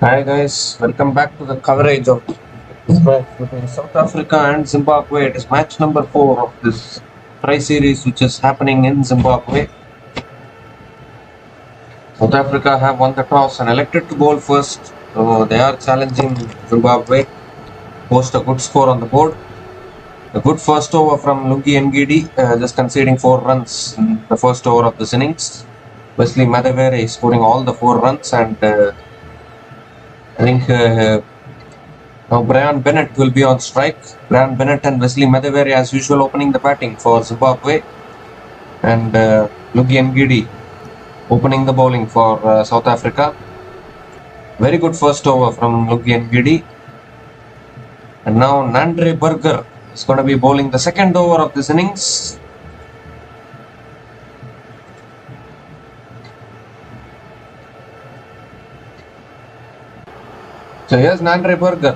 Hi guys, welcome back to the coverage of this match between South Africa and Zimbabwe. It is match number 4 of this Tri Series which is happening in Zimbabwe. South Africa have won the toss and elected to bowl first. So they are challenging Zimbabwe, post a good score on the board. A good first over from Lungi Ngidi, just conceding 4 runs in the first over of this innings. Wesley Madevere scoring all the 4 runs and I think now Brian Bennett will be on strike. Brian Bennett and Wesley Madevere as usual opening the batting for Zimbabwe. And Lungi Ngidi opening the bowling for South Africa. Very good first over from Lungi Ngidi. And now Nandre Burger is going to be bowling the second over of this innings. So here's Nandre Burger.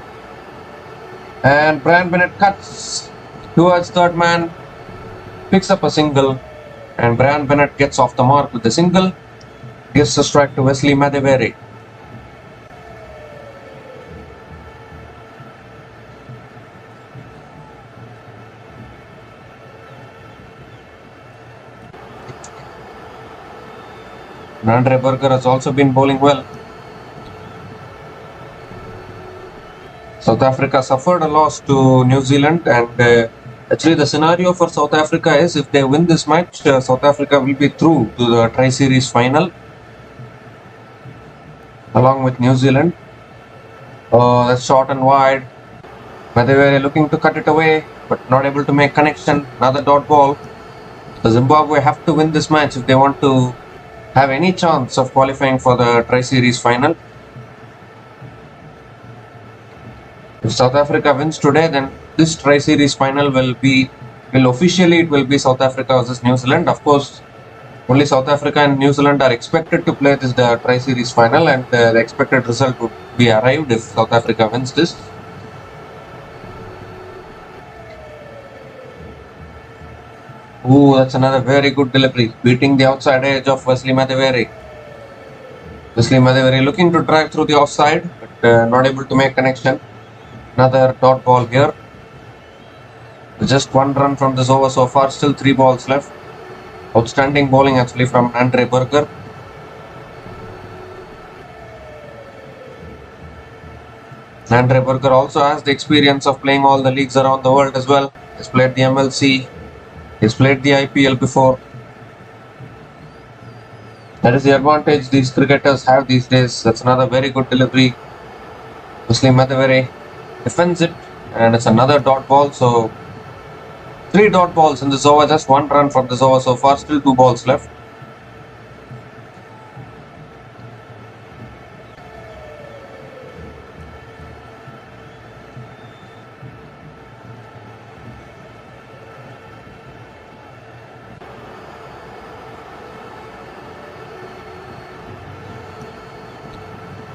And Brian Bennett cuts towards third man, picks up a single, and Brian Bennett gets off the mark with the single, gives the strike to Wesley Madevere. Nandre Burger has also been bowling well. South Africa suffered a loss to New Zealand, and actually the scenario for South Africa is if they win this match, South Africa will be through to the Tri Series final along with New Zealand. Oh, that's short and wide. Madevere looking to cut it away, but not able to make connection. Another dot ball. The Zimbabwe have to win this match if they want to have any chance of qualifying for the Tri Series final. If South Africa wins today, then this Tri Series final will officially South Africa versus New Zealand. Of course, only South Africa and New Zealand are expected to play this Tri Series final, and the expected result would be arrived if South Africa wins this. Ooh, that's another very good delivery, beating the outside edge of Wesley Madevere. Wesley Madevere looking to drive through the offside, but not able to make connection. Another dot ball here. Just 1 run from this over so far, still 3 balls left. Outstanding bowling actually from Nandre Burger. Nandre Burger also has the experience of playing all the leagues around the world as well. He's played the MLC, he's played the IPL before. That is the advantage these cricketers have these days. That's another very good delivery. Wesley Madevere defends it, and it's another dot ball. So 3 dot balls in this over, just 1 run from this over so far, still 2 balls left.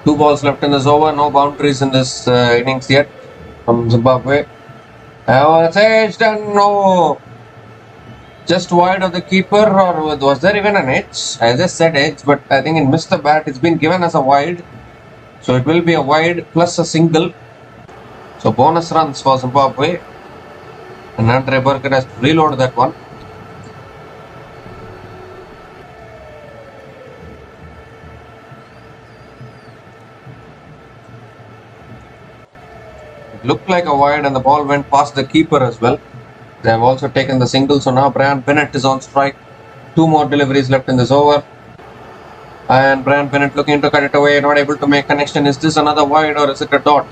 Two balls left in this over, no boundaries in this innings yet from Zimbabwe. Oh, it's edged and no. Just wide of the keeper, or was there even an edge? I just said edge, but I think it missed the bat. It's been given as a wide. So it will be a wide plus a single. So bonus runs for Zimbabwe. And Nandre Burger has to reload that one. It looked like a wide and the ball went past the keeper as well. They have also taken the single, so now Brian Bennett is on strike. 2 more deliveries left in this over. And Brian Bennett looking to cut it away, not able to make connection. Is this another wide or is it a dot?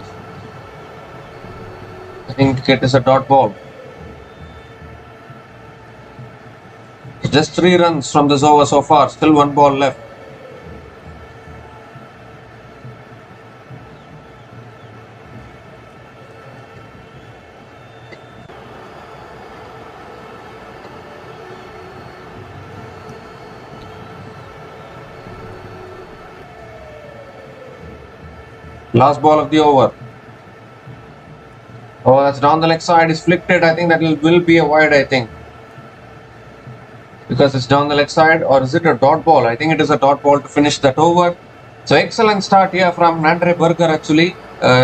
I think it is a dot ball. Just 3 runs from this over so far, still 1 ball left. Last ball of the over. Oh, that's down the leg side. It's flicked it. I think that will be a wide, I think. Because it's down the leg side. Or is it a dot ball? I think it is a dot ball to finish that over. So excellent start here from Andre Berger actually.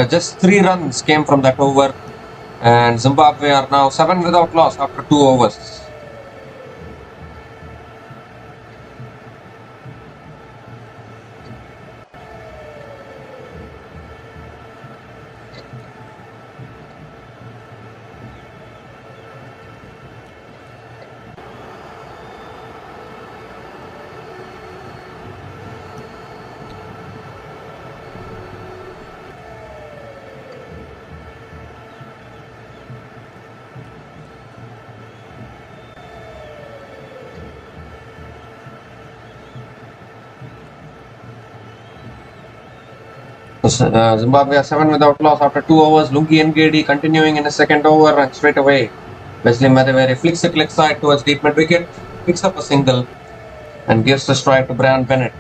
Just 3 runs came from that over. And Zimbabwe are now 7 without loss after 2 overs. Zimbabwe are 7 without loss after 2 overs. Lungi Ngedi continuing in the second over and straight away. Wesley Madiveri flicks the click side towards deep mid wicket, picks up a single and gives the strike to Brian Bennett.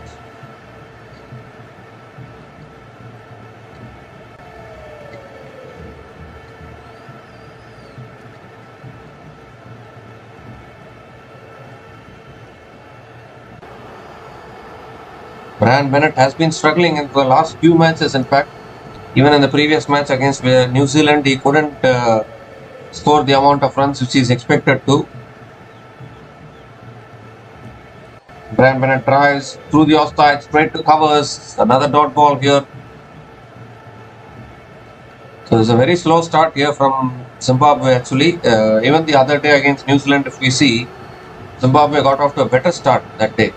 Brian Bennett has been struggling in the last few matches. In fact, even in the previous match against New Zealand, he couldn't score the amount of runs which he is expected to. Brian Bennett drives through the offside, straight to covers. Another dot ball here. So it's a very slow start here from Zimbabwe actually. Even the other day against New Zealand, if we see, Zimbabwe got off to a better start that day.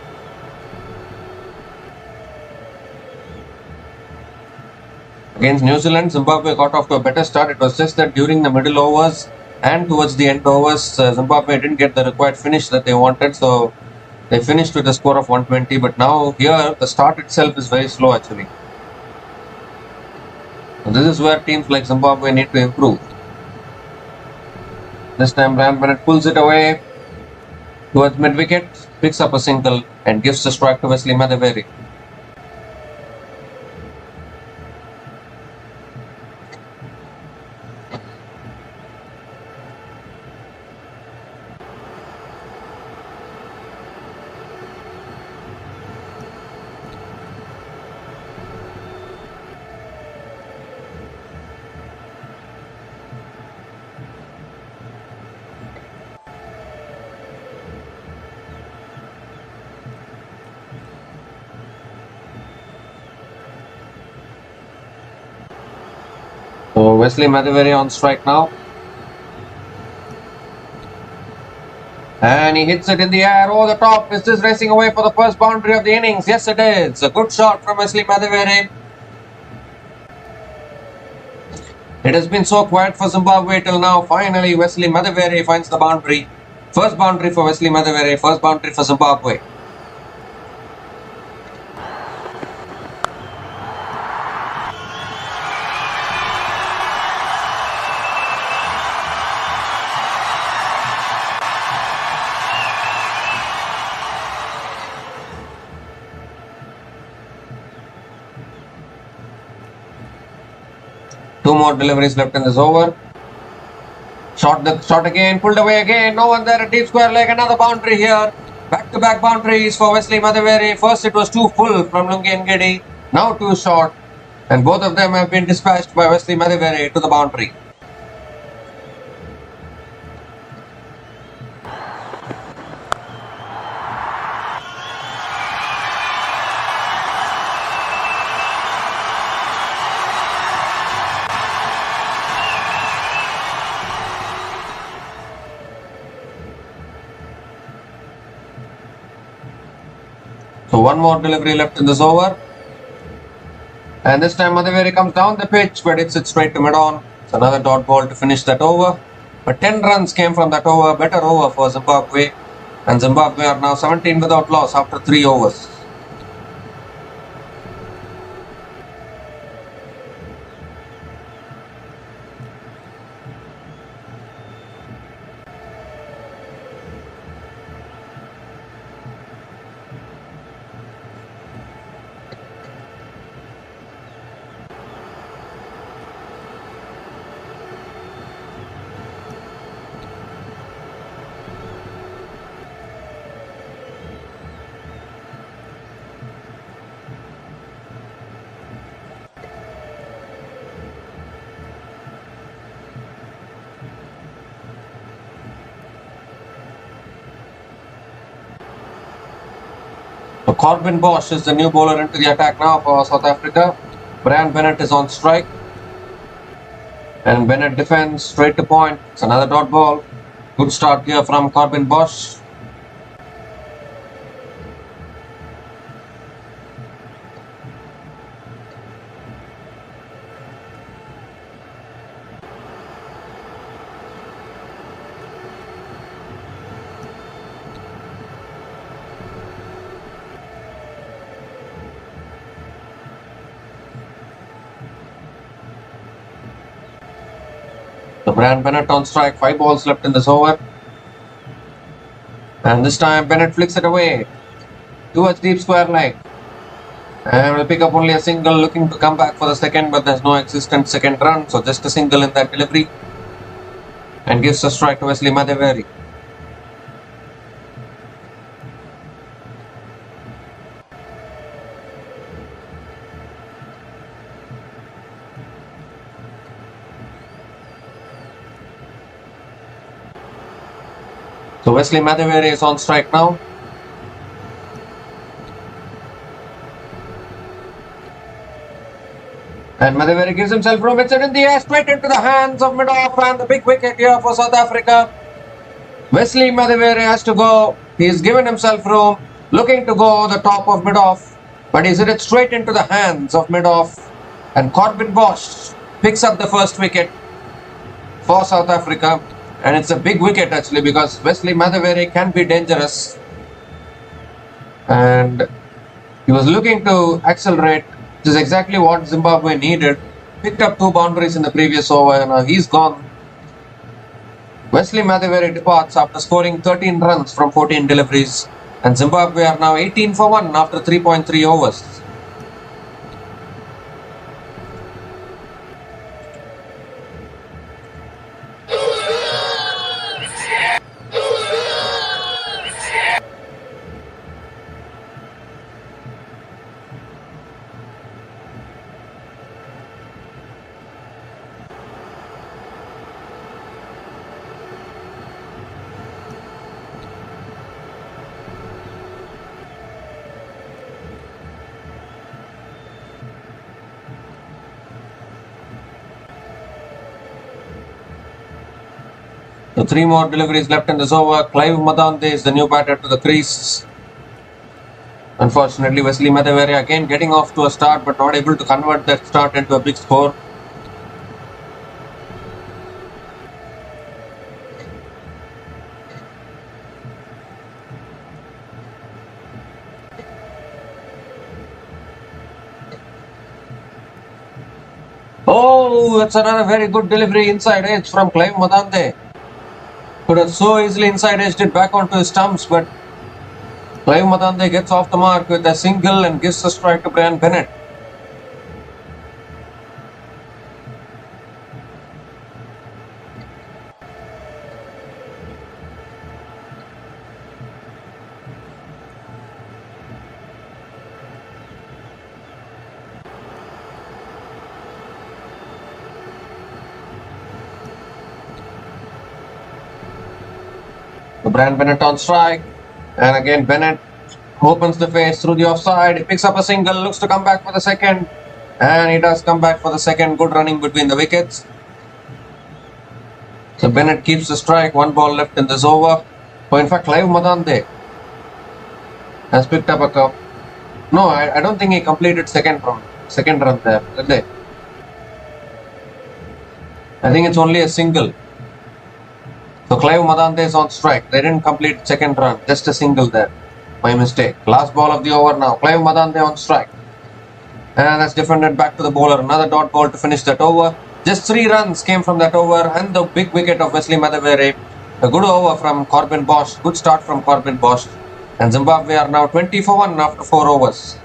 Against New Zealand, Zimbabwe got off to a better start. It was just that during the middle overs and towards the end overs, Zimbabwe didn't get the required finish that they wanted. So they finished with a score of 120. But now here, the start itself is very slow actually. So this is where teams like Zimbabwe need to improve. This time, Brian Bennett pulls it away towards mid wicket, picks up a single and gives the strike to Wesley Madiveri. So Wesley Madiveri on strike now. And he hits it in the air over the top. Is this racing away for the first boundary of the innings? Yes, it is. A good shot from Wesley Madiveri. It has been so quiet for Zimbabwe till now. Finally, Wesley Madiveri finds the boundary. First boundary for Wesley Madiveri. First boundary for Zimbabwe. Two more deliveries left in this over. Shot again, pulled away again. No one there at deep square leg. Another boundary here. Back-to-back boundaries for Wesley Madiveri. First it was too full from Lungi Ngedi. Now too short. And both of them have been dispatched by Wesley Madiveri to the boundary. So one more delivery left in this over. And this time Madiveri comes down the pitch but hits it straight to mid-on. It's another dot ball to finish that over. But 10 runs came from that over. Better over for Zimbabwe. And Zimbabwe are now 17 without loss after 3 overs. So Corbin Bosch is the new bowler into the attack now for South Africa. Brian Bennett is on strike. And Bennett defends straight to point. It's another dot ball. Good start here from Corbin Bosch. So Brian Bennett on strike, 5 balls left in this over. And this time Bennett flicks it away towards deep square leg. And will pick up only a single, looking to come back for the second, but there's no existent second run, so just a single in that delivery. And gives a strike to Wesley Madheveri. So Wesley Madheveri is on strike now. And Madheveri gives himself room. It's in the air, straight into the hands of mid-off, and the big wicket here for South Africa. Wesley Madheveri has to go. He's given himself room, looking to go the top of mid-off, but he's hit it straight into the hands of mid-off. And Corbin Bosch picks up the first wicket for South Africa. And it's a big wicket actually, because Wesley Madheveri can be dangerous. And he was looking to accelerate, which is exactly what Zimbabwe needed. Picked up 2 boundaries in the previous over, now he's gone. Wesley Madheveri departs after scoring 13 runs from 14 deliveries. And Zimbabwe are now 18 for 1 after 3.3 overs. So 3 more deliveries left in this over. Clive Madante is the new batter to the crease. Unfortunately, Wesley Madheveri again getting off to a start, but not able to convert that start into a big score. Oh, that's another very good delivery inside edge from Clive Madante. Could have so easily inside edged it back onto his stumps, but Clive Madante gets off the mark with a single and gives a strike to Brian Bennett. So Brian Bennett on strike, and again Bennett opens the face through the offside. He picks up a single, looks to come back for the second, and he does come back for the second. Good running between the wickets. So Bennett keeps the strike. 1 ball left in this over. Oh, in fact, Clive Madante has picked up a cup. No, I don't think he completed second run there, did they? I think it's only a single. So Clive Madante is on strike. They didn't complete second run, just a single there. My mistake. Last ball of the over now. Clive Madante on strike. And that's defended back to the bowler. Another dot ball to finish that over. Just 3 runs came from that over, and the big wicket of Wesley Madheveri. A good over from Corbin Bosch. Good start from Corbin Bosch. And Zimbabwe are now 20 for 1 after 4 overs.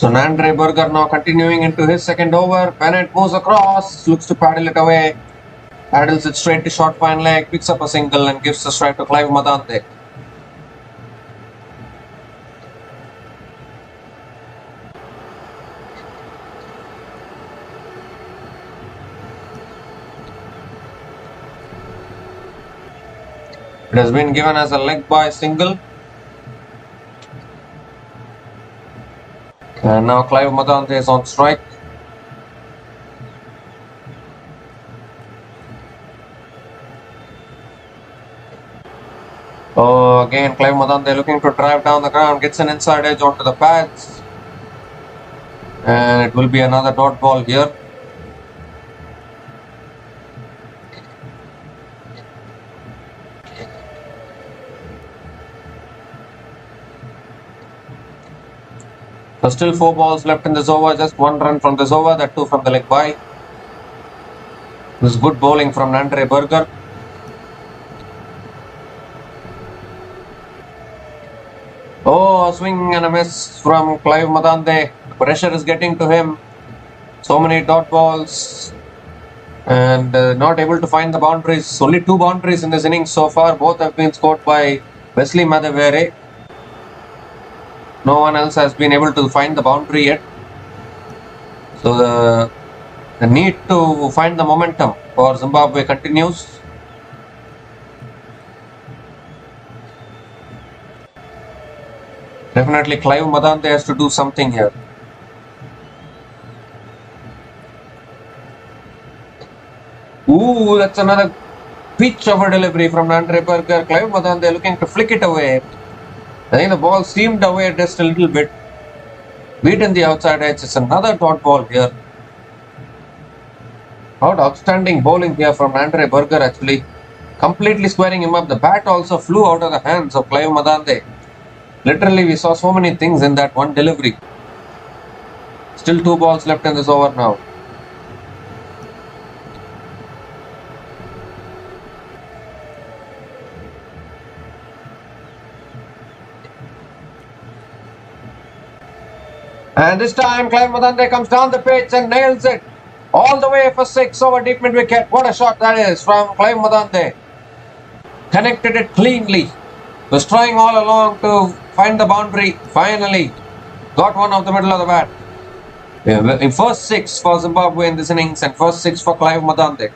So Nandre Burger now continuing into his second over. Bennett moves across, looks to paddle it away. Paddles it straight to short fine leg, picks up a single and gives the strike to Clive Madante. It has been given as a leg by single. And now Clive Madante is on strike. Oh, again Clive Madante looking to drive down the ground, gets an inside edge onto the pads. And it will be another dot ball here. So still 4 balls left in this over, just 1 run from this over, that too from the leg by. This is good bowling from Nandre Burger. Oh, a swing and a miss from Clive Madante. The pressure is getting to him. So many dot balls and not able to find the boundaries. Only 2 boundaries in this innings so far. Both have been scored by Wesley Madevere. No one else has been able to find the boundary yet. So the need to find the momentum for Zimbabwe continues. Definitely Clive Madante has to do something here. Ooh, that's another pitch of a delivery from Nandre Burger. Clive Madante looking to flick it away. I think the ball seemed away just a little bit. Beaten the outside edge. It's another dot ball here. Outstanding bowling here from Nandre Burger actually. Completely squaring him up. The bat also flew out of the hands of Clive Madante. Literally we saw so many things in that one delivery. Still 2 balls left in this over now. And this time Clive Madante comes down the pitch and nails it. All the way for 6 over deep mid wicket. What a shot that is from Clive Madante. Connected it cleanly. Was trying all along to find the boundary. Finally got one off the middle of the bat. In first 6 for Zimbabwe in this innings and first 6 for Clive Madante.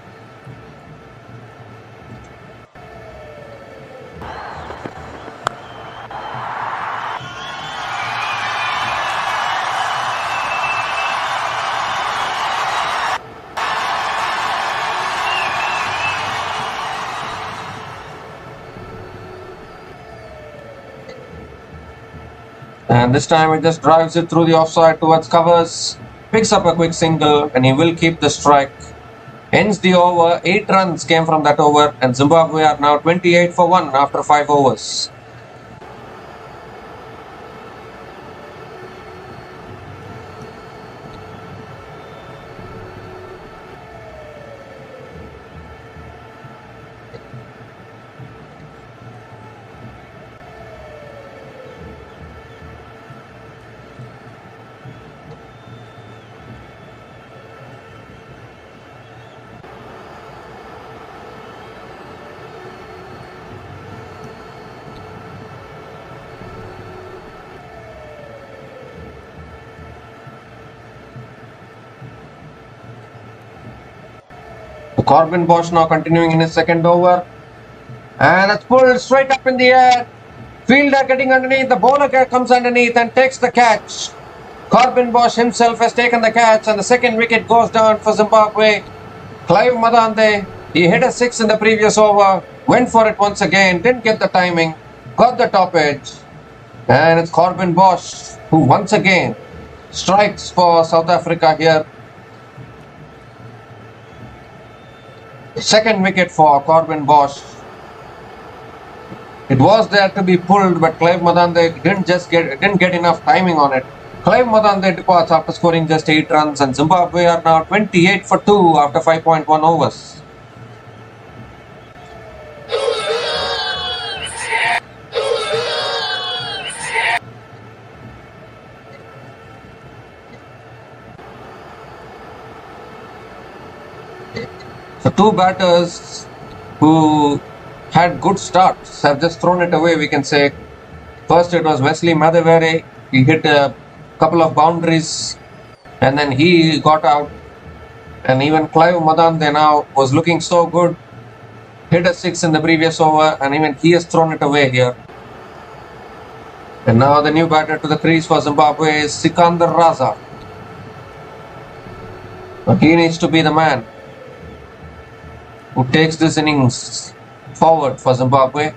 And this time he just drives it through the offside towards covers, picks up a quick single and he will keep the strike. Ends the over. 8 runs came from that over and Zimbabwe are now 28 for 1 after 5 overs. Corbin Bosch now continuing in his second over. And it's pulled straight up in the air. Fielder getting underneath. The bowler comes underneath and takes the catch. Corbin Bosch himself has taken the catch and the second wicket goes down for Zimbabwe. Clive Madante, he hit a 6 in the previous over. Went for it once again. Didn't get the timing. Got the top edge. And it's Corbin Bosch who once again strikes for South Africa here. Second wicket for Corbin Bosch. It was there to be pulled, but Clive Madante didn't get enough timing on it. Clive Madante departs after scoring just 8 runs, and Zimbabwe are now 28 for 2 after 5.1 overs. So two batters who had good starts have just thrown it away, we can say. First it was Wesley Madhavere. He hit a couple of boundaries and then he got out. And even Clive Madande now was looking so good. Hit a 6 in the previous over and even he has thrown it away here. And now the new batter to the crease for Zimbabwe is Sikandar Raza. He needs to be the man who takes this innings forward for Zimbabwe.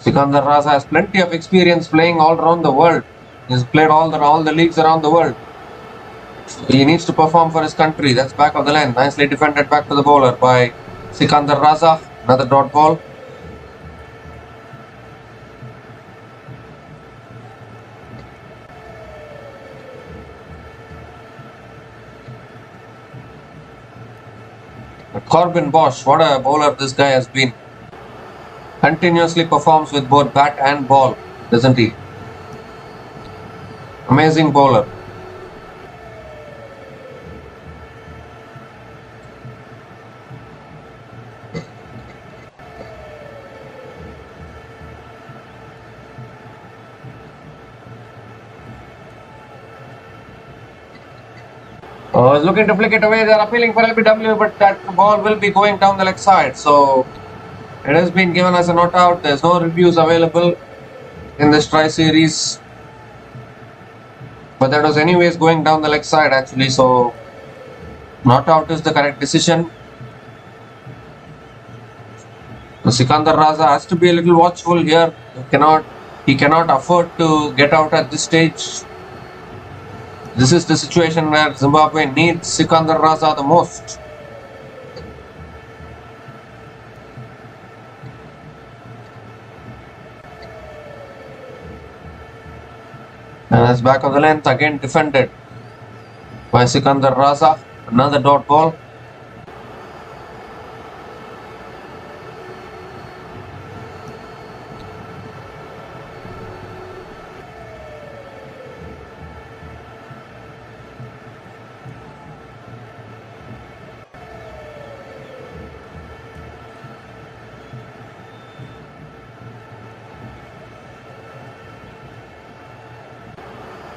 Sikandar Raza has plenty of experience playing all around the world. He's played all the leagues around the world. He needs to perform for his country. That's back of the line. Nicely defended back to the bowler by Sikandar Raza. Another dot ball. Corbin Bosch, what a bowler this guy has been. Continuously performs with both bat and ball, doesn't he? Amazing bowler. Is looking to flick it away. They are appealing for LBW, but that ball will be going down the leg side. So it has been given as a not out. There's no reviews available in this Tri Series. But that was anyways going down the leg side actually. So not out is the correct decision. So Sikandar Raza has to be a little watchful here. He cannot afford to get out at this stage. This is the situation where Zimbabwe needs Sikandar Raza the most. And as back of the length, again defended by Sikandar Raza. Another dot ball.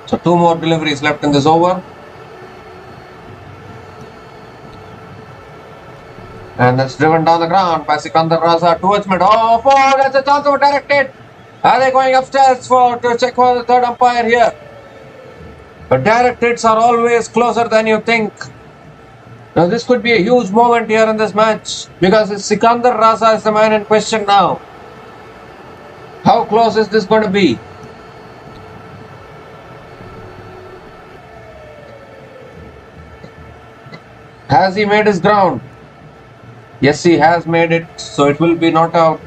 So two more deliveries left in this over. And that's driven down the ground by Sikandar Raza towards mid. Oh, that's a chance of a direct hit. Are they going upstairs to check for the third umpire here? But direct hits are always closer than you think. Now this could be a huge moment here in this match because Sikandar Raza is the man in question now. How close is this going to be? Has he made his ground? Yes, he has made it, so it will be not out.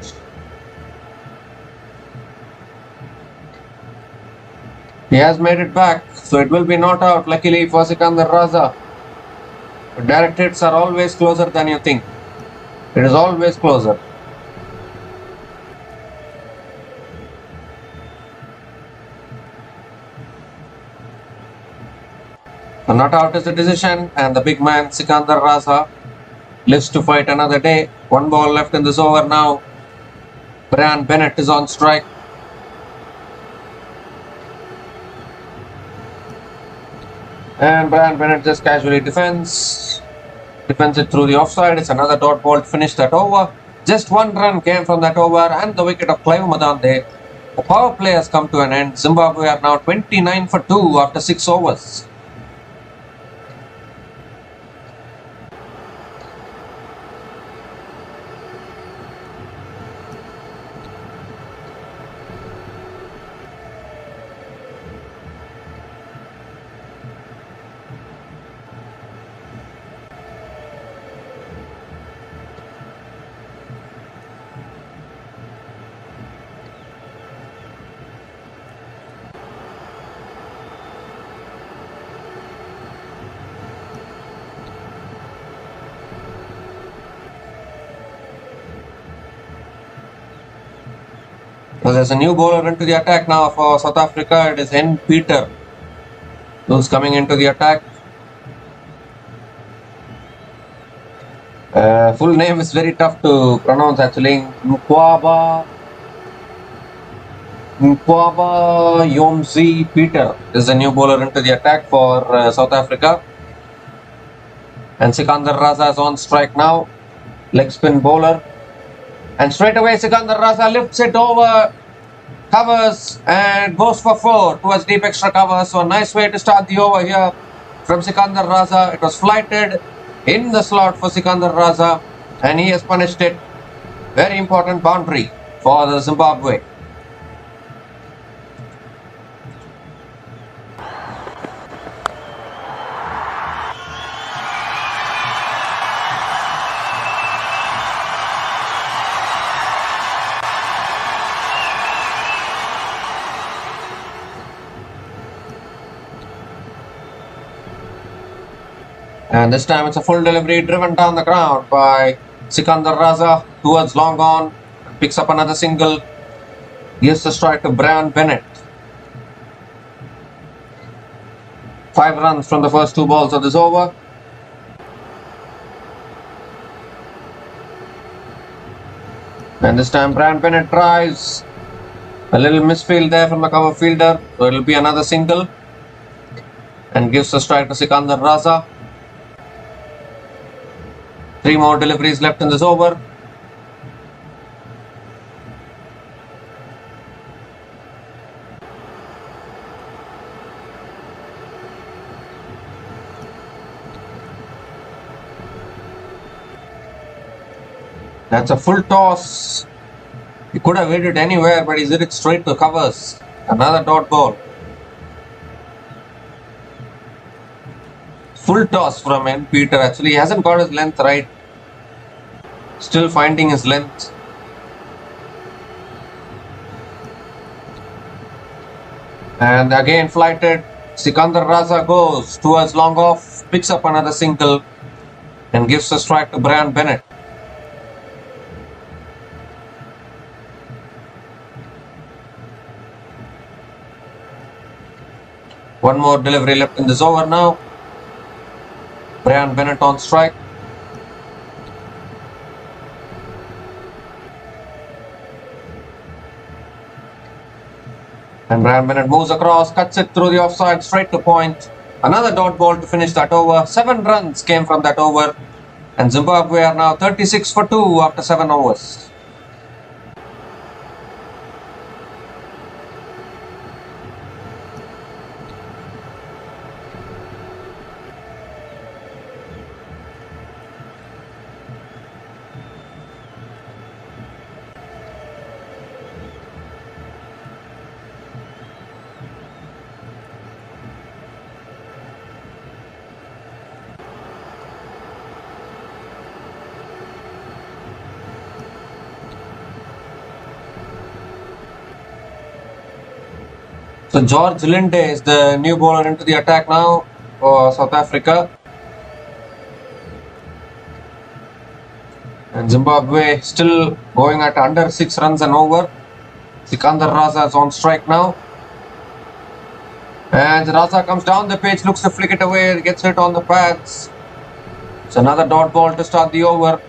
He has made it back, so it will be not out, luckily for Sikandar Raza. But direct hits are always closer than you think. It is always closer. So not out is the decision, and the big man Sikandar Raza lives to fight another day. One ball left in this over now. Brian Bennett is on strike. And Brian Bennett just casually defends it through the offside. It's another dot ball to finish that over. Just one run came from that over and the wicket of Clive Madande. The power play has come to an end. Zimbabwe are now 29 for 2 after 6 overs. So there's a new bowler into the attack now for South Africa. It is N. Peter. Who's coming into the attack? Full name is very tough to pronounce actually. Nkwaba Yomzi Peter is the new bowler into the attack for South Africa. And Sikandar Raza is on strike now. Leg spin bowler. And straight away Sikandar Raza lifts it over, covers and goes for 4 towards deep extra cover. So a nice way to start the over here from Sikandar Raza. It was flighted in the slot for Sikandar Raza and he has punished it. Very important boundary for the Zimbabwe. And this time it's a full delivery driven down the ground by Sikandar Raza towards long on. Picks up another single. Gives the strike to Brian Bennett. 5 runs from the first 2 balls of this over. And this time Brian Bennett tries. A little misfield there from the cover fielder. So it will be another single. And gives the strike to Sikandar Raza. 3 more deliveries left in this over. That's a full toss. He could have hit it anywhere, but he's hit it straight to covers. Another dot ball. Full toss from N. Peter. Actually, he hasn't got his length right. Still finding his length. And again flighted. Sikandar Raza goes towards long off. Picks up another single. And gives a strike to Brian Bennett. One more delivery left in this over now. Brian Bennett on strike. And Brian Bennett moves across, cuts it through the offside, straight to point. Another dot ball to finish that over. 7 runs came from that over. And Zimbabwe are now 36 for 2 after 7 overs. So George Linde is the new bowler into the attack now for South Africa. And Zimbabwe still going at under 6 runs and over. Sikandar Raza is on strike now. And Raza comes down the pitch, looks to flick it away, gets hit on the pads. It's another dot ball to start the over.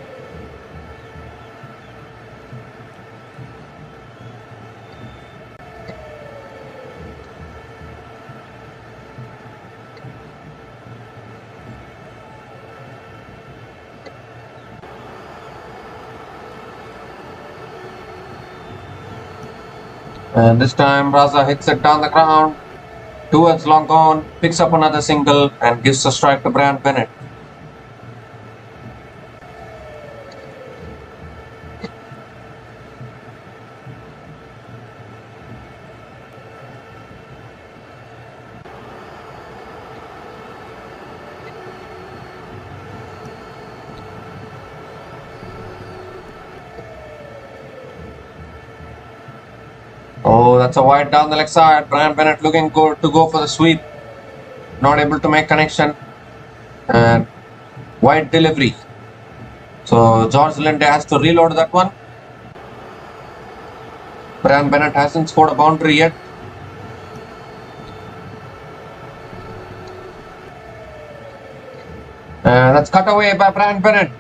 And this time Raza hits it down the ground towards long on, picks up another single and gives a strike to Brian Bennett. Oh, that's a wide down the leg side. Brian Bennett looking good to go for the sweep. Not able to make connection. And wide delivery. So George Linde has to reload that one. Brian Bennett hasn't scored a boundary yet. That's cut away by Brian Bennett.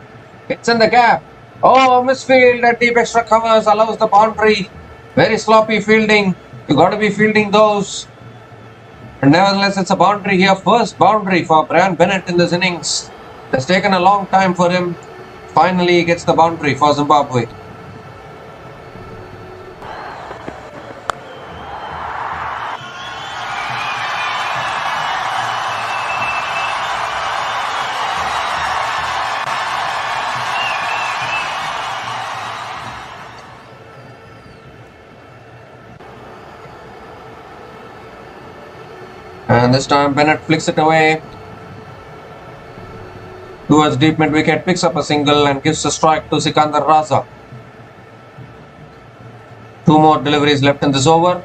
It's in the gap. Oh, misfield at deep extra covers allows the boundary. Very sloppy fielding. You got to be fielding those. And nevertheless, it's a boundary here. First boundary for Brian Bennett in this innings. It's taken a long time for him. Finally, he gets the boundary for Zimbabwe. And this time Bennett flicks it away towards deep mid wicket, picks up a single and gives a strike to Sikandar Raza. 2 more deliveries left in this over.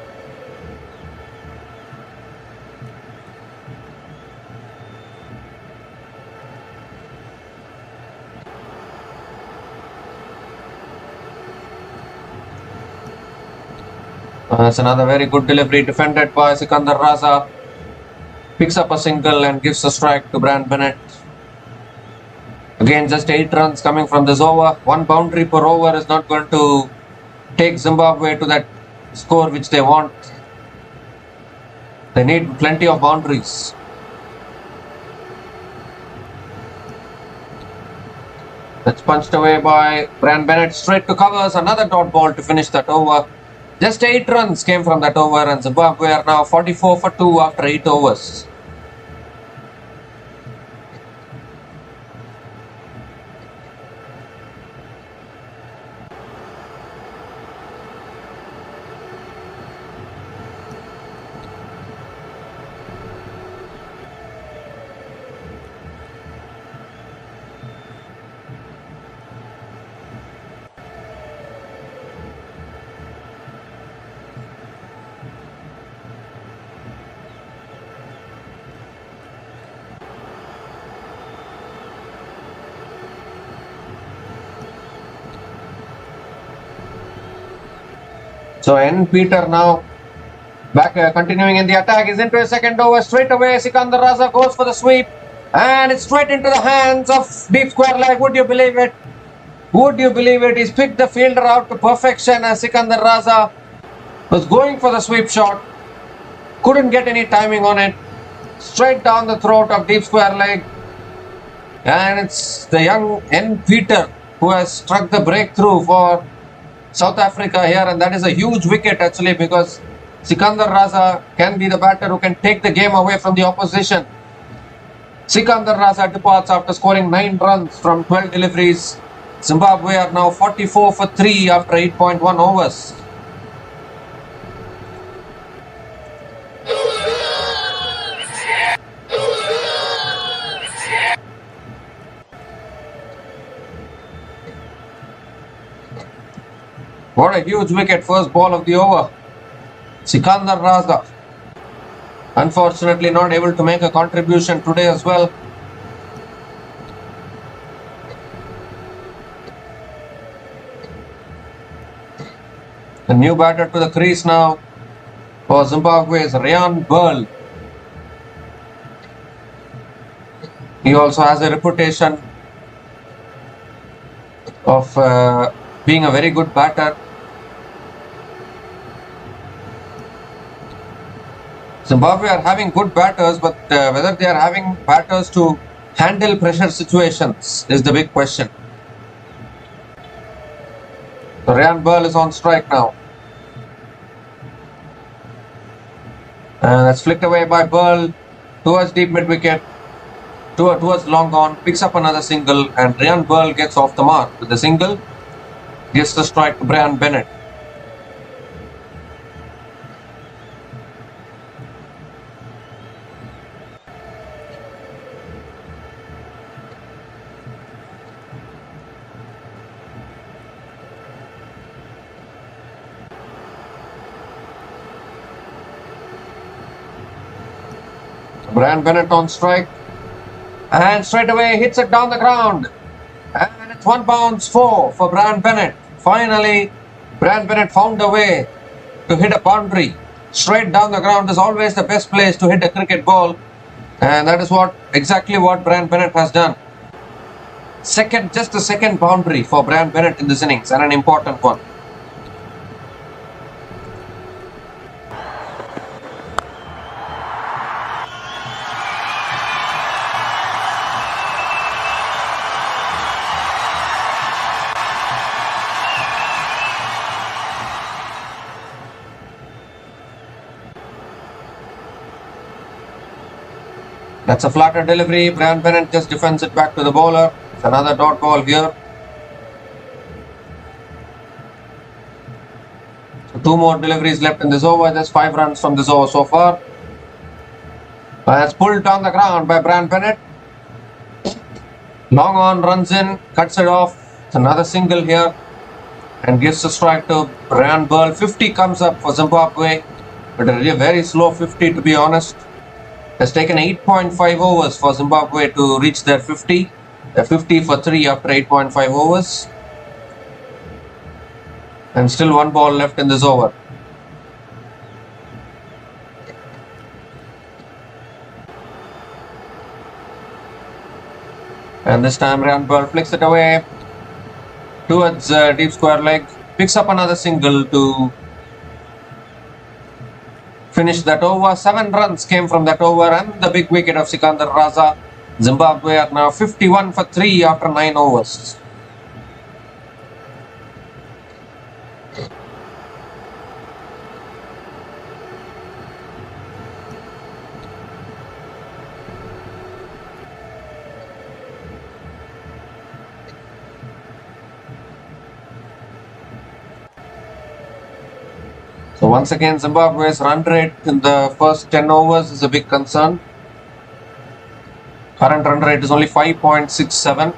That's another very good delivery defended by Sikandar Raza. Picks up a single and gives a strike to Brian Bennett. Again, just 8 runs coming from this over. 1 boundary per over is not going to take Zimbabwe to that score which they want. They need plenty of boundaries. That's punched away by Brian Bennett. Straight to covers. Another dot ball to finish that over. Just 8 runs came from that over, and Zimbabwe are now 44 for 2 after 8 overs. So N. Peter now back continuing in the attack. Is into a second over. Straight away Sikandar Raza goes for the sweep. And it's straight into the hands of deep square leg. Would you believe it? Would you believe it? He's picked the fielder out to perfection as Sikandar Raza was going for the sweep shot. Couldn't get any timing on it. Straight down the throat of deep square leg. And it's the young N. Peter who has struck the breakthrough for South Africa here, and that is a huge wicket actually, because Sikandar Raza can be the batter who can take the game away from the opposition. Sikandar Raza departs after scoring 9 runs from 12 deliveries. Zimbabwe are now 44 for 3 after 8.1 overs. What a huge wicket, first ball of the over. Sikandar Raza, unfortunately not able to make a contribution today as well. The new batter to the crease now for Zimbabwe is Ryan Burl. He also has a reputation of being a very good batter. Zimbabwe are having good batters, but whether they are having batters to handle pressure situations is the big question. So Ryan Burl is on strike now. And that's flicked away by Burl towards deep mid wicket, towards long on, picks up another single, and Ryan Burl gets off the mark with the single, gives the strike to Brian Bennett. Brian Bennett on strike, and straight away hits it down the ground, and it's 1 bounce 4 for Brian Bennett. Finally, Brian Bennett found a way to hit a boundary. Straight down the ground is always the best place to hit a cricket ball, and that is exactly what Brian Bennett has done. Just a second boundary for Brian Bennett in this innings, and an important one. That's a flatter delivery. Brian Bennett just defends it back to the bowler. It's another dot ball here. So 2 more deliveries left in this over. Just 5 runs from this over so far. It's pulled down the ground by Brian Bennett. Long on, runs in, cuts it off. It's another single here and gives a strike to Brian Burl. 50 comes up for Zimbabwe, but a very slow 50 to be honest. It's taken 8.5 overs for Zimbabwe to reach their 50. They're 50 for 3 after 8.5 overs. And still 1 ball left in this over. And this time Brian Burl flicks it away towards deep square leg. Picks up another single to finish that over. 7 runs came from that over and the big wicket of Sikandar Raza. Zimbabwe are now 51 for 3 after 9 overs. So once again, Zimbabwe's run rate in the first 10 overs is a big concern. Current run rate is only 5.67.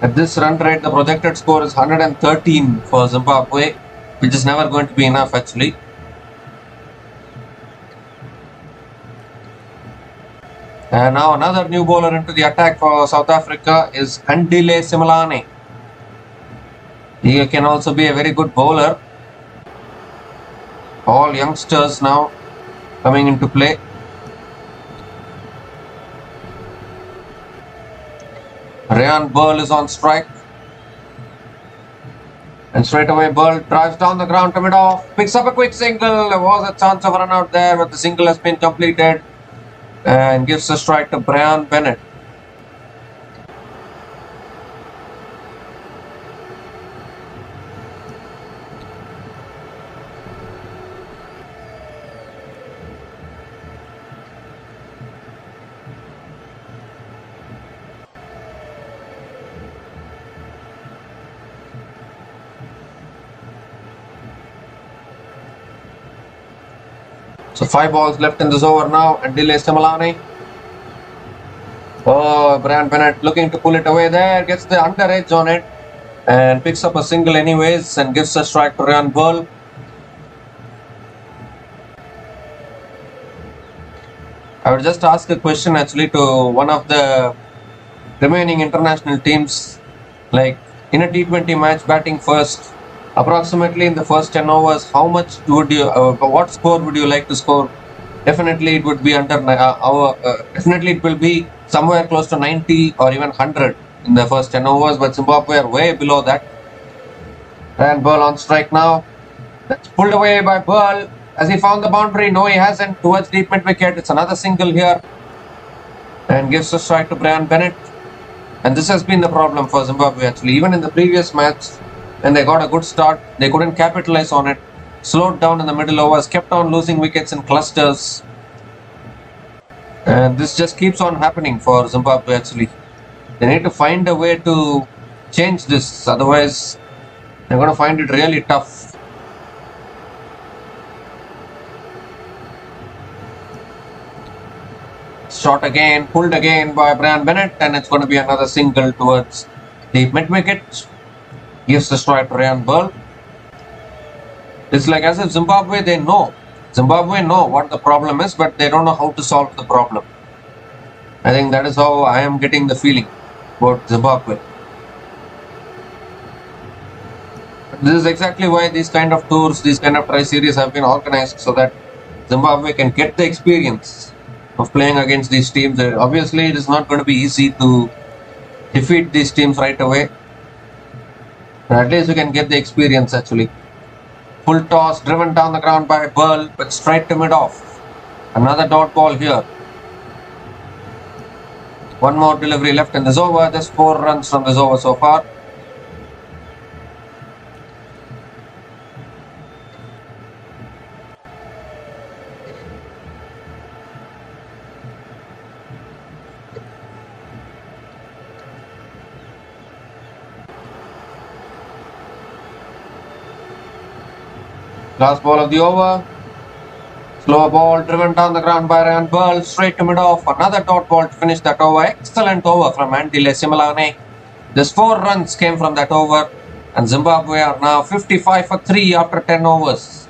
At this run rate, the projected score is 113 for Zimbabwe, which is never going to be enough actually. And now another new bowler into the attack for South Africa is Andile Simelane. He can also be a very good bowler. All youngsters now coming into play. Ryan Burl is on strike. And straight away Burl drives down the ground to mid-off. Picks up a quick single. There was a chance of a run out there, but the single has been completed. And gives a strike to Brian Bennett. So 5 balls left in this over now, and Andile Simelane. Oh, Brian Bennett looking to pull it away there, gets the under edge on it and picks up a single anyways and gives a strike to Ryan Burl. I would just ask a question actually to one of the remaining international teams, like in a T20 match batting first, approximately in the first 10 overs, how much would you, what score would you like to score? Definitely it would be under definitely it will be somewhere close to 90 or even 100 in the first 10 overs, but Zimbabwe are way below that. And Burl on strike now. That's pulled away by Burl. Has he found the boundary? No, he hasn't. Towards deep mid wicket. It's another single here. And gives a strike to Brian Bennett. And this has been the problem for Zimbabwe actually. Even in the previous match, when they got a good start, they couldn't capitalize on it. Slowed down in the middle overs, kept on losing wickets in clusters. And this just keeps on happening for Zimbabwe actually. They need to find a way to change this, otherwise they're going to find it really tough. Shot again, pulled again by Brian Bennett, and it's going to be another single towards the mid wicket. Gives the strike to Ryan Burl. It's like as if Zimbabwe know what the problem is, but they don't know how to solve the problem. I think that is how I am getting the feeling about Zimbabwe. This is exactly why these kind of tours, these kind of tri-series have been organized, so that Zimbabwe can get the experience of playing against these teams. Obviously, it is not going to be easy to defeat these teams right away. At least you can get the experience actually. Full toss driven down the ground by Burl, but straight to mid-off. Another dot ball here. One more delivery left in this over. Just 4 runs from this over so far. Last ball of the over. Slow ball driven down the ground by Ryan Burl. Straight to mid-off. Another dot ball to finish that over. Excellent over from Andy Lesimilane. Just 4 runs came from that over. And Zimbabwe are now 55 for 3 after 10 overs.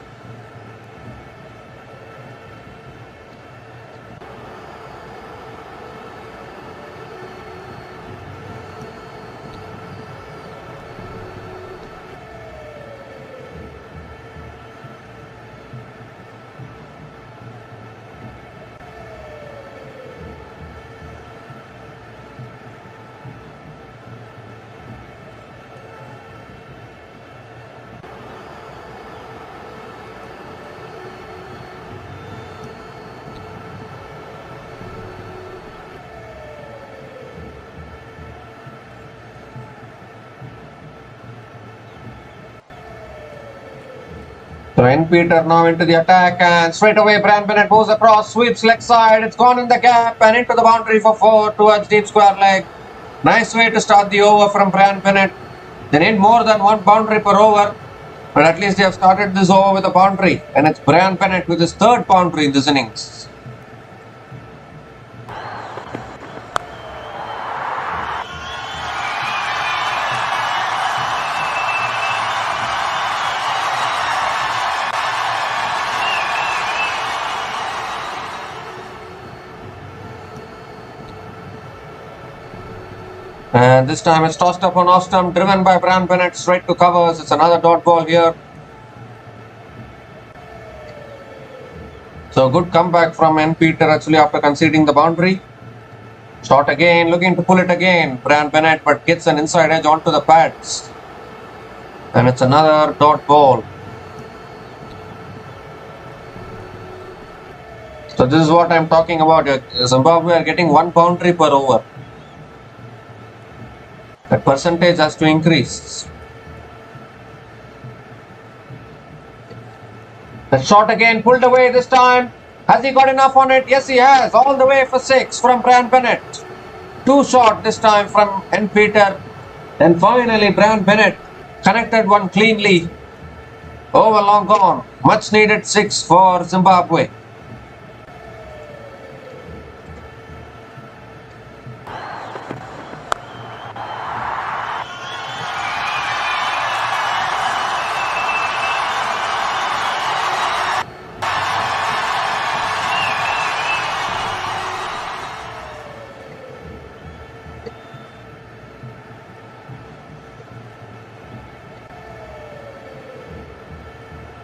So N. Peter now into the attack and straight away Brian Bennett goes across, sweeps leg side, it's gone in the gap and into the boundary for 4 towards deep square leg. Nice way to start the over from Brian Bennett. They need more than 1 boundary per over, but at least they have started this over with a boundary, and it's Brian Bennett with his 3rd boundary in this innings. And this time it's tossed up on off stump, driven by Brian Bennett straight to covers. It's another dot ball here. So good comeback from N. Peter actually after conceding the boundary. Shot again, looking to pull it again. Brian Bennett, but gets an inside edge onto the pads. And it's another dot ball. So this is what I'm talking about. Zimbabwe are getting 1 boundary per over. That percentage has to increase. The shot again pulled away this time. Has he got enough on it? Yes, he has. All the way for 6 from Brian Bennett. 2 shot this time from N. Peter. And finally Brian Bennett connected one cleanly. Over long gone. Much needed 6 for Zimbabwe.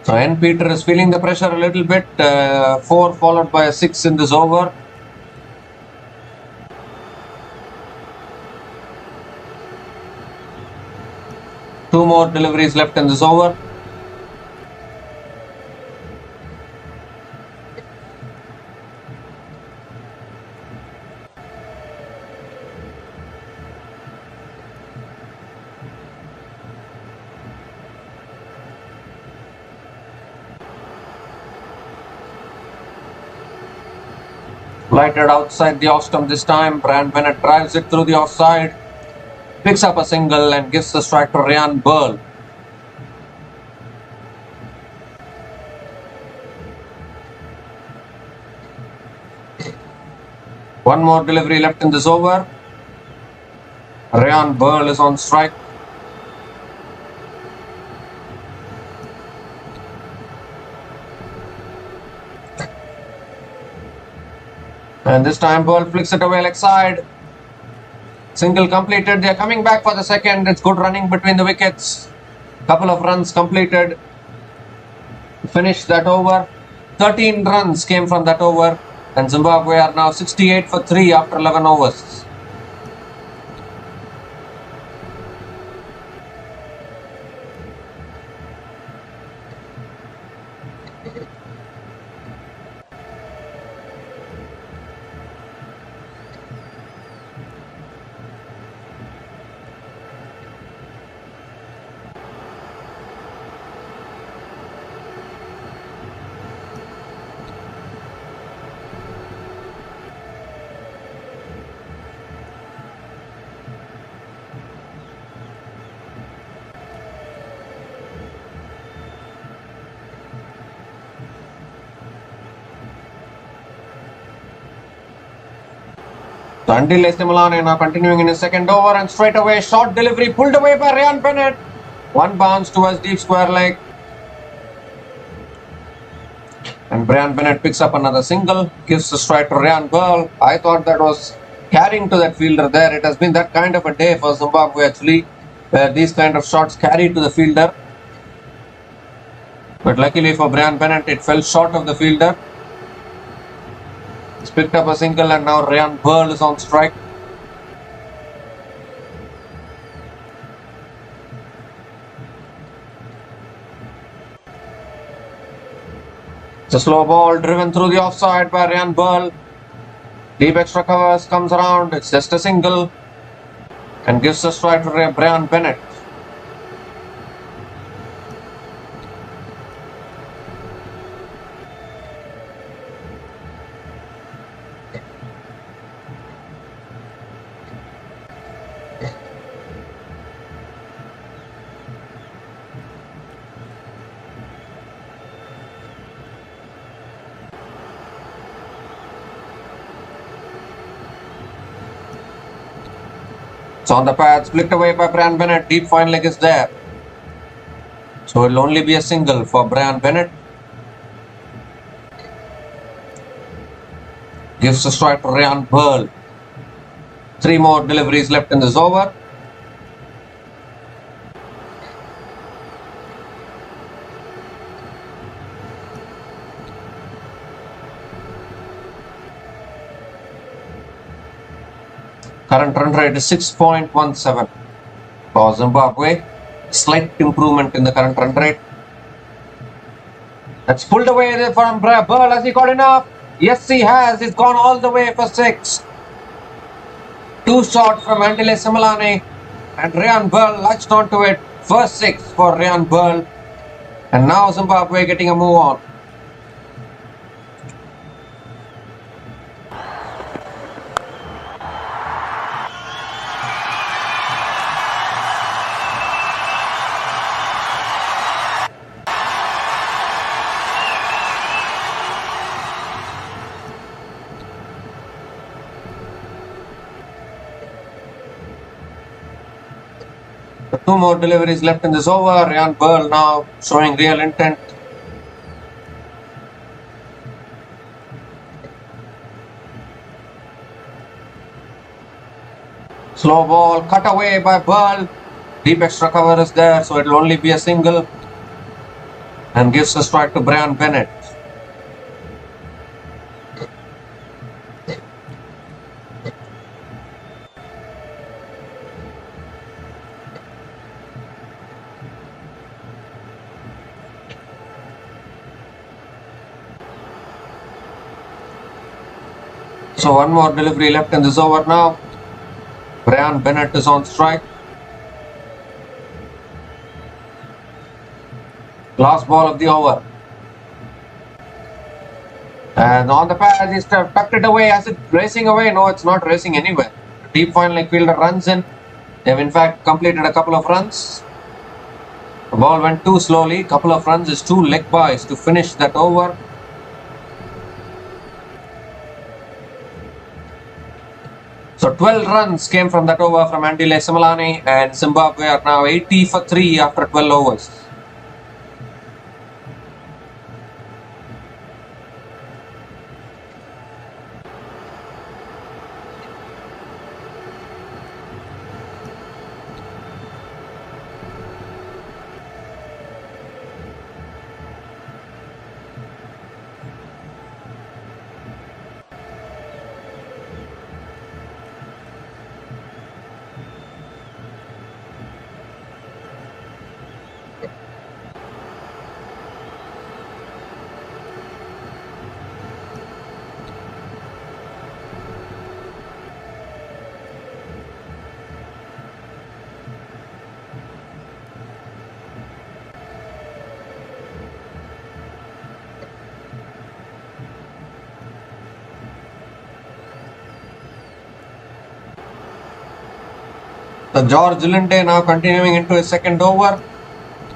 So N. Peter is feeling the pressure a little bit. 4 followed by a 6 in this over. Two more deliveries left in this over. Lighted outside the off stump this time. Brian Bennett drives it through the offside. Picks up a single and gives the strike to Ryan Burl. One more delivery left in this over. Ryan Burl is on strike. And this time Burl flicks it away leg side. Single completed. They are coming back for the second. It's good running between the wickets. Couple of runs completed. Finish that over. 13 runs came from that over. And Zimbabwe are now 68 for 3 after 11 overs. Zimbabwe Zim now continuing in his second over, and straight away short delivery pulled away by Ryan Bennett. One bounce towards deep square leg. And Brian Bennett picks up another single, gives the strike to Ryan Burl. I thought that was carrying to that fielder there. It has been that kind of a day for Zimbabwe actually, where these kind of shots carry to the fielder. But luckily for Brian Bennett, it fell short of the fielder. He's picked up a single, and now Ryan Burl is on strike. It's a slow ball driven through the offside by Ryan Burl. Deep extra covers, comes around. It's just a single and gives the strike to Brian Bennett. It's on the pads, flicked away by Brian Bennett. Deep fine leg is there. So it'll only be a single for Brian Bennett. Gives the strike to Ryan Burl. 3 more deliveries left in this over. Current run rate is 6.17 for Zimbabwe. Slight improvement in the current run rate. That's pulled away from Burl. Has he got enough? Yes, he has. He's gone all the way for 6. 2 short from Andile Similane, and Ryan Burl latched onto it. First 6 for Ryan Burl. And now Zimbabwe getting a move on. The 2 more deliveries left in this over. Ryan Burl now showing real intent. Slow ball cut away by Burl. Deep extra cover is there, so it will only be a single. And gives the strike to Brian Bennett. So 1 more delivery left in this over now. Brian Bennett is on strike. Last ball of the over. And on the pad, he's tucked it away. Is it racing away? No, it's not racing anywhere. Deep fine leg fielder runs in. They've in fact completed a couple of runs. The ball went too slowly. Couple of runs is 2 leg byes to finish that over. So 12 runs came from that over from Andile Similane, and Zimbabwe are now 80 for 3 after 12 overs. The George Linde now continuing into his second over.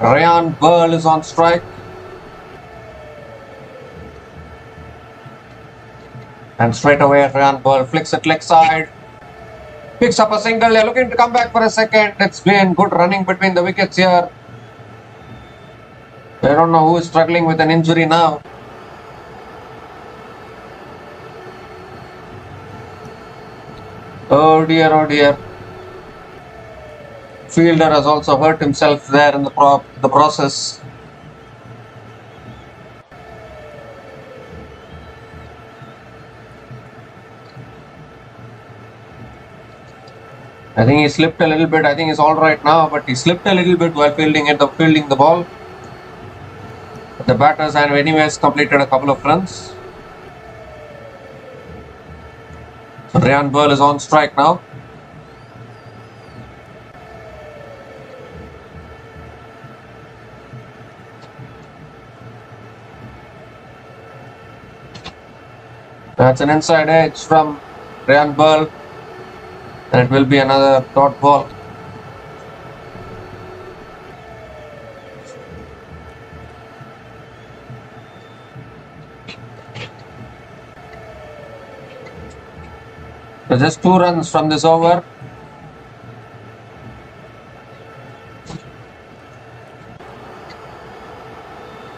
Ryan Burl is on strike. And straight away Ryan Burl flicks it leg side. Picks up a single. They're looking to come back for a second. It's been good running between the wickets here. I don't know who is struggling with an injury now. Oh dear, oh dear. Fielder has also hurt himself there in the process. I think he slipped a little bit. I think he's all right now, but he slipped a little bit while fielding the ball. The batters have anyways completed a couple of runs. So Ryan Burl is on strike now. That's an inside edge from Ryan Burl. And it will be another dot ball. So just 2 runs from this over.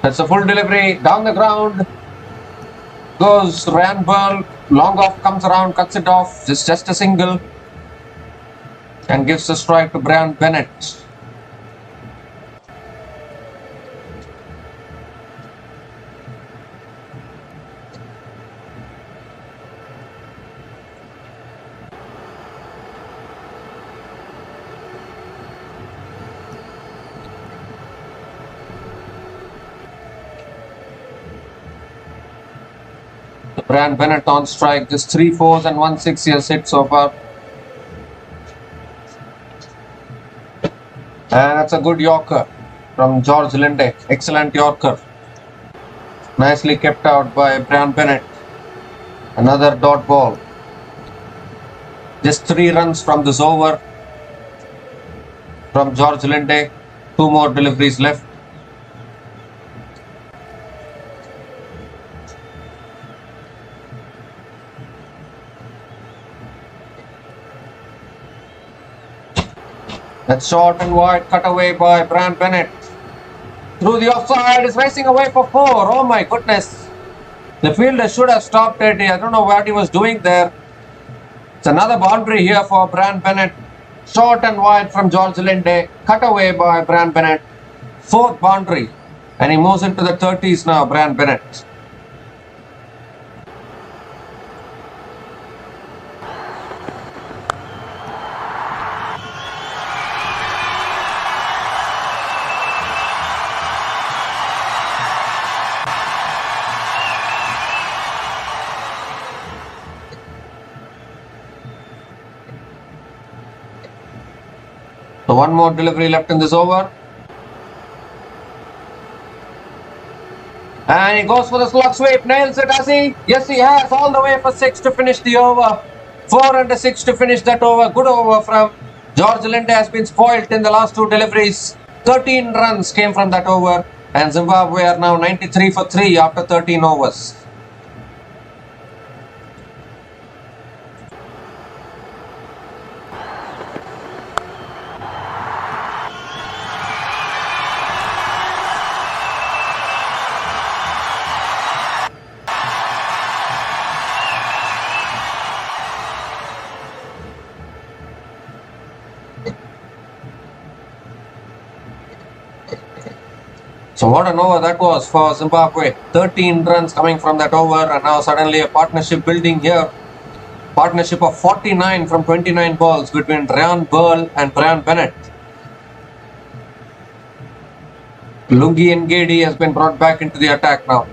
That's a full delivery down the ground. Goes Ryan Burl. Long off, comes around, cuts it off. It's just a single. And gives the strike to Brian Bennett. Brian Bennett on strike. Just 3 4s and 1 6 he has hit so far. And that's a good Yorker from George Linde. Excellent Yorker. Nicely kept out by Brian Bennett. Another dot ball. Just 3 runs from this over from George Linde. 2 more deliveries left. That's short and wide, cut away by Brian Bennett. Through the offside, is racing away for 4. Oh my goodness. The fielder should have stopped it. I don't know what he was doing there. It's another boundary here for Brian Bennett. Short and wide from George Linde. Cut away by Brian Bennett. 4th boundary. And he moves into the 30s now, Brian Bennett. So 1 more delivery left in this over. And he goes for the slug sweep. Nails it, has he? Yes, he has. All the way for 6 to finish the over. 4 and a 6 to finish that over. Good over from George Linde. Has been spoilt in the last 2 deliveries. 13 runs came from that over. And Zimbabwe are now 93 for 3 after 13 overs. So what an over that was for Zimbabwe. 13 runs coming from that over, and now suddenly a partnership building here. Partnership of 49 from 29 balls between Ryan Burl and Brian Bennett. Lungi Ngedi has been brought back into the attack now.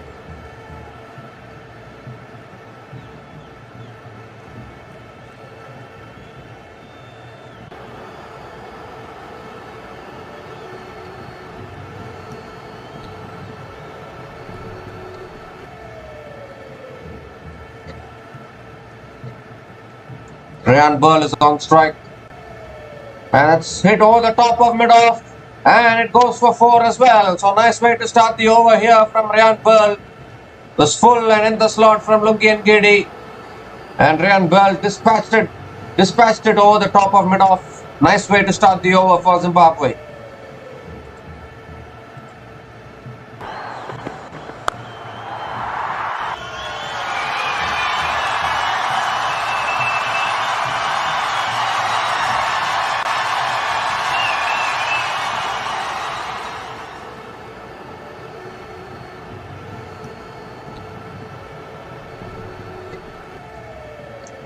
Ryan Burl is on strike. And it's hit over the top of mid-off. And it goes for 4 as well. So nice way to start the over here from Ryan Pearl. Was full and in the slot from Lungi Ngidi. And Ryan Pearl dispatched it over the top of mid-off. Nice way to start the over for Zimbabwe.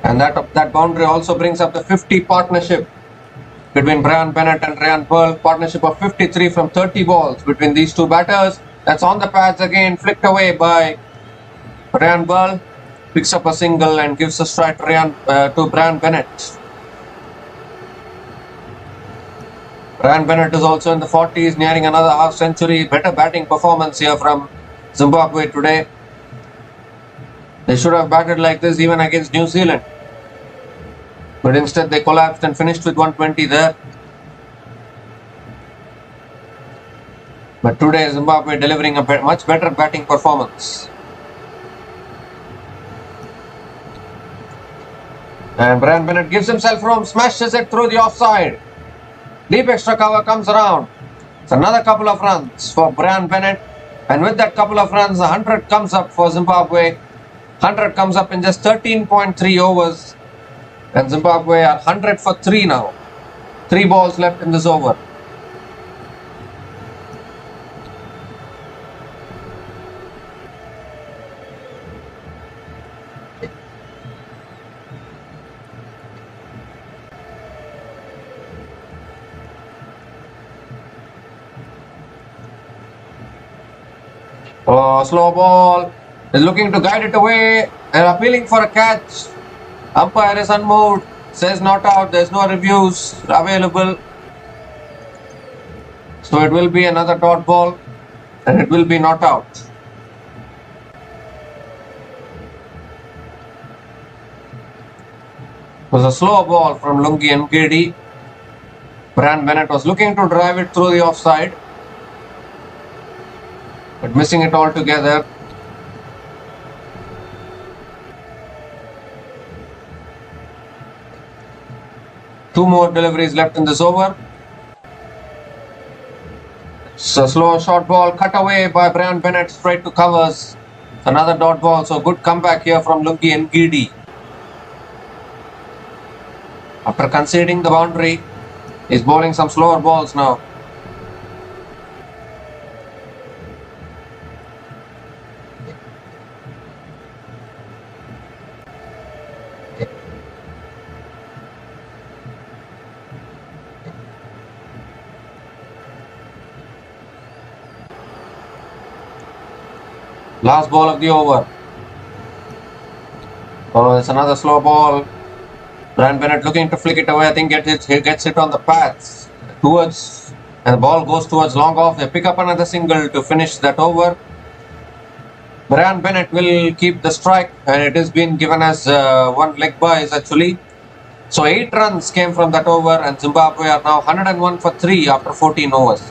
And that boundary also brings up the 50 partnership between Brian Bennett and Ryan Pearl. Partnership of 53 from 30 balls between these two batters. That's on the pads again, flicked away by Ryan Pearl. Picks up a single and gives a strike to Brian Bennett. Brian Bennett is also in the 40s, nearing another half century. Better batting performance here from Zimbabwe today. They should have batted like this even against New Zealand. But instead they collapsed and finished with 120 there. But today Zimbabwe delivering a much better batting performance. And Brian Bennett gives himself room, smashes it through the offside. Deep extra cover comes around. It's another couple of runs for Brian Bennett. And with that couple of runs, 100 comes up for Zimbabwe. 100 comes up in just 13.3 overs. And Zimbabwe are 100 for 3 now. 3 balls left in this over. Oh, slow ball. Is looking to guide it away and appealing for a catch. Umpire is unmoved. Says not out. There's no reviews available. So it will be another dot ball and it will be not out. It was a slow ball from Lungi Ngidi. Brian Bennett was looking to drive it through the offside, but missing it altogether. Two more deliveries left in this over. It's a slow short ball cut away by Brian Bennett straight to covers. Another dot ball, so good comeback here from Lungi Ngidi. After conceding the boundary, he's bowling some slower balls now. Last ball of the over. Oh, it's another slow ball. Brian Bennett looking to flick it away. I think he gets it on the pads towards, and the ball goes towards long off. They pick up another single to finish that over. Brian Bennett will keep the strike, and it has been given as one leg byes actually. So 8 runs came from that over, and Zimbabwe are now 101 for 3 after 14 overs.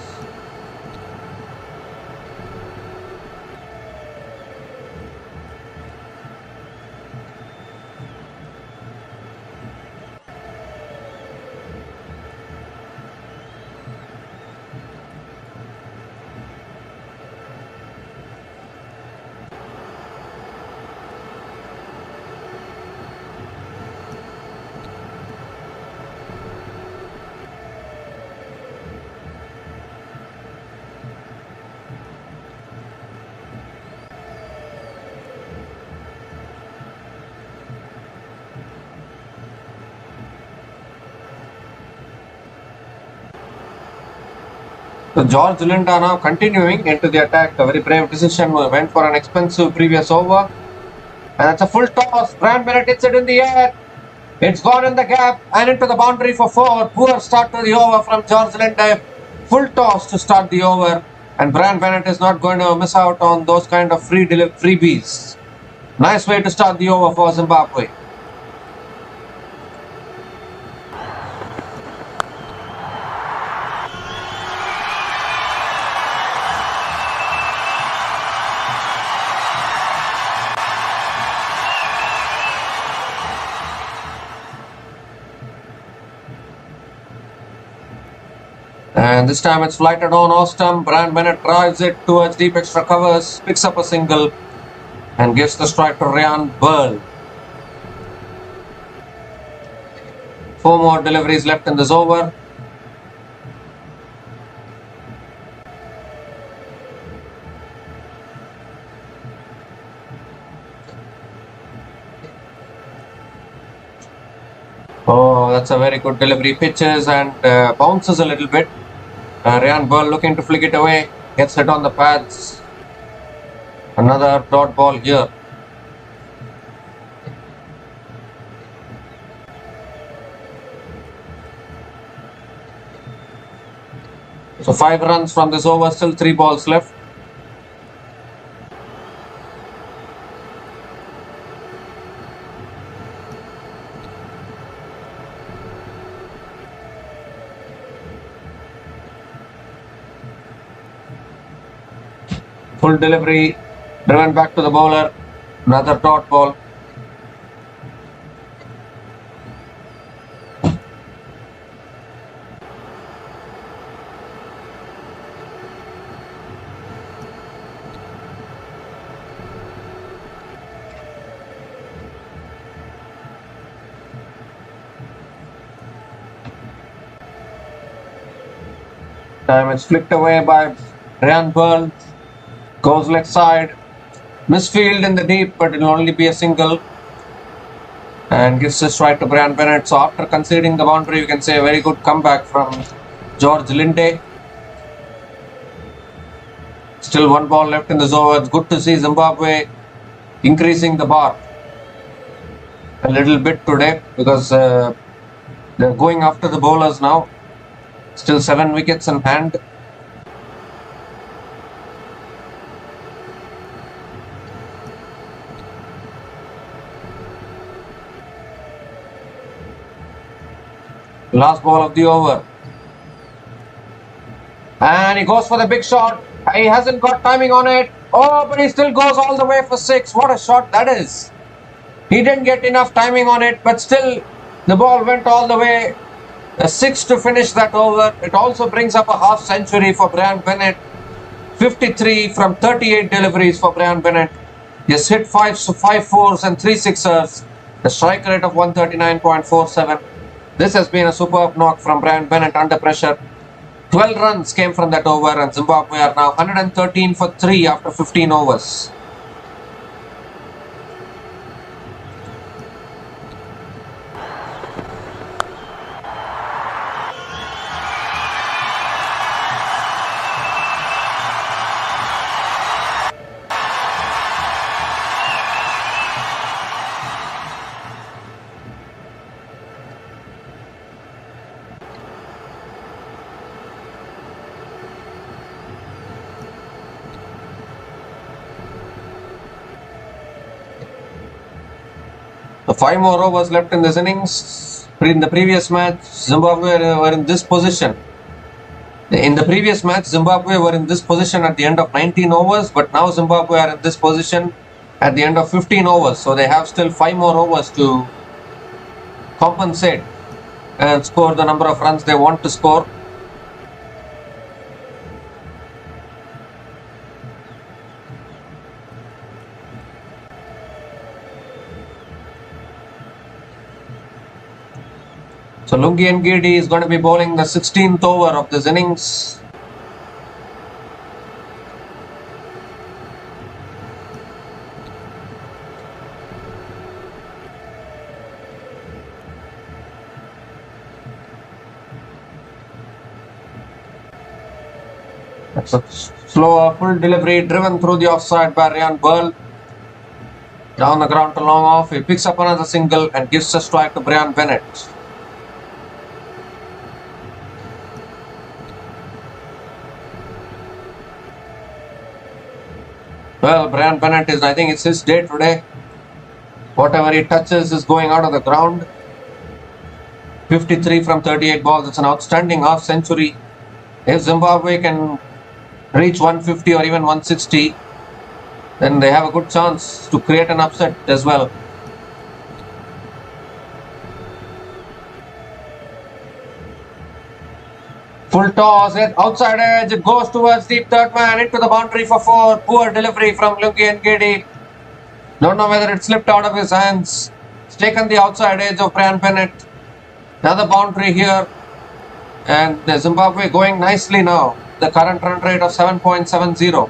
So George Linda now continuing into the attack. A very brave decision. Went for an expensive previous over. And it's a full toss. Brian Bennett hits it in the air. It's gone in the gap and into the boundary for 4. Poor start to the over from George Linda. Full toss to start the over. And Brian Bennett is not going to miss out on those kind of freebies. Nice way to start the over for Zimbabwe. And this time it's flighted on off stump. Brian Bennett drives it towards deep extra covers, picks up a single and gives the strike to Ryan Burl. 4 more deliveries left in this over. Oh, that's a very good delivery. Pitches and bounces a little bit. Ryan Burl looking to flick it away. Gets hit on the pads. Another dot ball here. So 5 runs from this over, still 3 balls left. Full delivery, driven back to the bowler. Another dot ball. Time it's flicked away by Ryan Burl. Goes left side. Misfield in the deep, but it will only be a single. And gives a strike to Brian Bennett. So after conceding the boundary, you can say a very good comeback from George Linde. Still 1 ball left in this over. It's good to see Zimbabwe increasing the bar a little bit today because they're going after the bowlers now. Still 7 wickets in hand. Last ball of the over. And he goes for the big shot. He hasn't got timing on it. Oh, but he still goes all the way for 6. What a shot that is. He didn't get enough timing on it, but still the ball went all the way. A 6 to finish that over. It also brings up a half century for Brian Bennett. 53 from 38 deliveries for Brian Bennett. He has hit 5 fours and 3 sixers. The strike rate of 139.47. This has been a superb knock from Brian Bennett under pressure. 12 runs came from that over and Zimbabwe are now 113 for 3 after 15 overs. So 5 more overs left in this innings. In the previous match, Zimbabwe were in this position. In the previous match, Zimbabwe were in this position at the end of 19 overs, but now Zimbabwe are in this position at the end of 15 overs. So they have still 5 more overs to compensate and score the number of runs they want to score. So Lungi Ngidi is going to be bowling the 16th over of this innings. That's a slower full delivery driven through the offside by Ryan Burl. Down the ground to long off. He picks up another single and gives a strike to Brian Bennett. Well, Brian Bennett I think it's his day today. Whatever he touches is going out of the ground. 53 from 38 balls. It's an outstanding half century. If Zimbabwe can reach 150 or even 160, then they have a good chance to create an upset as well. Full toss, it outside edge, it goes towards the third man into the boundary for 4. Poor delivery from Lungi Ngidi. Don't know whether it slipped out of his hands. It's taken the outside edge of Brian Bennett. Another boundary here. And Zimbabwe going nicely now. The current run rate of 7.70.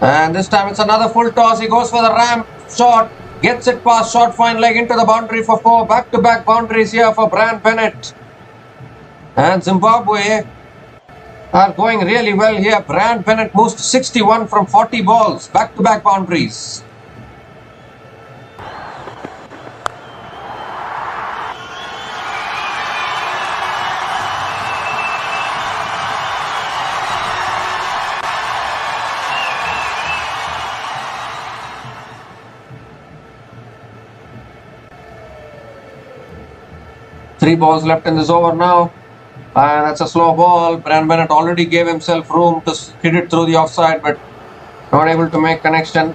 And this time it's another full toss. He goes for the ramp shot. Gets it past short fine leg into the boundary for 4. Back-to-back boundaries here for Brian Bennett. And Zimbabwe are going really well here. Brian Bennett moves to 61 from 40 balls. Back-to-back boundaries. Three balls left in this over now. And that's a slow ball. Brian Bennett already gave himself room to hit it through the offside, but not able to make connection.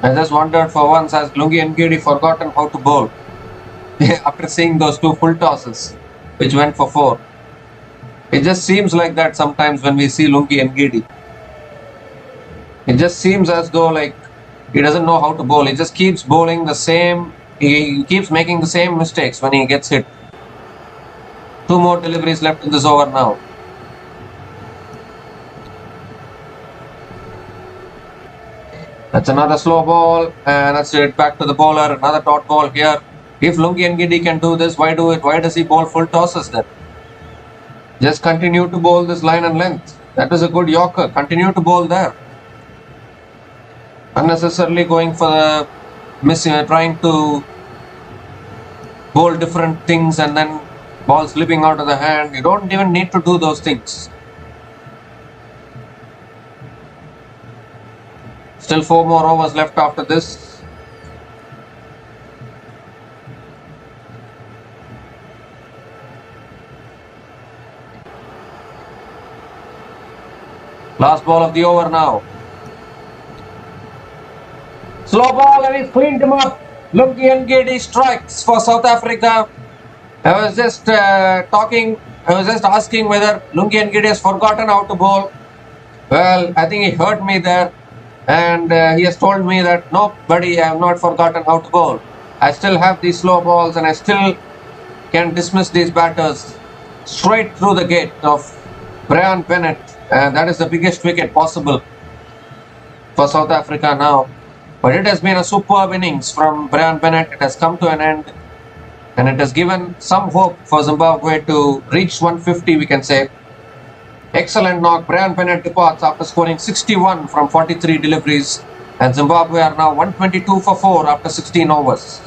I just wondered for once, has Lungi Ngidi forgotten how to bowl after seeing those two full tosses, which went for 4. It just seems like that sometimes when we see Lungi Ngidi. It just seems as though like he doesn't know how to bowl. He just keeps bowling the same. He keeps making the same mistakes when he gets hit. 2 more deliveries left in this over now. That's another slow ball, and that's it. Back to the bowler. Another dot ball here. If Lungi Ngidi can do this, why do it? Why does he bowl full tosses then? Just continue to bowl this line and length. That was a good Yorker. Continue to bowl there. Unnecessarily going for the trying to bowl different things and then ball slipping out of the hand. You don't even need to do those things. Still 4 more overs left after this. Last ball of the over now. Slow ball, and he's cleaned him up. Lungi Ngidi strikes for South Africa. I was just asking whether Lungi Ngidi has forgotten how to bowl. Well, I think he heard me there, and he has told me that no, buddy, I have not forgotten how to bowl. I still have these slow balls, and I still can dismiss these batters straight through the gate of Brian Bennett. That is the biggest wicket possible for South Africa now. But it has been a superb innings from Brian Bennett. It has come to an end, and it has given some hope for Zimbabwe to reach 150, we can say. Excellent knock. Brian Bennett departs after scoring 61 from 43 deliveries, and Zimbabwe are now 122 for 4 after 16 overs.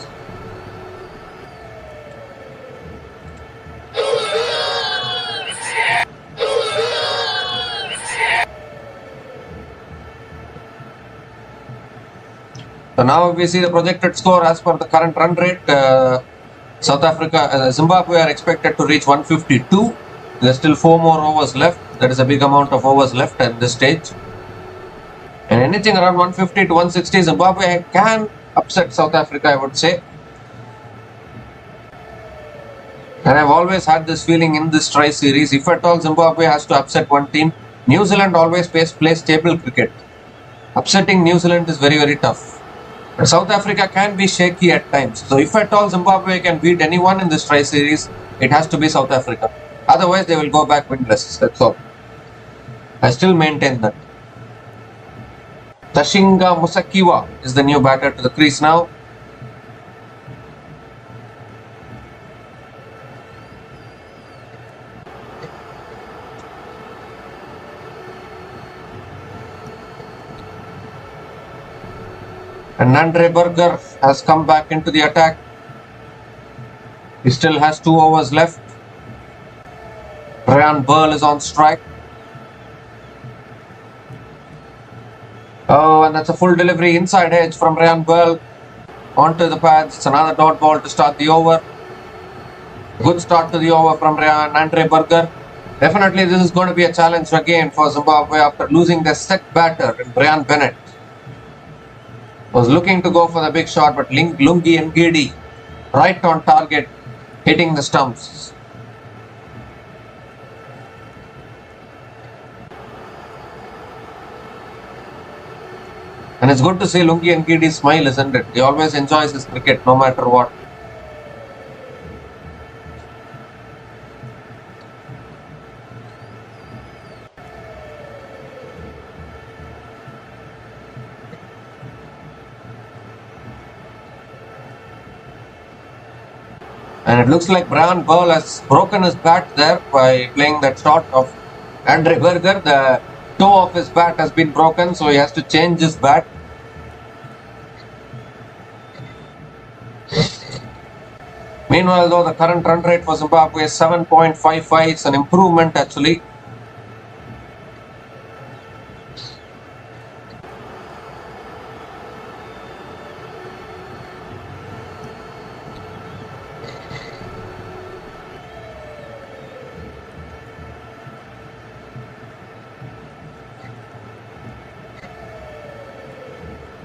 So now we see the projected score as per the current run rate. Zimbabwe are expected to reach 152. There's still 4 more overs left. That is a big amount of overs left at this stage. And anything around 150 to 160, Zimbabwe can upset South Africa, I would say. And I've always had this feeling in this Tri Series, if at all Zimbabwe has to upset one team, New Zealand always plays table cricket. Upsetting New Zealand is very, very tough. But South Africa can be shaky at times. So if at all Zimbabwe can beat anyone in this Tri Series, it has to be South Africa. Otherwise, they will go back winless. That's all. I still maintain that. Tashinga Musakiwa is the new batter to the crease now. And Andre Berger has come back into the attack. He still has 2 overs left. Ryan Burl is on strike. Oh, and that's a full delivery inside edge from Ryan Burl. onto the pads. It's another dot ball to start the over. Good start to the over from Andre Berger. Definitely this is going to be a challenge again for Zimbabwe after losing their set batter in Brian Bennett. Was looking to go for the big shot, but Lungi Ngidi right on target, hitting the stumps. And it's good to see Lungi Ngidi smile, isn't it? He always enjoys his cricket no matter what. And it looks like Brian Ball has broken his bat there by playing that shot of Andre Berger. The toe of his bat has been broken, so he has to change his bat. Meanwhile, though, the current run rate for Zimbabwe is 7.55. It's an improvement actually.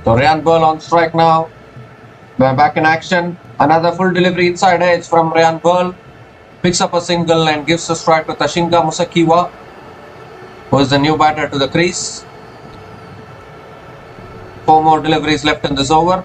So Ryan Burl on strike now. We're back in action. Another full delivery inside edge from Ryan Burl. Picks up a single and gives a strike to Tashinga Musakiwa, who is the new batter to the crease. 4 more deliveries left in this over.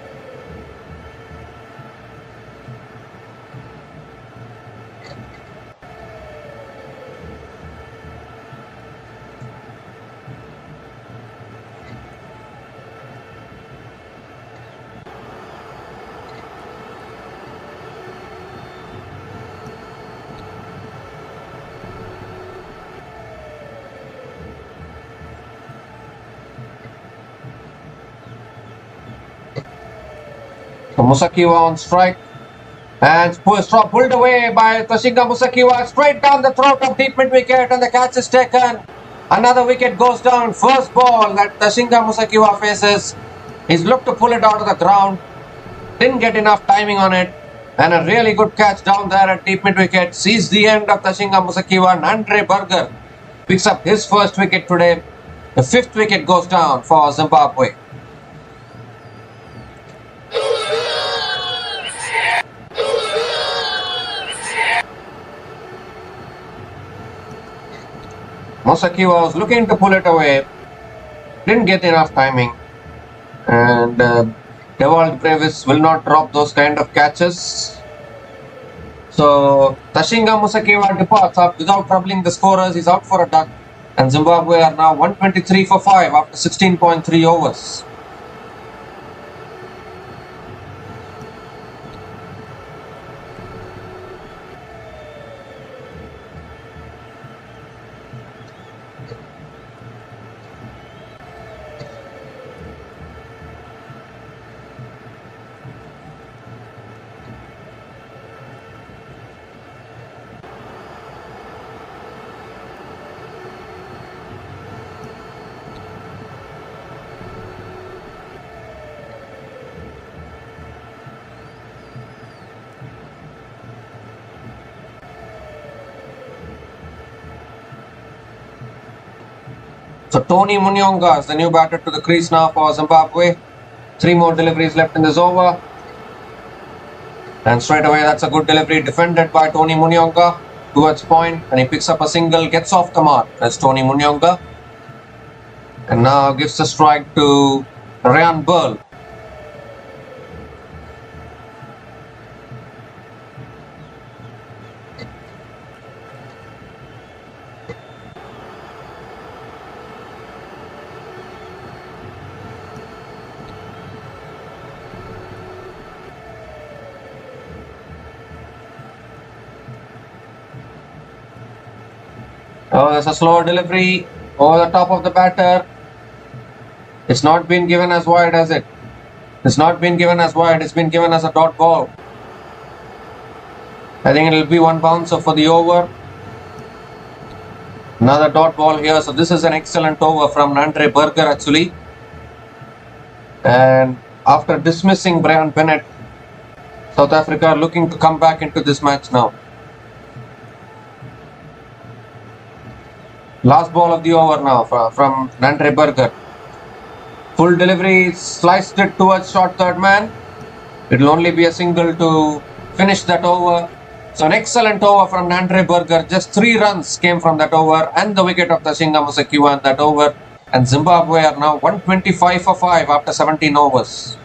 So Musakiwa on strike, and pulled away by Tashinga Musakiwa, straight down the throat of deep mid wicket, and the catch is taken. Another wicket goes down. First ball that Tashinga Musakiwa faces. He's looked to pull it out of the ground, didn't get enough timing on it, and a really good catch down there at deep mid wicket. Sees the end of Tashinga Musakiwa, and Andre Berger picks up his first wicket today. The 5th wicket goes down for Zimbabwe. Musakiwa was looking to pull it away, didn't get enough timing, and Dewald Brevis will not drop those kind of catches. So Tashinga Musakiwa departs without troubling the scorers. He's out for a duck, and Zimbabwe are now 123 for 5 after 16.3 overs. So Tony Munyonga is the new batter to the crease now for Zimbabwe. 3 more deliveries left in this over. And straight away that's a good delivery defended by Tony Munyonga towards point, and he picks up a single, gets off the mark. That's Tony Munyonga. And now gives a strike to Ryan Burl. Oh, there's a slower delivery over the top of the batter. It's not been given as wide, has it? It's not been given as wide. It's been given as a dot ball. I think it will be 1 bouncer for the over. Another dot ball here. So this is an excellent over from Andre Berger actually. And after dismissing Brian Bennett. South Africa are looking to come back into this match now. Last ball of the over now from Andre Berger. Full delivery, sliced it towards short third man. It will only be a single to finish that over. So an excellent over from Andre Berger. Just 3 runs came from that over and the wicket of Tashinga Musekiwa on that over. And Zimbabwe are now 125 for 5 after 17 overs.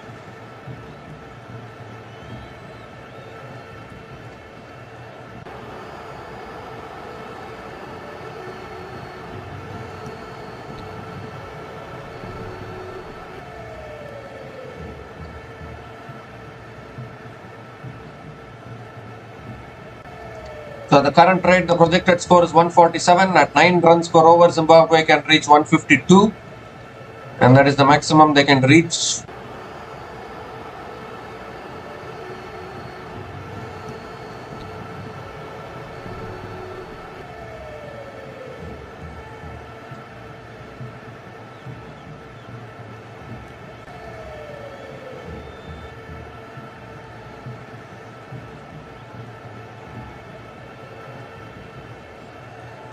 So the current rate, the projected score is 147. At 9 runs per over, Zimbabwe can reach 152. And that is the maximum they can reach.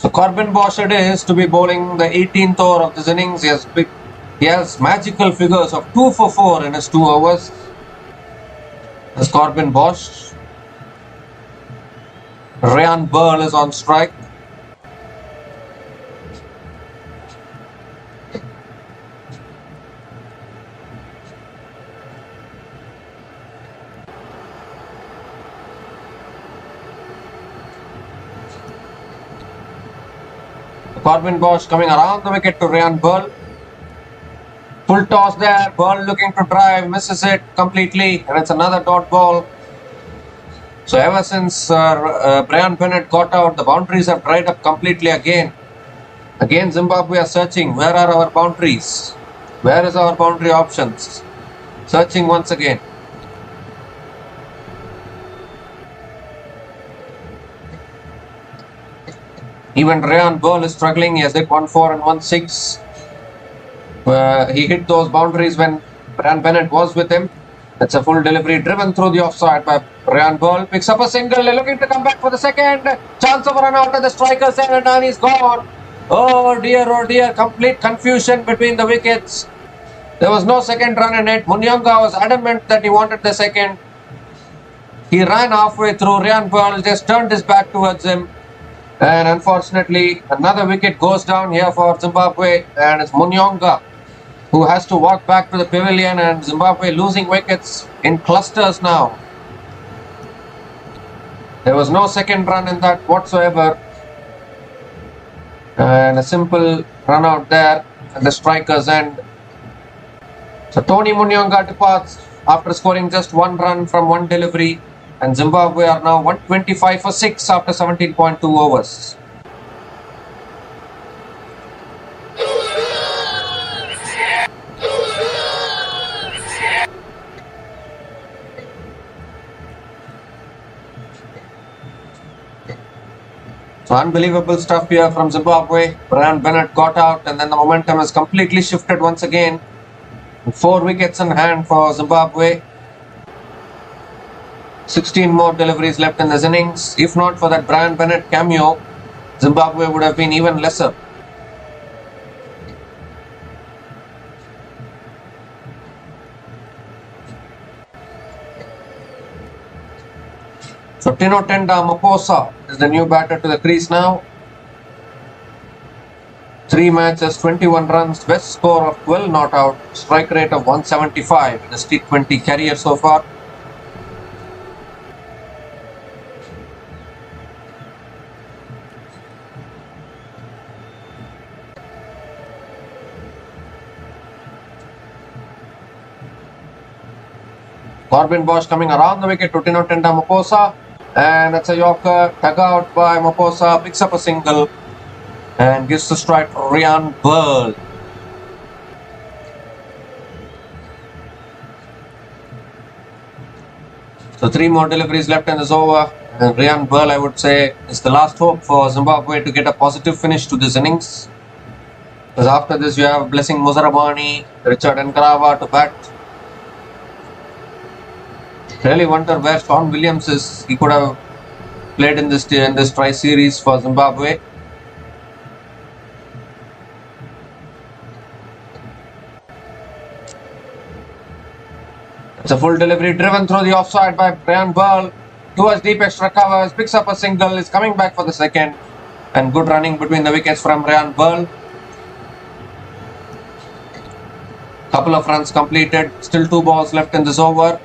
So Corbin Bosch it is to be bowling the 18th over of this innings. He has magical figures of 2 for 4 in his 2 overs. As Corbin Bosch. Ryan Burl is on strike. Corbin Bosch coming around the wicket to Ryan Burl. Full toss there. Burl looking to drive, misses it completely, and it's another dot ball. So ever since Brian Bennett got out, the boundaries have dried up completely again. Again, Zimbabwe are searching. Where are our boundaries? Where is our boundary options? Searching once again. Even Ryan Burl is struggling. He has hit 1-4 and 1-6. He hit those boundaries when Brian Bennett was with him. That's a full delivery driven through the offside by Ryan Burl. Picks up a single. They're looking to come back for the second. Chance of a run out of the striker's end and he's gone. Oh dear. Complete confusion between the wickets. There was no second run in it. Munyanga was adamant that he wanted the second. He ran halfway through. Ryan Burl just turned his back towards him. And unfortunately, another wicket goes down here for Zimbabwe, and it's Munyanga who has to walk back to the pavilion, and Zimbabwe losing wickets in clusters now. There was no second run in that whatsoever. And a simple run out there at the striker's end. So Tony Munyanga departs after scoring just 1 run from 1 delivery. And Zimbabwe are now 125 for 6 after 17.2 overs. So unbelievable stuff here from Zimbabwe. Brian Bennett got out and then the momentum has completely shifted once again. 4 wickets in hand for Zimbabwe. 16 more deliveries left in this innings. If not for that Brian Bennett cameo, Zimbabwe would have been even lesser. So Tino Tenda Maposa is the new batter to the crease now. 3 matches, 21 runs, best score of 12 not out, strike rate of 175 in his T20 career so far. Corbin Bosch coming around the wicket to Tino Tenda Maposa, and that's a Yorker, dug out by Maposa, picks up a single and gives the strike to Ryan Burl. So 3 more deliveries left in this over, and Ryan Burl, I would say, is the last hope for Zimbabwe to get a positive finish to this innings. Because after this you have Blessing Muzarabani, Richard Nkarava to bat. Really wonder where Sean Williams is. He could have played in this Tri Series for Zimbabwe. It's a full delivery driven through the offside by Brian Burl. Towards deep extra covers, picks up a single, is coming back for the second. And good running between the wickets from Brian Burl. Couple of runs completed. Still 2 balls left in this over.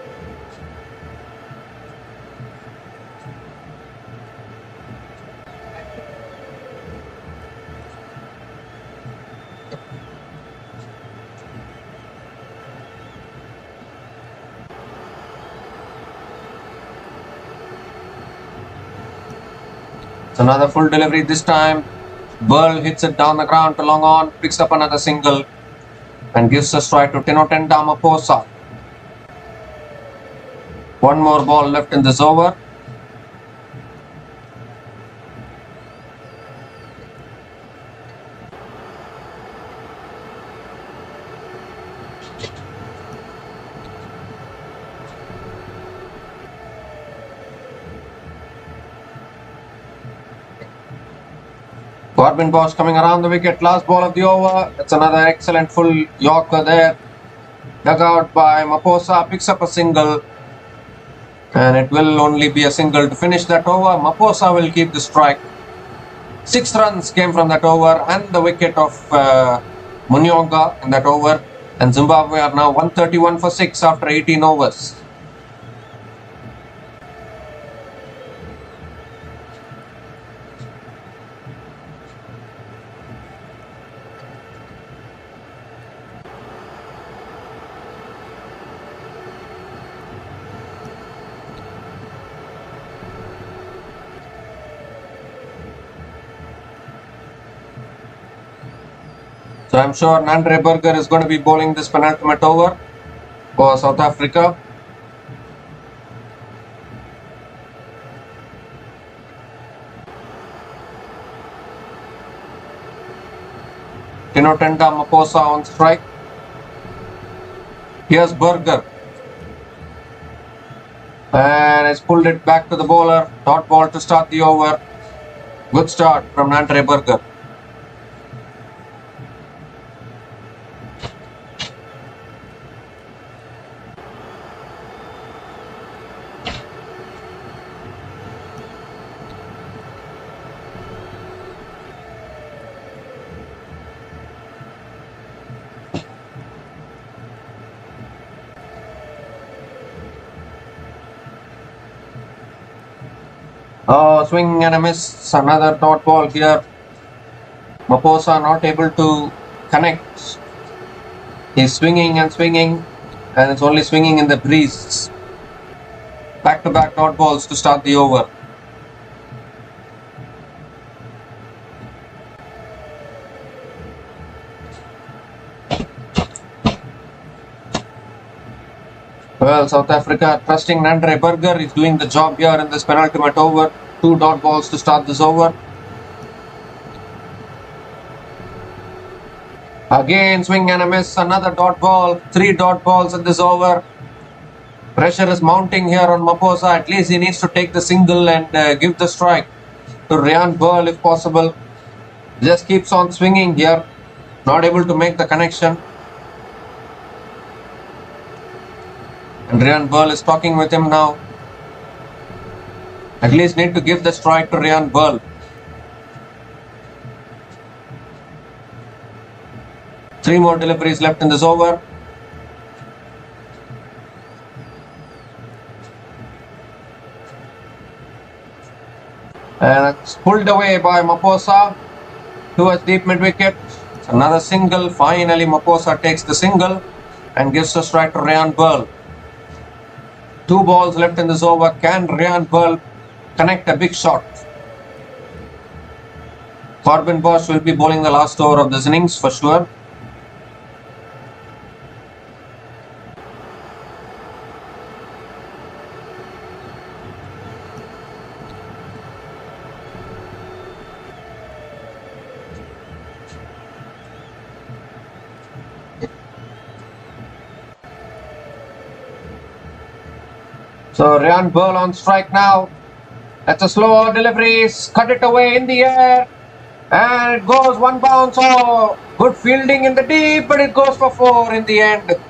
It's another full delivery this time. Burl hits it down the ground to long on, picks up another single and gives a strike to Tinotenda Maposa. One more ball left in this over. Corbin Bosch coming around the wicket, last ball of the over. It's another excellent full Yorker there. Dug out by Maposa, picks up a single. And it will only be a single to finish that over. Maposa will keep the strike. 6 runs came from that over and the wicket of Munyonga in that over. And Zimbabwe are now 131 for 6 after 18 overs. So I'm sure Nandre Berger is going to be bowling this penultimate over for South Africa. Tinotenda Maposa on strike. Here's Berger. And it's pulled it back to the bowler. Dot ball to start the over. Good start from Nandre Berger. Oh, swing and a miss. Another dot ball here. Maposa not able to connect. He's swinging and swinging, and it's only swinging in the breeze. Back-to-back dot balls to start the over. Well, South Africa trusting Nandre Berger is doing the job here in this penultimate over. 2 dot balls to start this over. Again, swing and a miss. Another dot ball. 3 dot balls in this over. Pressure is mounting here on Maposa. At least he needs to take the single and give the strike to Ryan Burl if possible. Just keeps on swinging here. Not able to make the connection. And Ryan Burl is talking with him now. At least need to give the strike to Ryan Burl. Three more deliveries left in this over. And it's pulled away by Maposa towards deep mid wicket. It's another single. Finally, Maposa takes the single and gives the strike to Ryan Burl. 2 balls left in this over. Can Ryan Burl connect a big shot? Corbin Bosch will be bowling the last over of this innings for sure. So Ryan Burl on strike now. That's a slow delivery. Cut it away in the air. And it goes one bounce. Oh, good fielding in the deep, but it goes for 4 in the end. It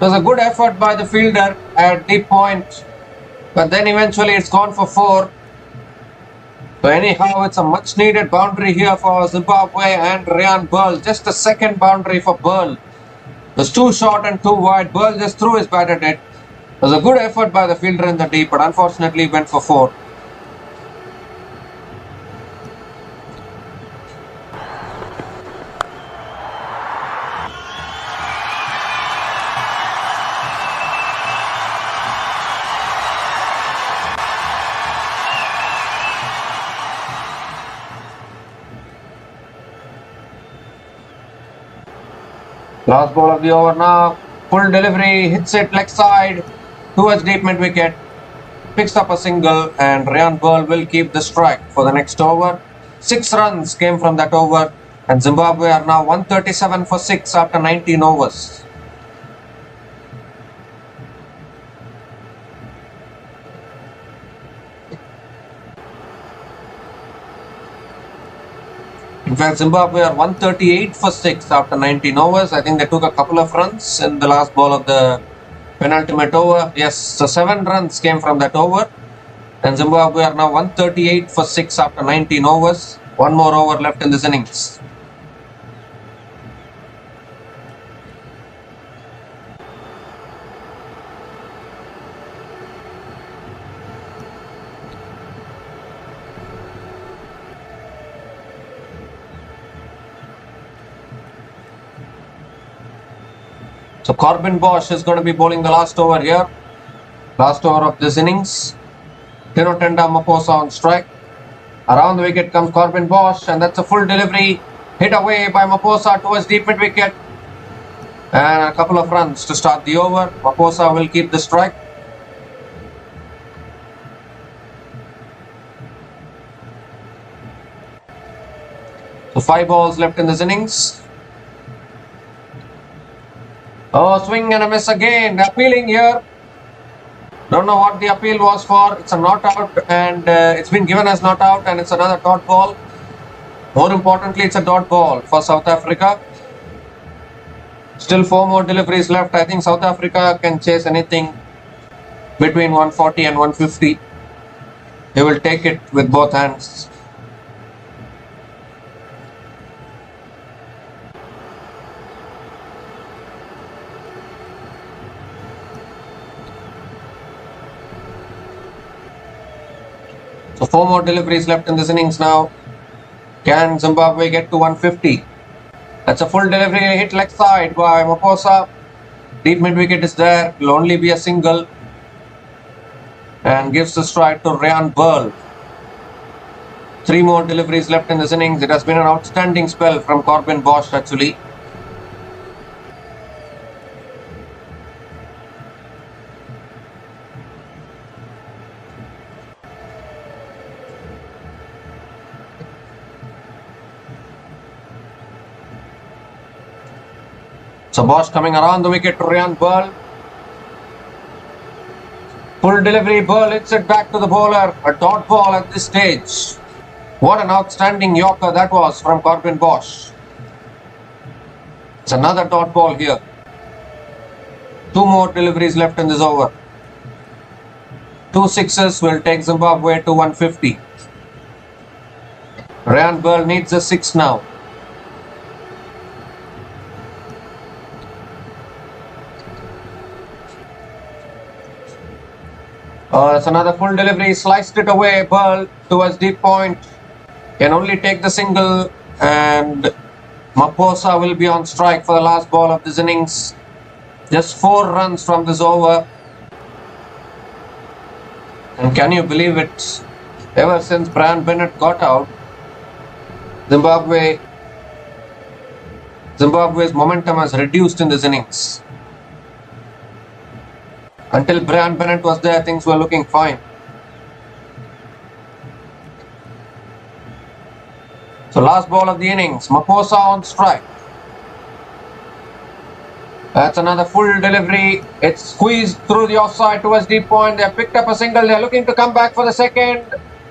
was a good effort by the fielder at deep point. But then eventually it's gone for 4. So anyhow, it's a much needed boundary here for Zimbabwe and Ryan Burl. Just a second boundary for Burl. It was too short and too wide. Burl just threw his bat at it. It was a good effort by the fielder in the deep, but unfortunately went for 4. Last ball of the over now. Full delivery, hits it leg side towards deep mid wicket. Picks up a single, and Ryan Burl will keep the strike for the next over. 6 runs came from that over, and Zimbabwe are now 137 for 6 after 19 overs. In fact, Zimbabwe are 138 for 6 after 19 overs. I think they took a couple of runs in the last ball of the penultimate over. Yes, so 7 runs came from that over. And Zimbabwe are now 138 for 6 after 19 overs. 1 more over left in this innings. So Corbin Bosch is going to be bowling the last over here. Last over of this innings. Tinotenda Maposa on strike. Around the wicket comes Corbin Bosch, and that's a full delivery. Hit away by Maposa towards deep mid wicket. And a couple of runs to start the over. Maposa will keep the strike. So 5 balls left in this innings. Oh, swing and a miss again. Appealing here. Don't know what the appeal was for. It's a not out, and it's been given as not out, and it's another dot ball. More importantly, it's a dot ball for South Africa. Still 4 more deliveries left. I think South Africa can chase anything between 140 and 150. They will take it with both hands. So 4 more deliveries left in this innings now. Can Zimbabwe get to 150? That's a full delivery, hit leg side by Maposa. Deep mid wicket is there. Will only be a single. And gives the strike to Ryan Burl. 3 more deliveries left in this innings. It has been an outstanding spell from Corbin Bosch actually. So Bosch coming around the wicket to Ryan Burl. Full delivery, Burl hits it back to the bowler. A dot ball at this stage. What an outstanding Yorker that was from Corbin Bosch. It's another dot ball here. 2 more deliveries left in this over. 2 sixes will take Zimbabwe to 150. Ryan Burl needs a 6 now. It's another full delivery, sliced it away, Burl towards deep point. Can only take the single, and Maposa will be on strike for the last ball of this innings. Just 4 runs from this over. And can you believe it? Ever since Brian Bennett got out, Zimbabwe's momentum has reduced in this innings. Until Brian Bennett was there, things were looking fine. So last ball of the innings, Maposa on strike. That's another full delivery. It's squeezed through the offside towards deep point. They have picked up a single. They're looking to come back for the second.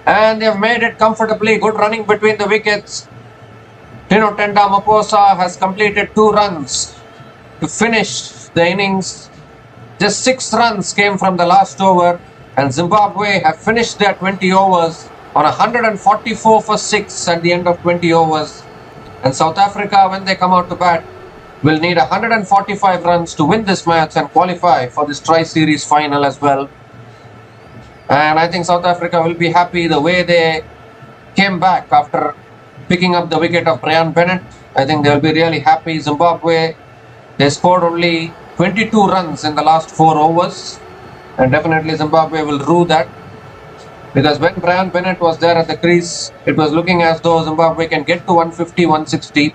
And they've made it comfortably. Good running between the wickets. Tino Tenda Maposa has completed 2 runs to finish the innings. Just 6 runs came from the last over. And Zimbabwe have finished their 20 overs on 144 for 6 at the end of 20 overs. And South Africa, when they come out to bat, will need 145 runs to win this match and qualify for this Tri Series final as well. And I think South Africa will be happy the way they came back after picking up the wicket of Brian Bennett. I think they'll be really happy. Zimbabwe, they scored only 22 runs in the last 4 overs. And definitely Zimbabwe will rue that. Because when Brian Bennett was there at the crease, it was looking as though Zimbabwe can get to 150, 160.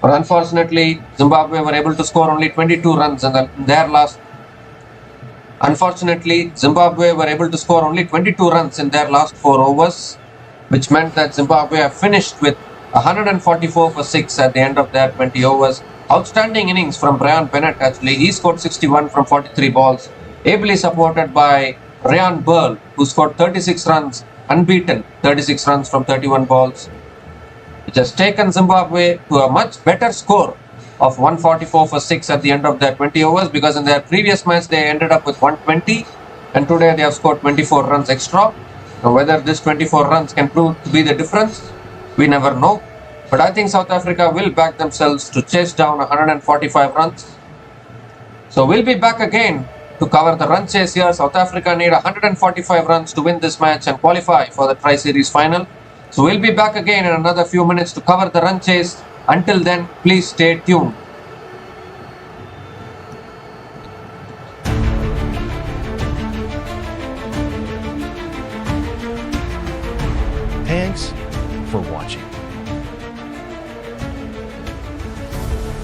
But unfortunately, Zimbabwe were able to score only 22 runs in their last. Unfortunately, Zimbabwe were able to score only 22 runs in their last 4 overs, which meant that Zimbabwe have finished with 144 for 6 at the end of their 20 overs. Outstanding innings from Brian Bennett actually. He scored 61 from 43 balls, ably supported by Ryan Burl, who scored 36 runs, unbeaten 36 runs from 31 balls. Which has taken Zimbabwe to a much better score of 144 for 6 at the end of their 20 overs, because in their previous match they ended up with 120 and today they have scored 24 runs extra. Now whether this 24 runs can prove to be the difference, we never know. But I think South Africa will back themselves to chase down 145 runs. So we'll be back again to cover the run chase here. South Africa need 145 runs to win this match and qualify for the Tri Series final. So we'll be back again in another few minutes to cover the run chase. Until then, please stay tuned. Thanks for watching.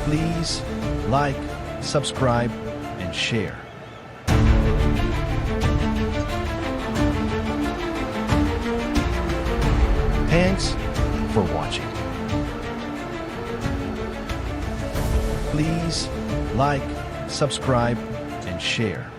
Please like, subscribe, and share. Thanks for watching. Please like, subscribe, and share.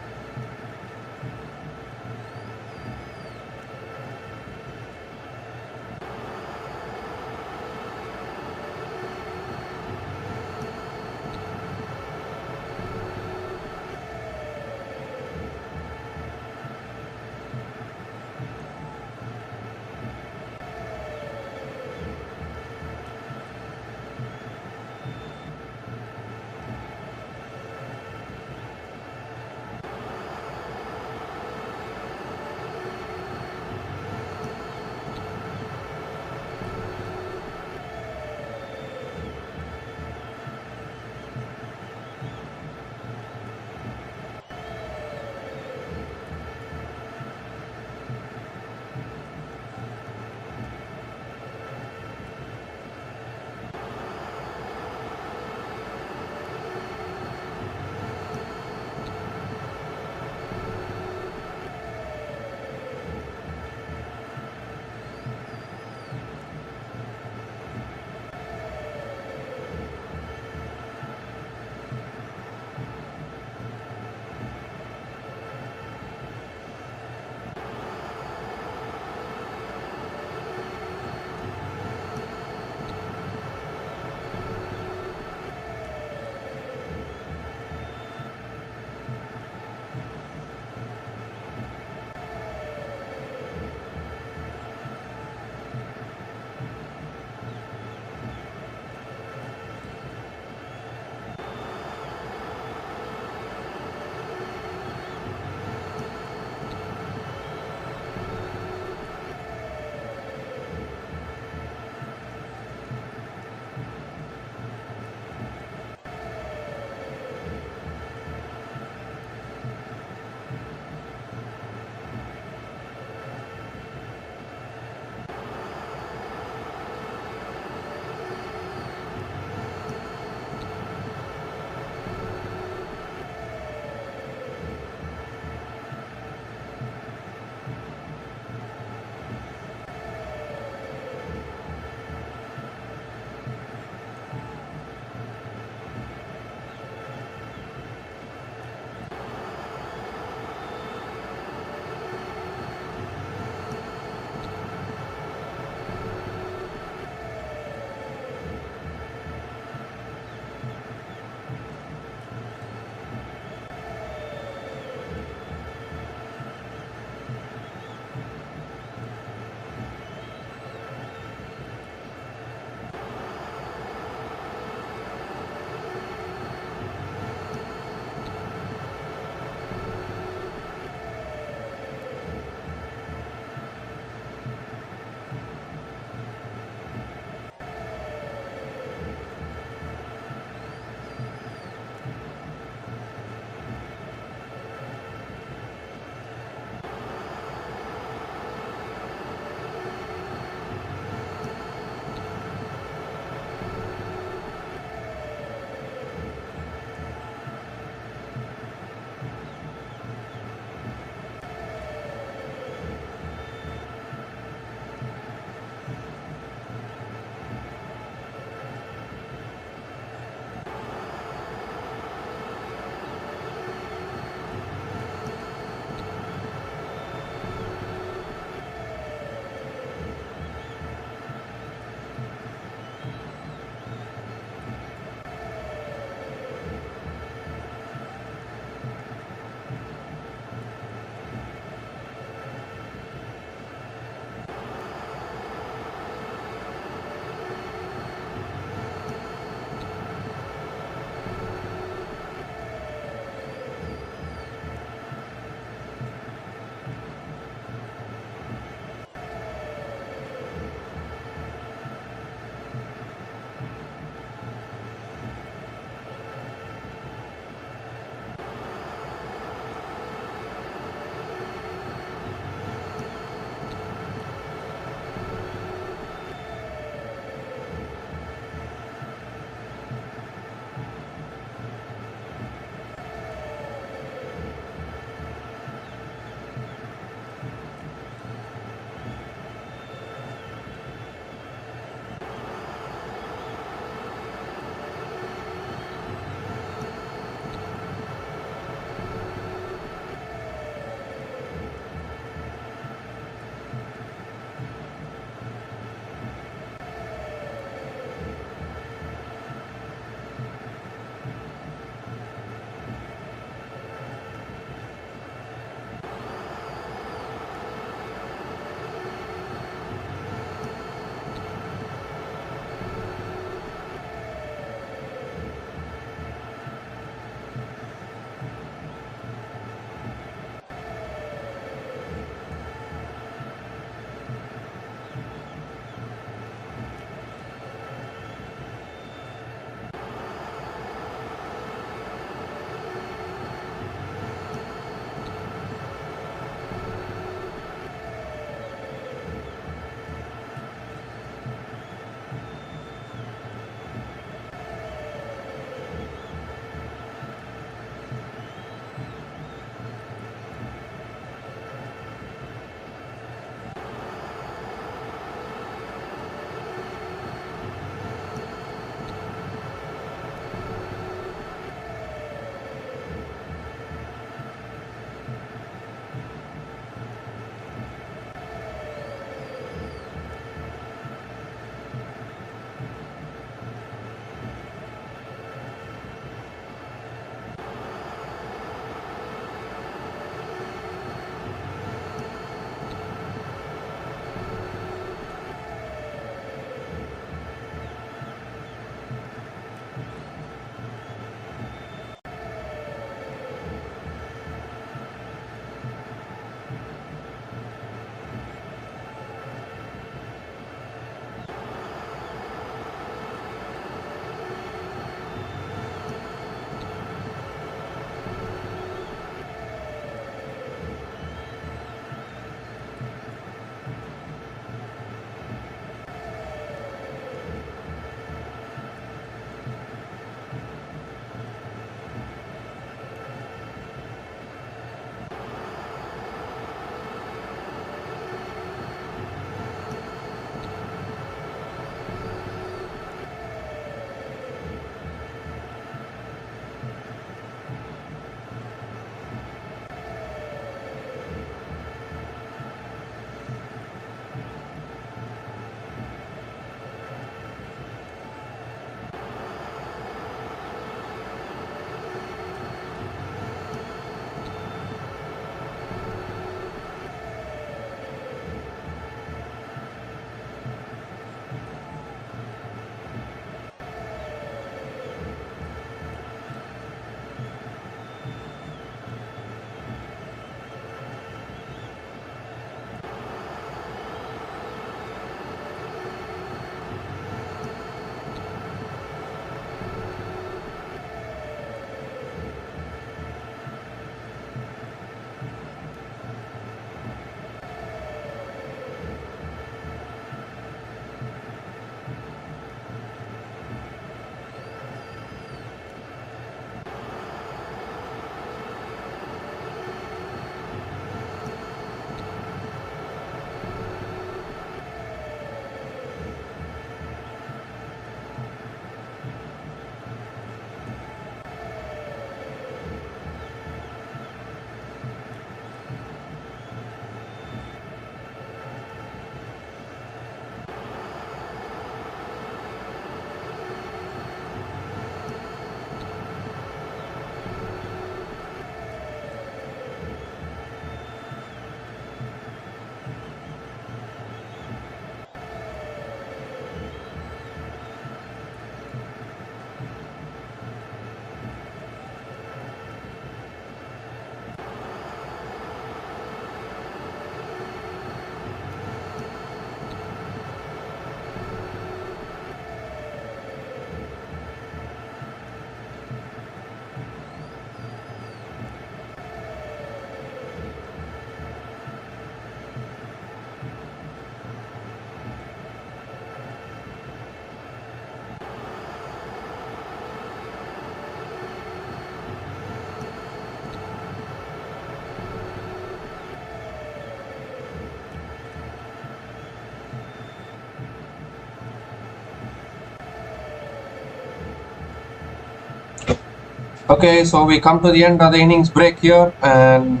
Okay, so we come to the end of the innings break here, and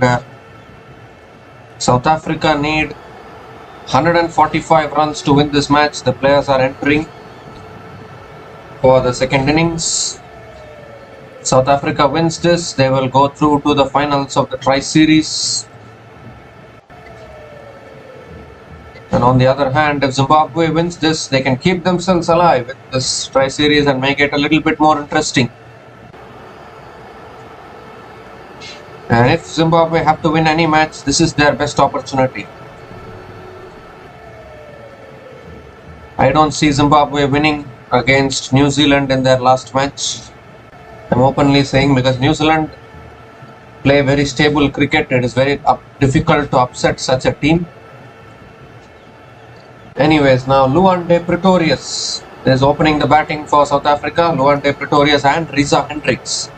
South Africa need 145 runs to win this match. The players are entering for the second innings. South Africa wins this, they will go through to the finals of the Tri Series. And on the other hand, if Zimbabwe wins this, they can keep themselves alive in this Tri Series and make it a little bit more interesting. And if Zimbabwe have to win any match, this is their best opportunity. I don't see Zimbabwe winning against New Zealand in their last match. I'm openly saying, because New Zealand play very stable cricket. It is very difficult to upset such a team. Anyways, now Luande Pretorius is opening the batting for South Africa. Luande Pretorius and Reza Hendricks.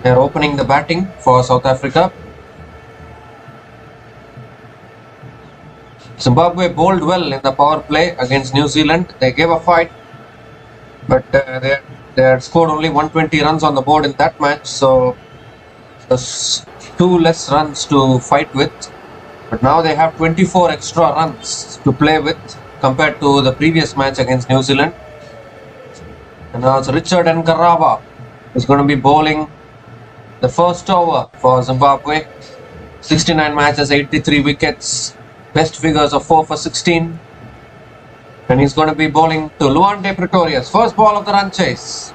They are opening the batting for South Africa. Zimbabwe bowled well in the power play against New Zealand. They gave a fight, but they had scored only 120 runs on the board in that match, so there's 2 less runs to fight with. But now they have 24 extra runs to play with compared to the previous match against New Zealand. And now it's Richard Nkarawa who's going to be bowling the first over for Zimbabwe. 69 matches, 83 wickets, best figures of 4 for 16. And he's going to be bowling to Luande Pretorius. First ball of the run chase.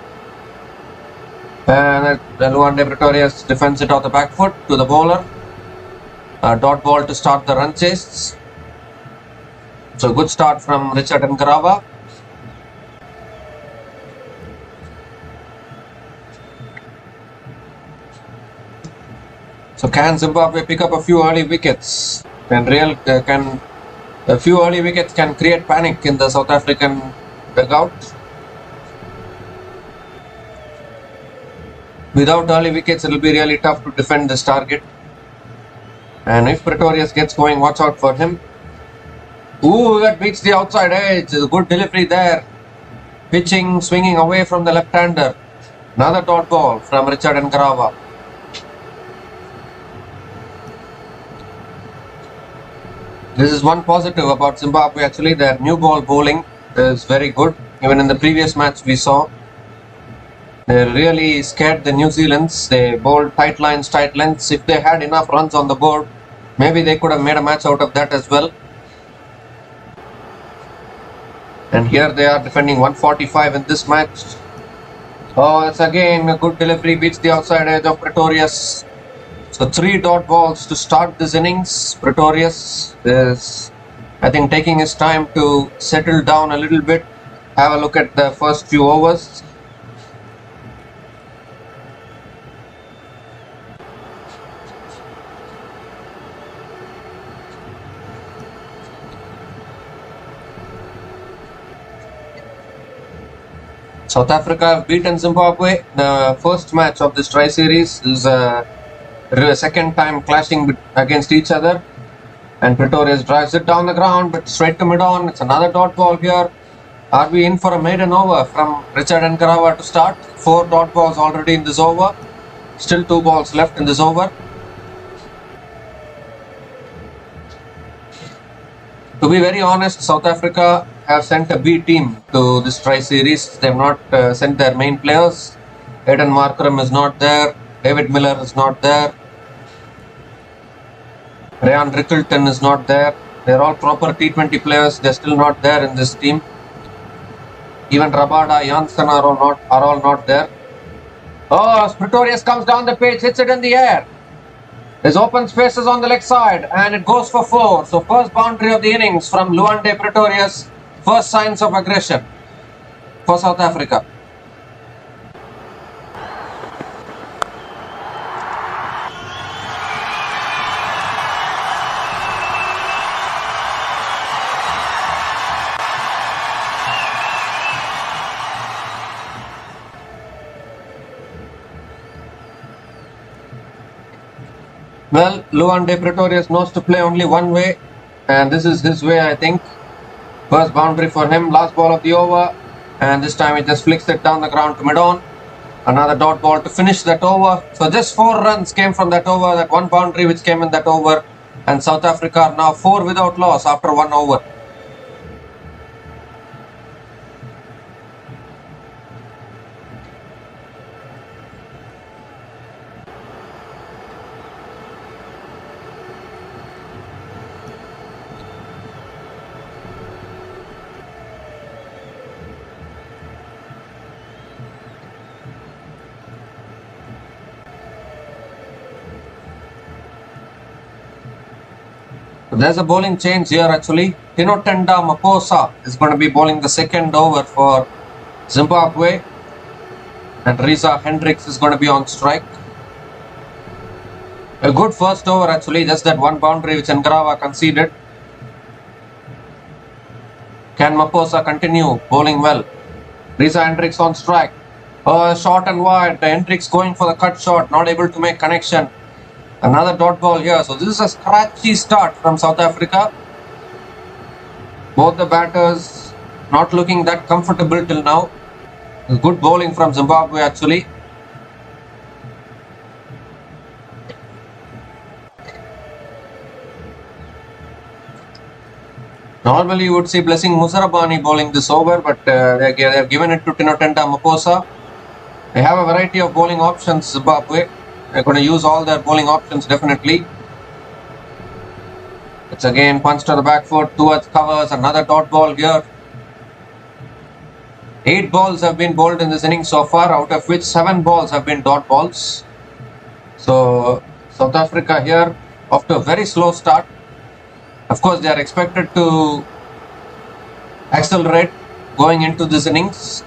And Luande Pretorius defends it off the back foot to the bowler. A dot ball to start the run chase. So good start from Richard Nkarawa. So can Zimbabwe pick up a few early wickets? A few early wickets can create panic in the South African dugout. Without early wickets, it will be really tough to defend this target. And if Pretorius gets going, watch out for him. Ooh, that beats the outside edge. A good delivery there. Pitching, swinging away from the left-hander. Another dot ball from Richard Nkarawa. This is one positive about Zimbabwe actually. Their new ball bowling is very good. Even in the previous match we saw, they really scared the New Zealanders. They bowled tight lines, tight lengths. If they had enough runs on the board, maybe they could have made a match out of that as well. And here they are defending 145 in this match. Oh, it's again a good delivery, beats the outside edge of Pretorius. So 3 dot balls to start this innings. Pretorius is, I think, taking his time to settle down a little bit. Have a look at the first few overs. South Africa have beaten Zimbabwe. The first match of this Tri Series is a second time clashing against each other. And Pretorius drives it down the ground, but straight to mid-on. It's another dot ball here. Are we in for a maiden over from Richard Nkarawa to start? 4 dot balls already in this over. Still 2 balls left in this over. To be very honest, South Africa have sent a B team to this Tri Series. They have not sent their main players. Aiden Markram is not there. David Miller is not there. Ryan Rickleton is not there. They're all proper T20 players. They're still not there in this team. Even Rabada, Janssen are all not there. Oh, Pretorius comes down the pitch, hits it in the air. There's open spaces on the leg side and it goes for 4. So first boundary of the innings from Luande Pretorius. First signs of aggression for South Africa. Well, Luande Pretorius knows to play only one way, and this is his way, I think. First boundary for him, last ball of the over, and this time he just flicks it down the ground to mid-on. Another dot ball to finish that over. So just 4 runs came from that over, that one boundary which came in that over. And South Africa are now 4 without loss after 1 over. There's a bowling change here actually. Tinotenda Maposa is going to be bowling the second over for Zimbabwe. And Reza Hendricks is going to be on strike. A good first over actually, just that one boundary which Ngarava conceded. Can Maposa continue bowling well? Reza Hendricks on strike. Short and wide. Hendricks going for the cut shot, not able to make connection. Another dot ball here. So this is a scratchy start from South Africa. Both the batters not looking that comfortable till now. Good bowling from Zimbabwe actually. Normally you would see Blessing Musarabani bowling this over, but they have given it to Tinotenda Maposa. They have a variety of bowling options, Zimbabwe. They're going to use all their bowling options definitely. It's again punch to the back foot towards covers. Another dot ball here. 8 balls have been bowled in this inning so far, out of which 7 balls have been dot balls. So South Africa here off to a very slow start. Of course, they are expected to accelerate going into this innings.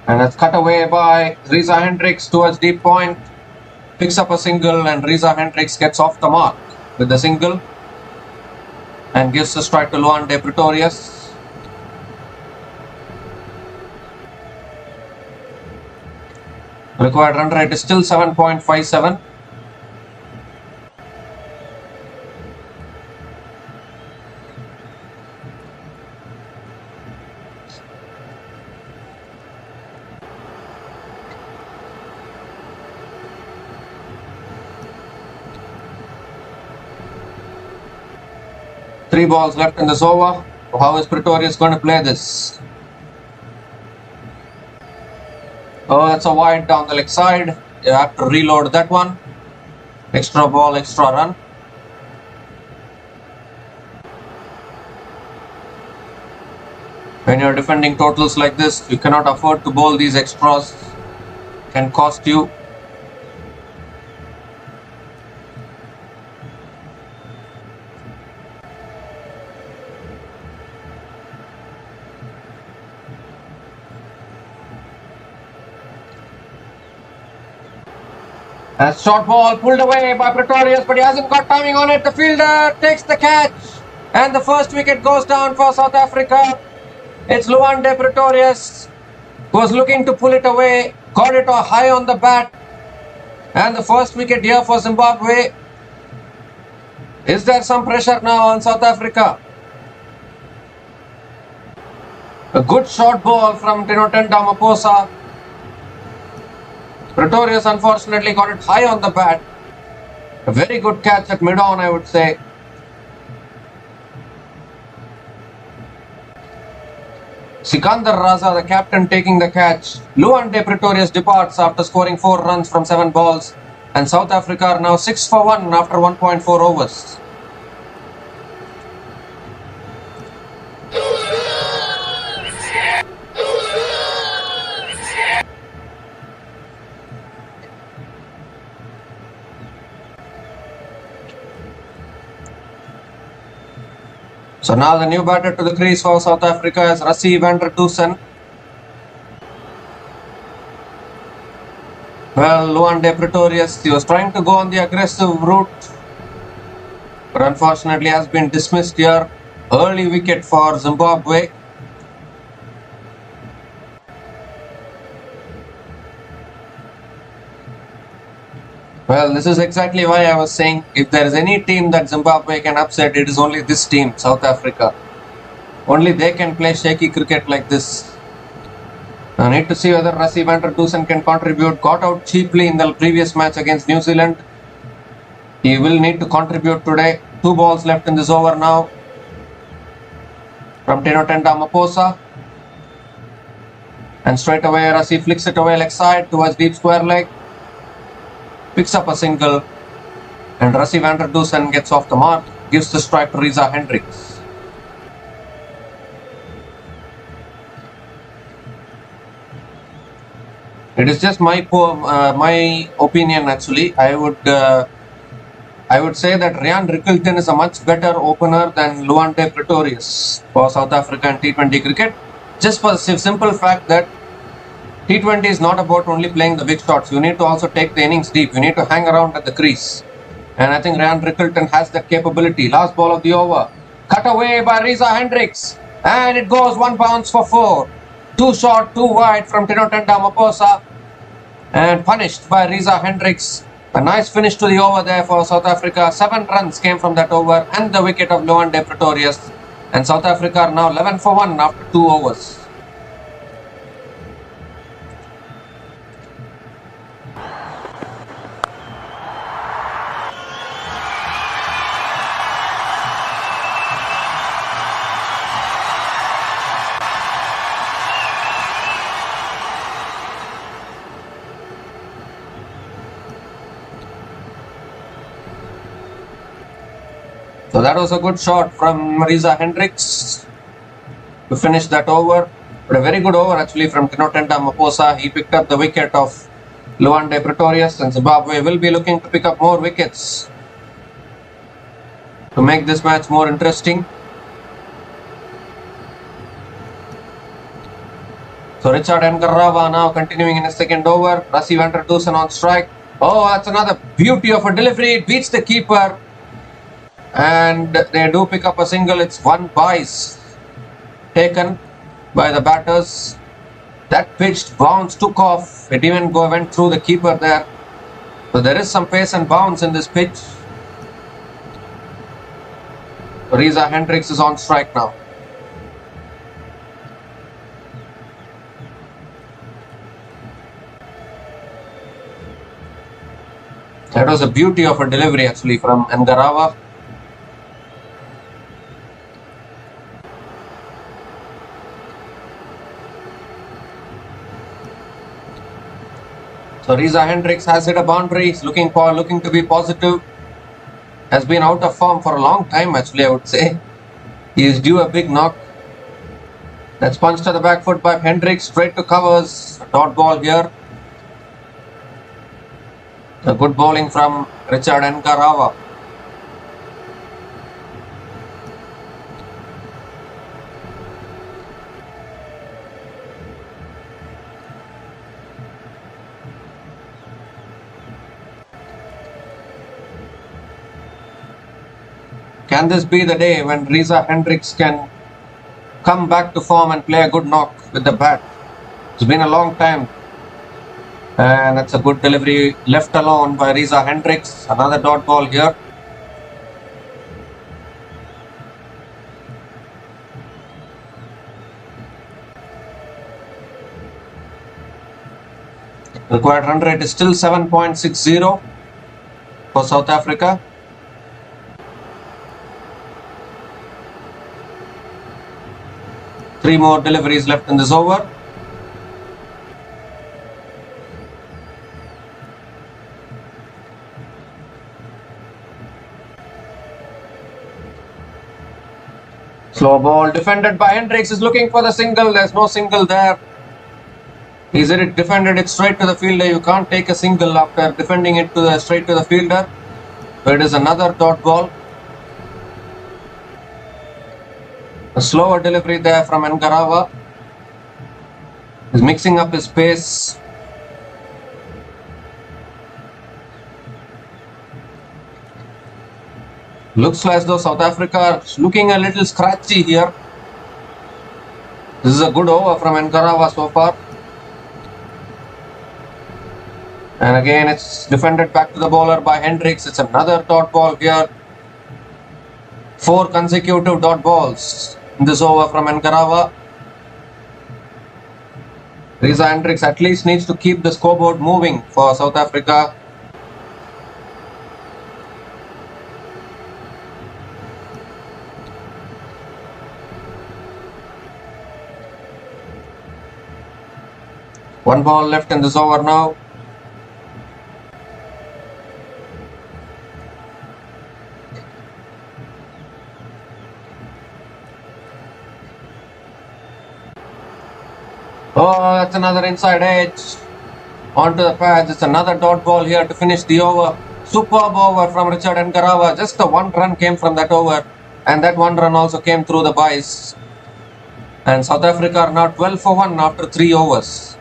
And it's cut away by Reza Hendricks towards deep point. Picks up a single and Reza Hendricks gets off the mark with the single. And gives the strike to Luande Pretorius. Required run rate is still 7.57. Three balls left in this over. How is Pretorius going to play this? Oh, it's a wide down the leg side. You have to reload that one. Extra ball, extra run. When you're defending totals like this, you cannot afford to bowl these extras. Can cost you. A short ball pulled away by Pretorius, but he hasn't got timing on it. The fielder takes the catch, and the first wicket goes down for South Africa. It's Luande Pretorius who was looking to pull it away, got it high on the bat, and the first wicket here for Zimbabwe. Is there some pressure now on South Africa? A good short ball from Tinotenda Maposa. Pretorius unfortunately got it high on the bat. A very good catch at mid-on, I would say. Sikandar Raza, the captain, taking the catch. Luande Pretorius departs after scoring 4 runs from 7 balls. And South Africa are now 6 for 1 after 1.4 overs. So now the new batter to the crease for South Africa is Rassie van der Dusen. Well, Luande Pretorius, he was trying to go on the aggressive route, but unfortunately has been dismissed here. Early wicket for Zimbabwe. Well, this is exactly why I was saying if there is any team that Zimbabwe can upset, it is only this team, South Africa. Only they can play shaky cricket like this. I need to see whether Rassie van der Dusen can contribute. Got out cheaply in the previous match against New Zealand. He will need to contribute today. 2 balls left in this over now. From Tino Tenda Maposa. And straight away Rassie flicks it away leg side towards deep square leg. Picks up a single. And Rassie van der Dusen gets off the mark. Gives the strike to Reza Hendricks. It is just my opinion actually. I would say that Ryan Rickelton is a much better opener than Luande Pretorius for South African T20 cricket. Just for the simple fact that T20 is not about only playing the big shots. You need to also take the innings deep. You need to hang around at the crease. And I think Ryan Rickelton has that capability. Last ball of the over. Cut away by Reza Hendricks. And it goes 1 bounce for 4. 2 short, 2 wide from Tino Tenda Maposa. And punished by Reza Hendricks. A nice finish to the over there for South Africa. 7 runs came from that over and the wicket of Luande Pretorius. And South Africa are now 11 for 1 after 2 overs. So that was a good shot from Reza Hendricks to finish that over. But a very good over actually from Tino Tenda Maposa. He picked up the wicket of Luande Pretorius, and Zimbabwe will be looking to pick up more wickets to make this match more interesting. So Richard Ngarava now continuing in his second over. Rassie van der Dusen on strike. Oh, that's another beauty of a delivery. It beats the keeper. And they do pick up a single. It's 1 base taken by the batters. That pitched bounce took off. It even went through the keeper there. So there is some pace and bounce in this pitch. Reza Hendricks is on strike now. That was a beauty of a delivery actually from Ngarava. So Reza Hendricks has hit a boundary. He's looking to be positive. Has been out of form for a long time actually, I would say. He is due a big knock. That's punched to the back foot by Hendricks. Straight to covers. A dot ball here. A good bowling from Richard Ngarava. Can this be the day when Reza Hendricks can come back to form and play a good knock with the bat? It's been a long time. And that's a good delivery left alone by Reza Hendricks. Another dot ball here. Required run rate is still 7.60 for South Africa. Three more deliveries left in this over. Slow ball defended by Hendricks, is looking for the single. There's no single there. He's defended it straight to the fielder. You can't take a single after defending it straight to the fielder. So it is another dot ball. A slower delivery there from Ngarava. He's mixing up his pace. Looks as though South Africa are looking a little scratchy here. This is a good over from Ngarava so far. And again, it's defended back to the bowler by Hendricks. It's another dot ball here. 4 consecutive dot balls in this over from Nkarawa. Reza Hendricks at least needs to keep the scoreboard moving for South Africa. One ball left in this over now. Oh, that's another inside edge onto the pads. It's another dot ball here to finish the over. Superb over from Richard Nkarawa. Just the 1 run came from that over, and that 1 run also came through the byes. And South Africa are now 12 for 1 after 3 overs.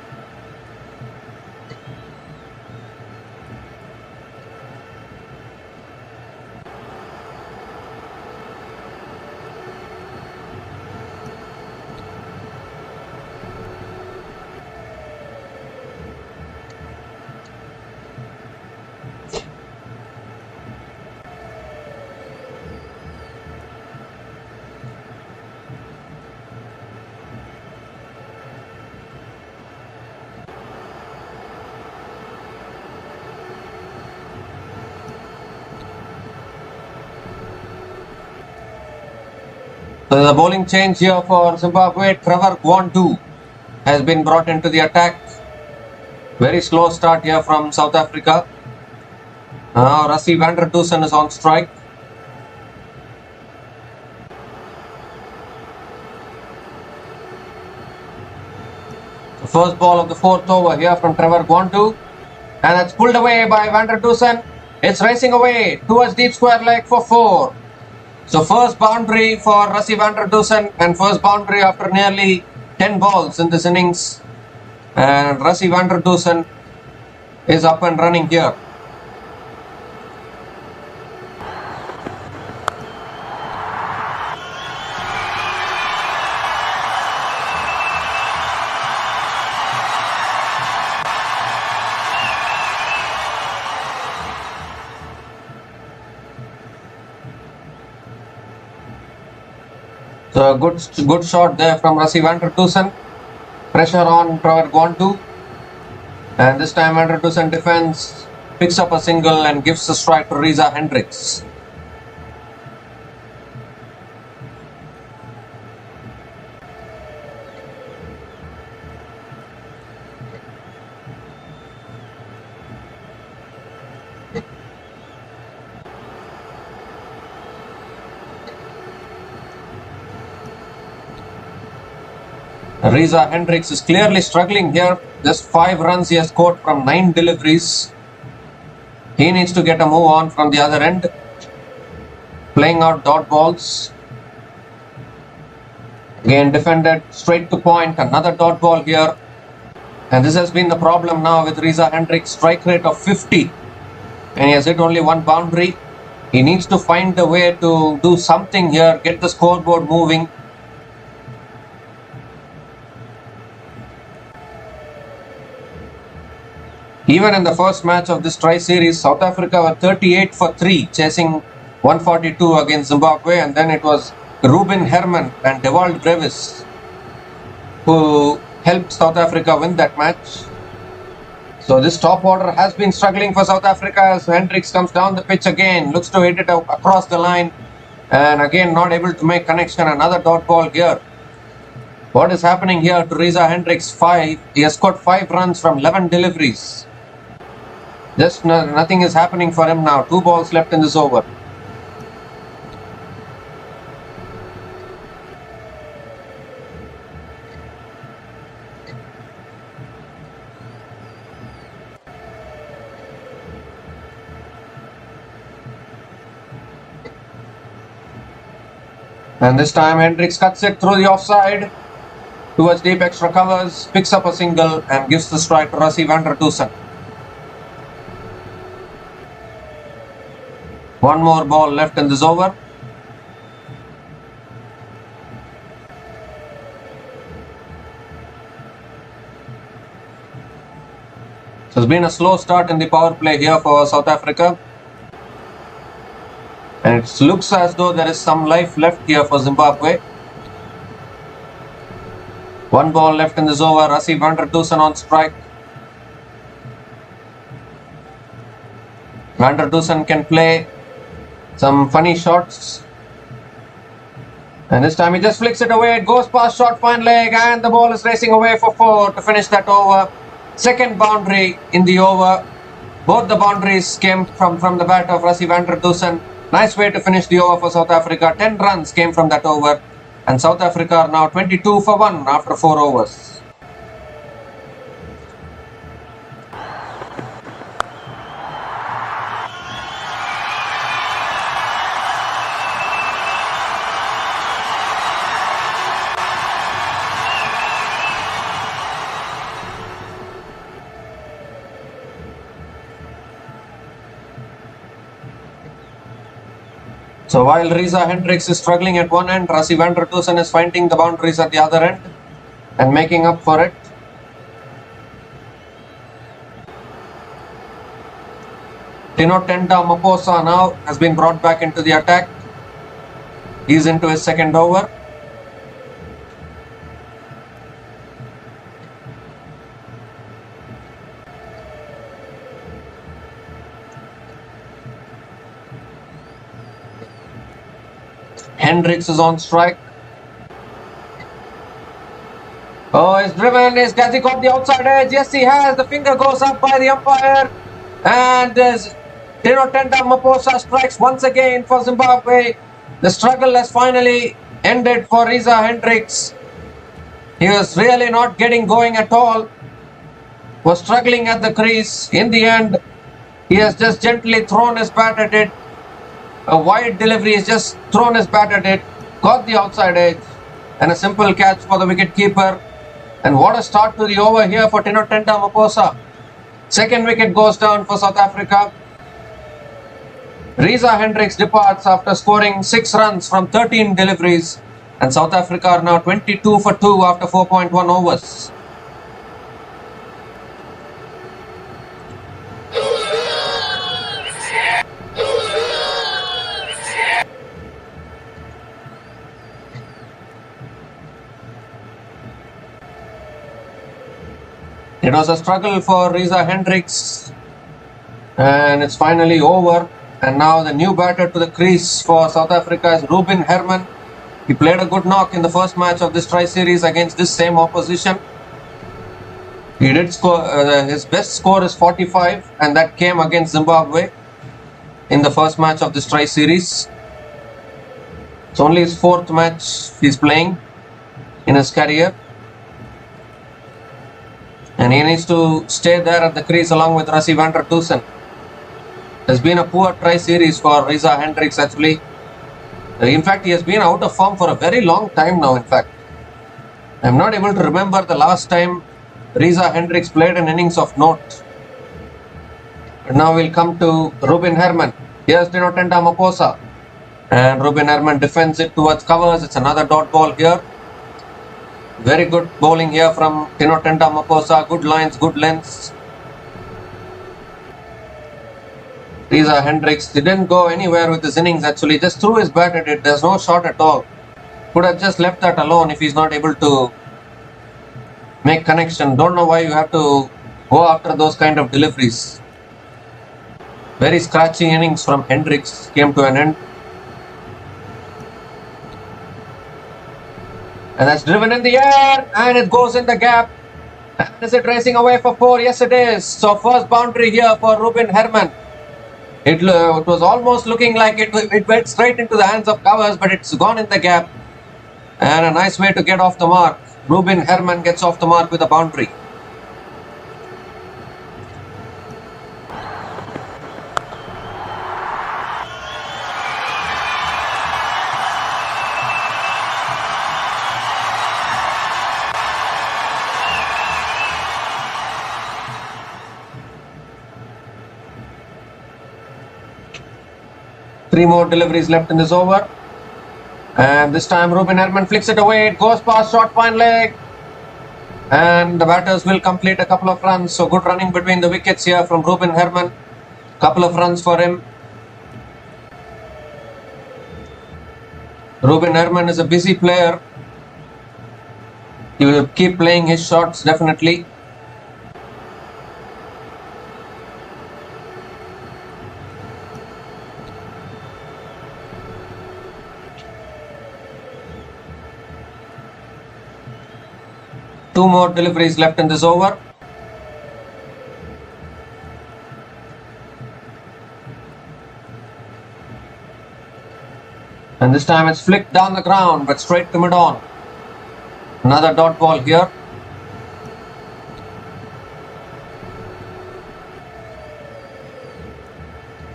So the bowling change here for Zimbabwe. Trevor Gwandu has been brought into the attack. Very slow start here from South Africa. Rassie van der Dusen is on strike. The first ball of the 4th over here from Trevor Gwandu. And that's pulled away by van der Dusen. It's racing away towards deep square leg for 4. So first boundary for Rassie van der Dusen, and first boundary after nearly 10 balls in this innings. And Rassie van der Dusen is up and running here. So a good shot there from Rassie van der Dusen. Pressure on Trevor Gwandu. And this time van der Dusen defends, picks up a single and gives the strike to Reza Hendricks. Reza Hendricks is clearly struggling here. Just 5 runs he has scored from 9 deliveries. He needs to get a move on from the other end. Playing out dot balls. Again defended straight to point. Another dot ball here. And this has been the problem now with Reza Hendricks. Strike rate of 50. And he has hit only 1 boundary. He needs to find a way to do something here. Get the scoreboard moving. Even in the first match of this Tri Series, South Africa were 38 for 3, chasing 142 against Zimbabwe, and then it was Ruben Herman and Dewald Brevis who helped South Africa win that match. So this top order has been struggling for South Africa as Hendricks comes down the pitch again, looks to hit it across the line, and again not able to make connection. Another dot ball here. What is happening here to Reza Hendricks? 5. He has scored 5 runs from 11 deliveries. Just nothing is happening for him now. 2 balls left in this over. And this time Hendricks cuts it through the offside towards deep extra covers, picks up a single and gives the strike to Rassie van der Dusen. 1 more ball left in this over. There's been a slow start in the power play here for South Africa. And it looks as though there is some life left here for Zimbabwe. One ball left in this over. Rassie van der Dusen on strike. Van der Dusen can play some funny shots. And this time he just flicks it away. It goes past short fine leg and the ball is racing away for 4 to finish that over. Second boundary in the over. Both the boundaries came from the bat of Rassie van der Dusen. Nice way to finish the over for South Africa. 10 runs came from that over. And South Africa are now 22 for 1 after 4 overs. So while Reza Hendricks is struggling at one end, Rassie van der Dusen is finding the boundaries at the other end and making up for it. Tino Tenda Maposa now has been brought back into the attack. He's into his second over. Hendricks is on strike. Oh, he's driven. Has he got the outside edge? Yes, he has. The finger goes up by the umpire. And Tino Tenda Maposa strikes once again for Zimbabwe. The struggle has finally ended for Reza Hendricks. He was really not getting going at all. Was struggling at the crease. In the end, he has just gently thrown his bat at it. A wide delivery, he's just thrown his bat at it, got the outside edge, and a simple catch for the wicket-keeper. And what a start to the over here for Tino Tenda Maposa. Second wicket goes down for South Africa. Reza Hendricks departs after scoring 6 runs from 13 deliveries. And South Africa are now 22 for 2 after 4.1 overs. It was a struggle for Reza Hendricks and it's finally over. And now the new batter to the crease for South Africa is Ruben Herman. He played a good knock in the first match of this Tri Series against this same opposition. He did score, his best score is 45 and that came against Zimbabwe in the first match of this Tri Series. It's only his 4th match he's playing in his career. And he needs to stay there at the crease along with Rassie van der Dusen. There's been a poor Tri Series for Reza Hendricks actually. In fact, he has been out of form for a very long time now, in fact. I'm not able to remember the last time Reza Hendricks played an innings of note. But now we'll come to Ruben Herman. Here's Tino Tenda Maposa. And Ruben Herman defends it towards covers. It's another dot ball here. Very good bowling here from Tino Tenda Maposa. Good lines, good lengths. Reza Hendricks didn't go anywhere with his innings actually. Just threw his bat at it. There's no shot at all. Could have just left that alone if he's not able to make connection. Don't know why you have to go after those kind of deliveries. Very scratchy innings from Hendricks came to an end. And that's driven in the air and it goes in the gap. And is it racing away for 4? Yes, it is. So first boundary here for Ruben Herman. It was almost looking like it went straight into the hands of covers, but it's gone in the gap. And a nice way to get off the mark. Ruben Herman gets off the mark with a boundary. Three more deliveries left in this over. And this time Ruben Herman flicks it away. It goes past short fine leg. And the batters will complete a couple of runs. So good running between the wickets here from Ruben Herman. Couple of runs for him. Ruben Herman is a busy player. He will keep playing his shots definitely. Two more deliveries left in this over. And this time it's flicked down the ground, but straight to mid-on. Another dot ball here.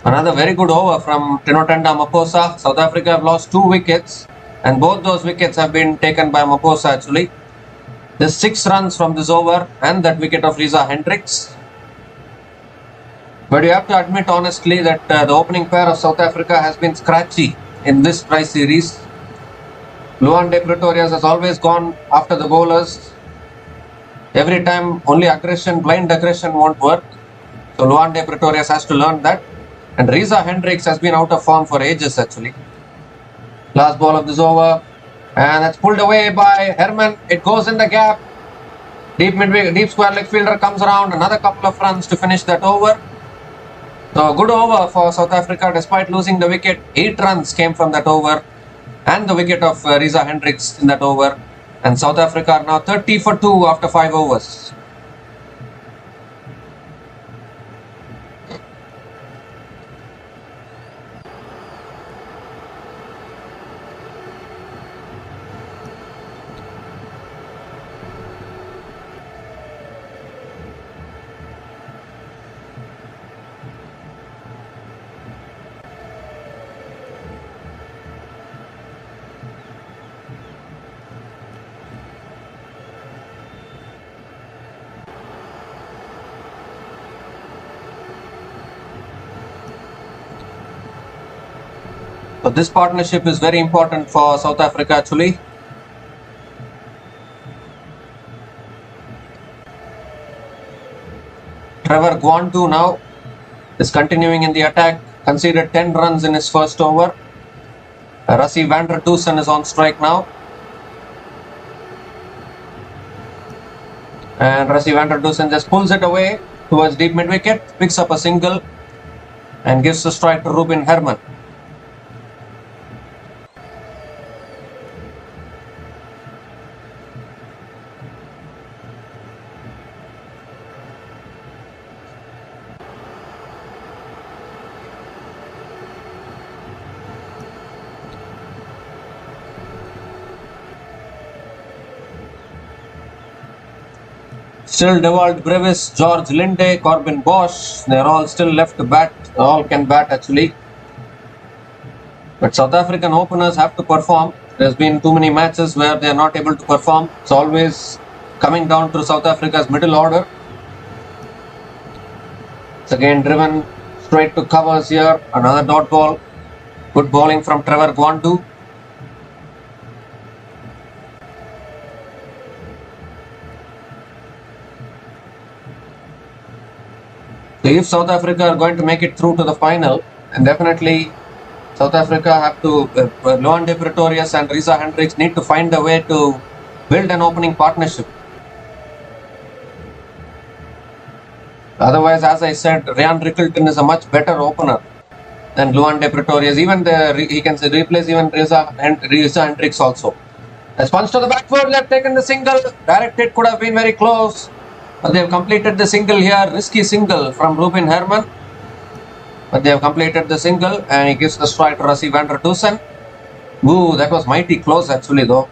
Another very good over from Tinotenda Maposa. South Africa have lost 2 wickets, and both those wickets have been taken by Maposa actually. There's 6 runs from this over and that wicket of Reza Hendricks. But you have to admit honestly that the opening pair of South Africa has been scratchy in this Tri Series. Luan de Pretorius has always gone after the bowlers. Every time only aggression, blind aggression won't work. So Luan de Pretorius has to learn that. And Reza Hendricks has been out of form for ages actually. Last ball of this over. And that's pulled away by Herman. It goes in the gap. Deep square leg fielder comes around. Another couple of runs to finish that over. So good over for South Africa despite losing the wicket. 8 runs came from that over. And the wicket of Reza Hendricks in that over. And South Africa are now 30 for 2 after 5 overs. So this partnership is very important for South Africa actually. Trevor Gwandu now is continuing in the attack. Conceded 10 runs in his first over. Rassie van der Dusen is on strike now. And Rassie van der Dusen just pulls it away towards deep mid wicket. Picks up a single and gives the strike to Ruben Herman. Still Dewald Brevis, George Linde, Corbin Bosch, they're all still left to bat, all can bat actually. But South African openers have to perform. There's been too many matches where they're not able to perform. It's always coming down to South Africa's middle order. It's again driven straight to covers here, another dot ball. Good bowling from Trevor Gwandu. So if South Africa are going to make it through to the final, and definitely South Africa have to, Luan de Pretorius and Reza Hendricks need to find a way to build an opening partnership. Otherwise, as I said, Ryan Rickelton is a much better opener than Luan de Pretorius. Even he can replace even Reza Hendricks also. As punch to the back foot, they have taken the single. Direct hit could have been very close. But they have completed the single here, risky single from Ruben Herman. But they have completed the single and he gives the strike to Rassie van der Dusen. Ooh, that was mighty close actually though.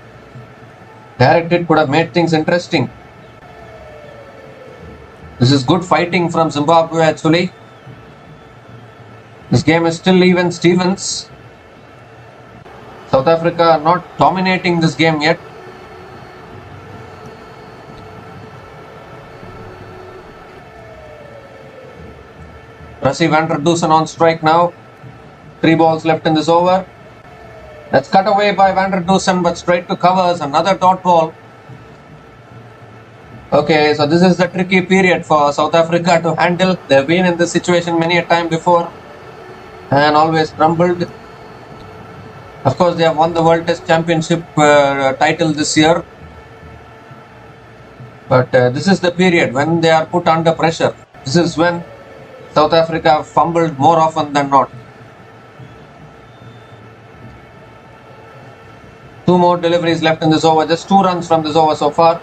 Direct hit could have made things interesting. This is good fighting from Zimbabwe actually. This game is still even Stevens. South Africa are not dominating this game yet. Rassie van der Dusen on strike now. 3 balls left in this over. That's cut away by van der Dusen but straight to covers. Another dot ball. Okay, so this is the tricky period for South Africa to handle. They've been in this situation many a time before and always crumbled. Of course, they have won the World Test Championship title this year. But this is the period when they are put under pressure. This is when South Africa fumbled more often than not. 2 more deliveries left in this over. Just 2 runs from this over so far.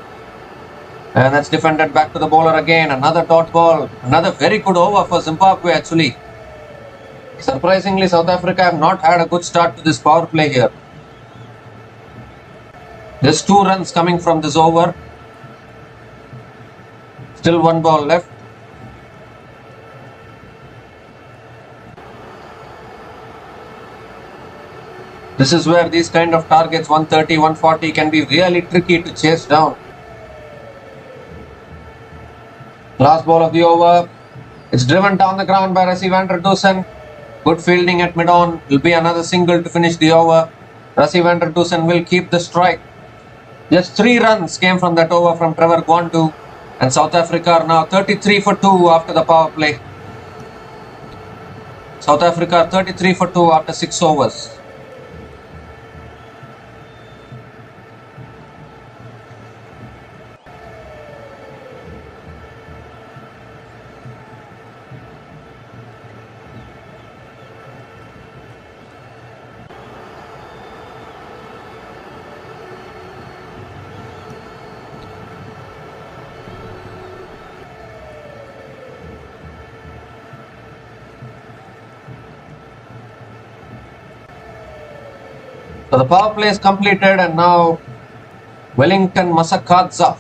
And that's defended back to the bowler again. Another dot ball. Another very good over for Zimbabwe actually. Surprisingly, South Africa have not had a good start to this power play here. Just 2 runs coming from this over. Still 1 ball left. This is where these kind of targets 130, 140 can be really tricky to chase down. Last ball of the over. It's driven down the ground by Rassie van der Dussen. Good fielding at mid-on. Will be another single to finish the over. Rassie van der Dussen will keep the strike. Just 3 runs came from that over from Trevor Gwandu. And South Africa are now 33 for 2 after the power play. South Africa are 33 for 2 after 6 overs. So the power play is completed and now Wellington Masakadza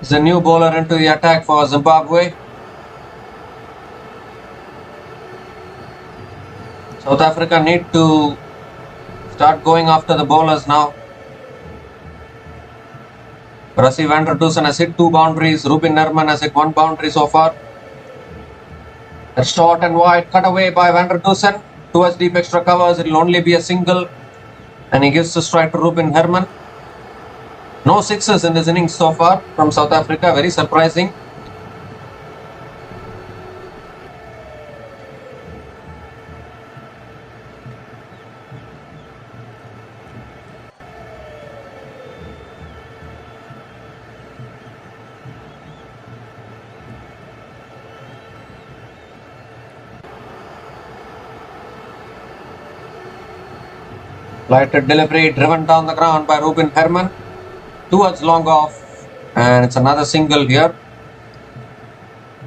is the new bowler into the attack for Zimbabwe. South Africa need to start going after the bowlers now. Rassie van der Dussen has hit 2 boundaries. Ruben Nerman has hit 1 boundary so far. A short and wide cut away by van der Dussen towards deep extra covers. It will only be a single. And he gives the strike to Ruben Herman. No sixes in this innings so far from South Africa. Very surprising. Lighted delivery driven down the ground by Ruben Herman towards long off, and it's another single here.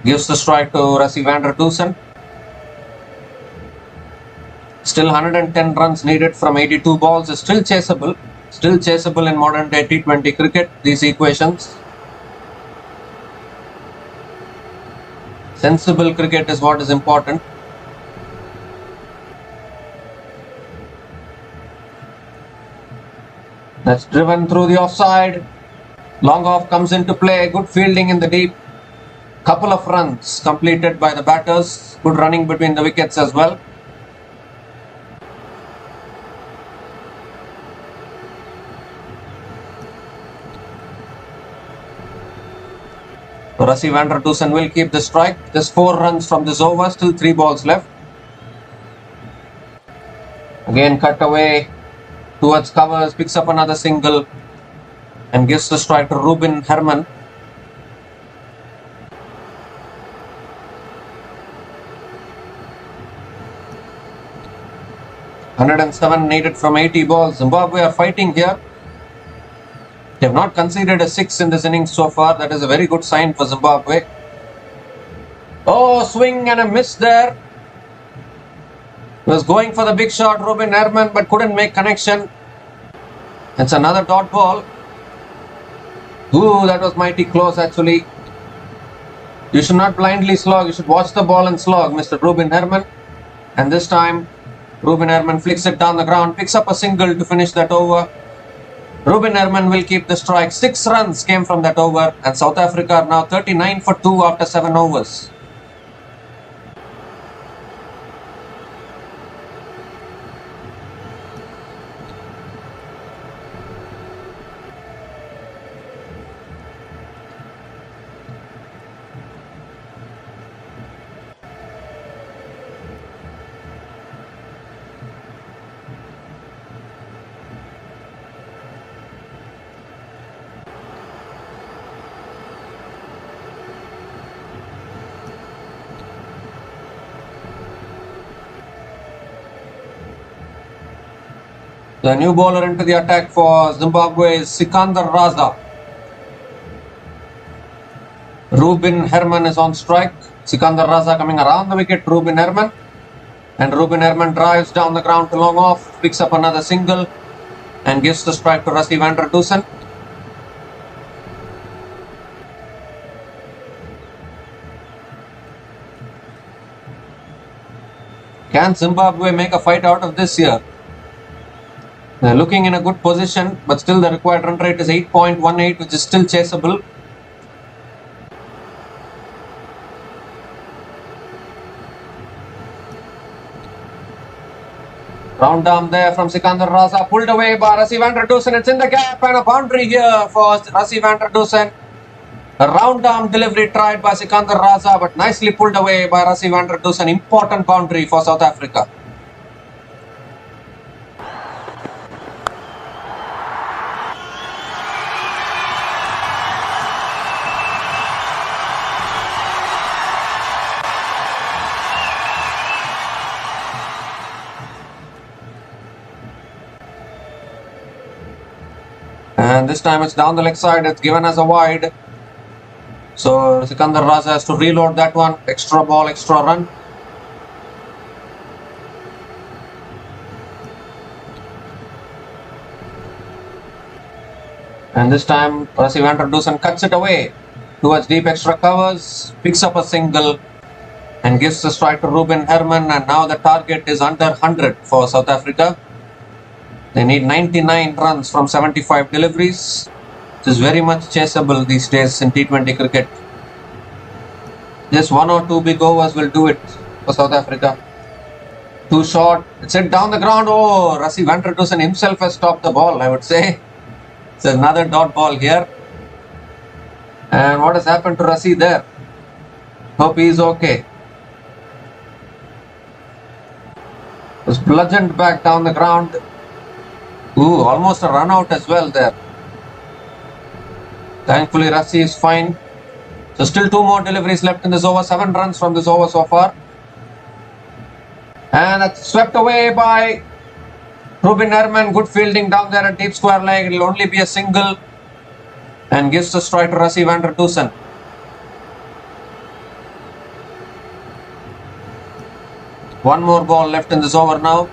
Gives the strike to Rassie van der Dussen. Still 110 runs needed from 82 balls. Is still chaseable in modern day T20 cricket, these equations. Sensible cricket is what is important. That's driven through the offside. Long off comes into play. Good fielding in the deep. Couple of runs completed by the batters. Good running between the wickets as well. Rassie van der Dussen will keep the strike. Just 4 runs from this over. Still 3 balls left. Again cut away towards covers, picks up another single and gives the strike to Ruben Herman. (107) needed from 80 balls. Zimbabwe are fighting here. They have not conceded a 6 in this innings so far. That is a very good sign for Zimbabwe. Oh, swing and a miss there. He was going for the big shot, Ruben Herman, but couldn't make connection. It's another dot ball. Ooh, that was mighty close actually. You should not blindly slog. You should watch the ball and slog, Mr. Ruben Herman. And this time, Ruben Herman flicks it down the ground, picks up a single to finish that over. Ruben Herman will keep the strike. 6 runs came from that over, and South Africa are now 39 for 2 after 7 overs. The new bowler into the attack for Zimbabwe is Sikandar Raza. Ruben Herman is on strike. Sikandar Raza coming around the wicket. Ruben Herman. And Ruben Herman drives down the ground to long off. Picks up another single. And gives the strike to Rassie van der Dusen. Can Zimbabwe make a fight out of this here? They're looking in a good position, but still the required run rate is 8.18, which is still chaseable. Round arm there from Sikandar Raza, pulled away by Rassie van der Dusen. It's in the gap and a boundary here for Rassie van der Dusen. A round arm delivery tried by Sikandar Raza, but nicely pulled away by Rassie van der Dusen. Important boundary for South Africa. And this time it's down the leg side, it's given as a wide. So Sikandar Raza has to reload that one. Extra ball, extra run. And this time Rassie van der Dusen cuts it away towards deep extra covers, picks up a single and gives the strike to Ruben Herman, and now the target is under 100 for South Africa. They need 99 runs from 75 deliveries. It is very much chaseable these days in T20 cricket. Just one or two big overs will do it for South Africa. Too short. It's hit down the ground. Oh, Rassie van der Dusen himself has stopped the ball, I would say. It's another dot ball here. And what has happened to Rassie there? Hope he is okay. Was bludgeoned back down the ground. Ooh, almost a run out as well there. Thankfully, Rassie is fine. So still two more deliveries left in this over. 7 runs from this over so far. And that's swept away by Ruben Herman. Good fielding down there at deep square leg. It will only be a single. And gives the strike to Rassie van der Dusen. One more ball left in this over now.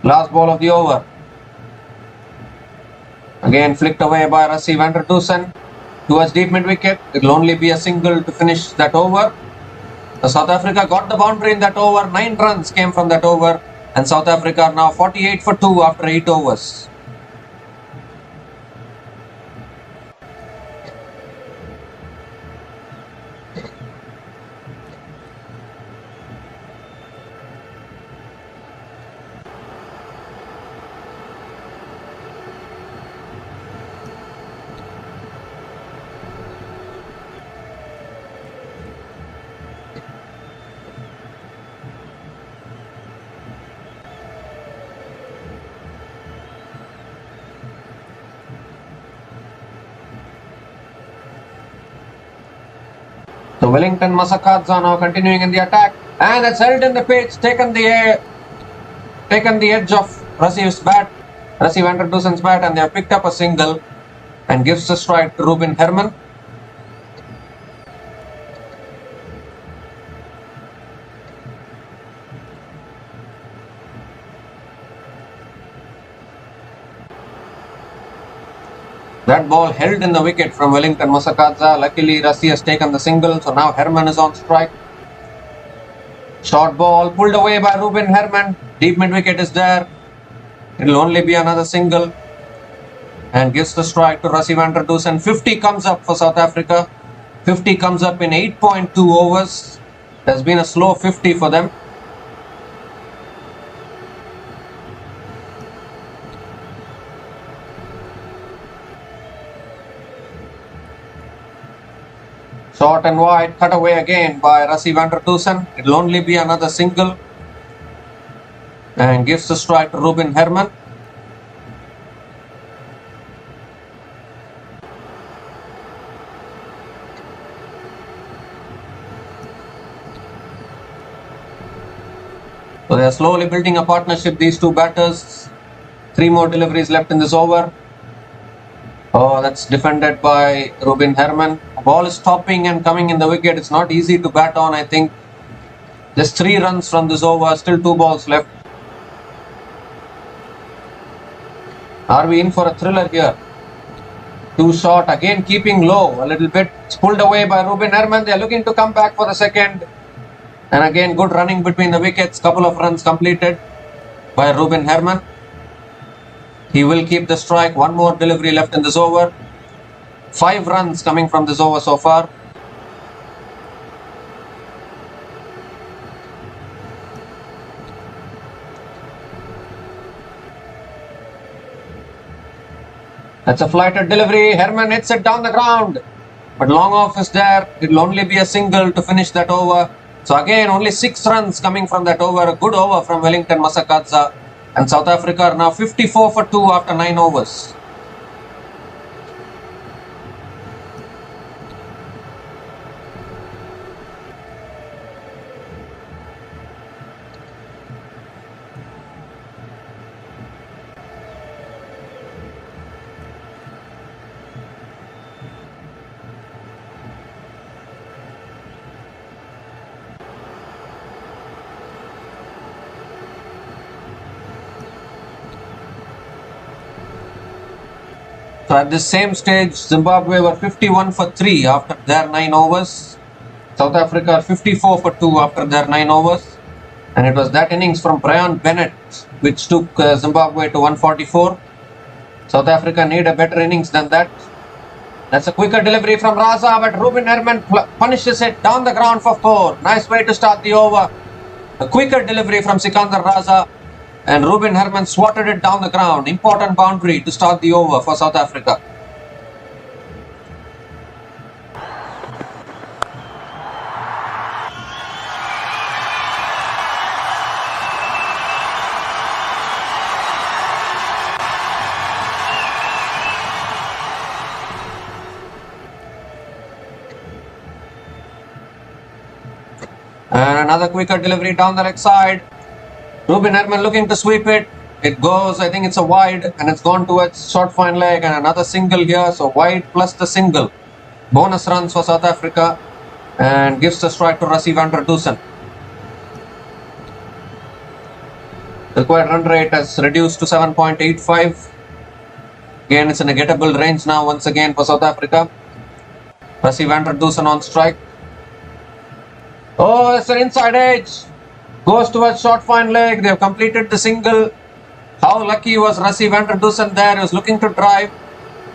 Last ball of the over. Again flicked away by Rassie van der Dusen towards deep mid wicket. It will only be a single to finish that over. South Africa got the boundary in that over. 9 runs came from that over. And South Africa are now 48 for 2 after 8 overs. So Wellington Masakadza now continuing in the attack, and it's held in the pitch, taken the edge of Rassie's bat, Rassie van der Dusen's bat, and they have picked up a single and gives the strike to Ruben Herman. That ball held in the wicket from Wellington Masakadza. Luckily, Rassie has taken the single, so now Herman is on strike. Short ball pulled away by Ruben Herman. Deep mid wicket is there. It will only be another single and gives the strike to Rassie van der Dusen. 50 comes up for South Africa. 50 comes up in 8.2 overs. It has been a slow 50 for them. Short and wide, cut away again by Rassie van der Dusen. It will only be another single and gives the strike to Ruben Herman. So they are slowly building a partnership, these two batters. 3 more deliveries left in this over. Oh, that's defended by Ruben Herman. The ball is stopping and coming in the wicket. It's not easy to bat on, I think. Just 3 runs from this over, still 2 balls left. Are we in for a thriller here? 2 short, again keeping low a little bit. It's pulled away by Ruben Herman. They're looking to come back for the second. And again, good running between the wickets. Couple of runs completed by Ruben Herman. He will keep the strike. 1 more delivery left in this over. 5 runs coming from this over so far. That's a flighted delivery. Herman hits it down the ground. But long off is there. It will only be a single to finish that over. So again, only 6 runs coming from that over. A good over from Wellington Masakadza. And South Africa are now 54 for 2 after 9 overs. So at this same stage, Zimbabwe were 51 for 3 after their 9 overs. South Africa are 54 for 2 after their 9 overs. And it was that innings from Brian Bennett which took Zimbabwe to 144. South Africa need a better innings than that. That's a quicker delivery from Raza, but Ruben Herman punishes it down the ground for 4. Nice way to start the over. A quicker delivery from Sikandar Raza. And Ruben Herman swatted it down the ground. Important boundary to start the over for South Africa. And another quicker delivery down the leg side. Ruben Herman looking to sweep it. It goes, I think it's a wide, and it's gone towards short fine leg, and another single here. So wide plus the single. Bonus runs for South Africa, and gives the strike to Rassie van der Dusen. The required run rate has reduced to 7.85. Again, it's in a gettable range now once again for South Africa. Rassie van der Dusen on strike. Oh, it's an inside edge. Goes towards short fine leg. They have completed the single. How lucky was Rassie van der Dusen there. He was looking to drive.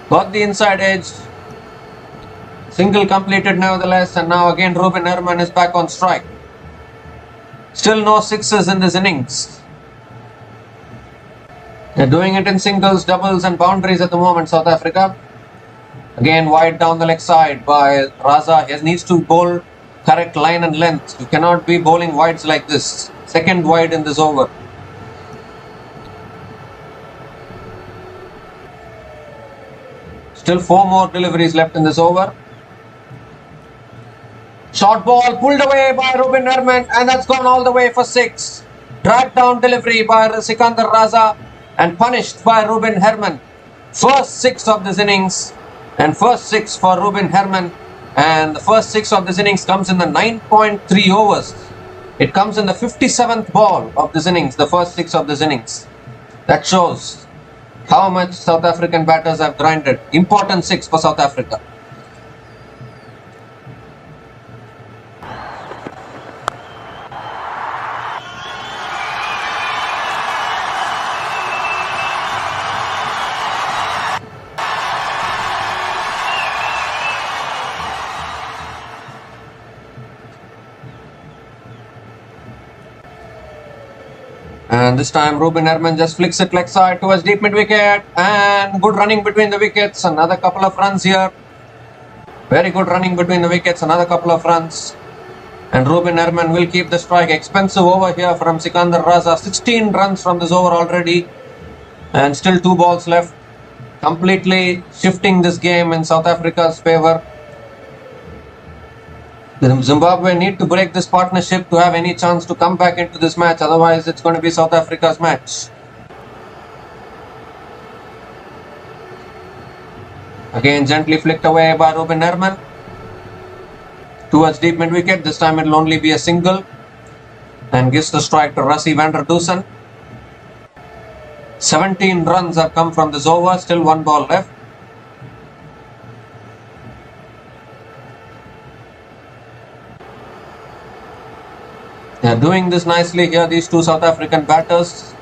Got the inside edge. Single completed nevertheless. And now again Ruben Herman is back on strike. Still no sixes in this innings. They're doing it in singles, doubles and boundaries at the moment, South Africa. Again wide down the leg side by Raza. He needs to bowl correct line and length. You cannot be bowling wides like this. Second wide in this over. Still 4 more deliveries left in this over. Short ball pulled away by Ruben Herman, and that's gone all the way for 6. Dragged down delivery by Sikandar Raza and punished by Ruben Herman. First 6 of this innings, and first 6 for Ruben Herman. And the first 6 of this innings comes in the 9.3 overs. It comes in the 57th ball of this innings, the first 6 of this innings. That shows how much South African batters have grinded. Important 6 for South Africa. And this time Ruben Herman just flicks it leg side towards deep mid wicket, and good running between the wickets. Another couple of runs here. Very good running between the wickets. Another couple of runs. And Ruben Herman will keep the strike. Expensive over here from Sikandar Raza. 16 runs from this over already. And still 2 balls left. Completely shifting this game in South Africa's favour. Zimbabwe need to break this partnership to have any chance to come back into this match. Otherwise, it's going to be South Africa's match. Again, gently flicked away by Robin Herman towards deep mid wicket. This time it'll only be a single and gives the strike to Rassie van der Dusen. 17 runs have come from this over, still one ball left. They are doing this nicely here, these two South African batters.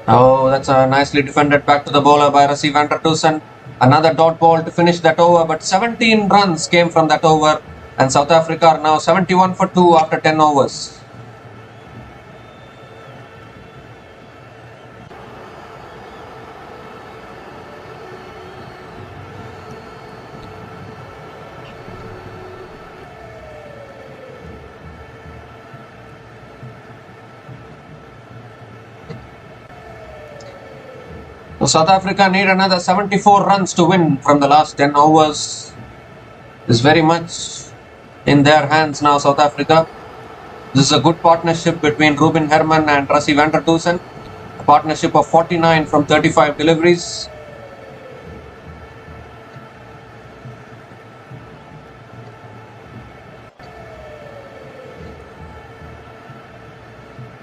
Oh, that's a nicely defended back to the bowler by Rassie van der Dusen. Another dot ball to finish that over, but 17 runs came from that over, and South Africa are now 71 for 2 after 10 overs. So South Africa need another 74 runs to win from the last 10 overs. It's very much in their hands now, South Africa. This is a good partnership between Robin Herman and Rassie van der Dusen. A partnership of 49 from 35 deliveries.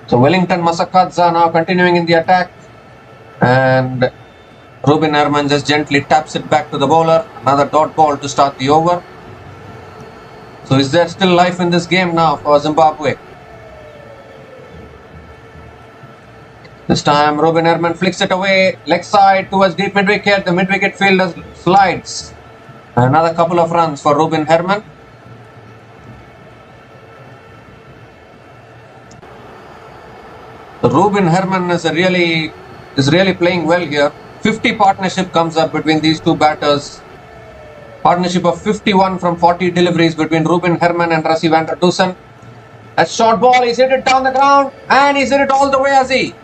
So Wellington Masakadza now continuing in the attack. And Robin Herman just gently taps it back to the bowler. Another dot ball to start the over. So is there still life in this game now for Zimbabwe? This time Robin Herman flicks it away, leg side towards deep mid wicket. The mid wicket fielder slides. Another couple of runs for Robin Herman. Robin Herman is really playing well here. 50 partnership comes up between these two batters. Partnership of 51 from 40 deliveries between Robin Herman and Rassie van der Dusen. A short ball, he's hit it down the ground and he's hit it all the way, has he?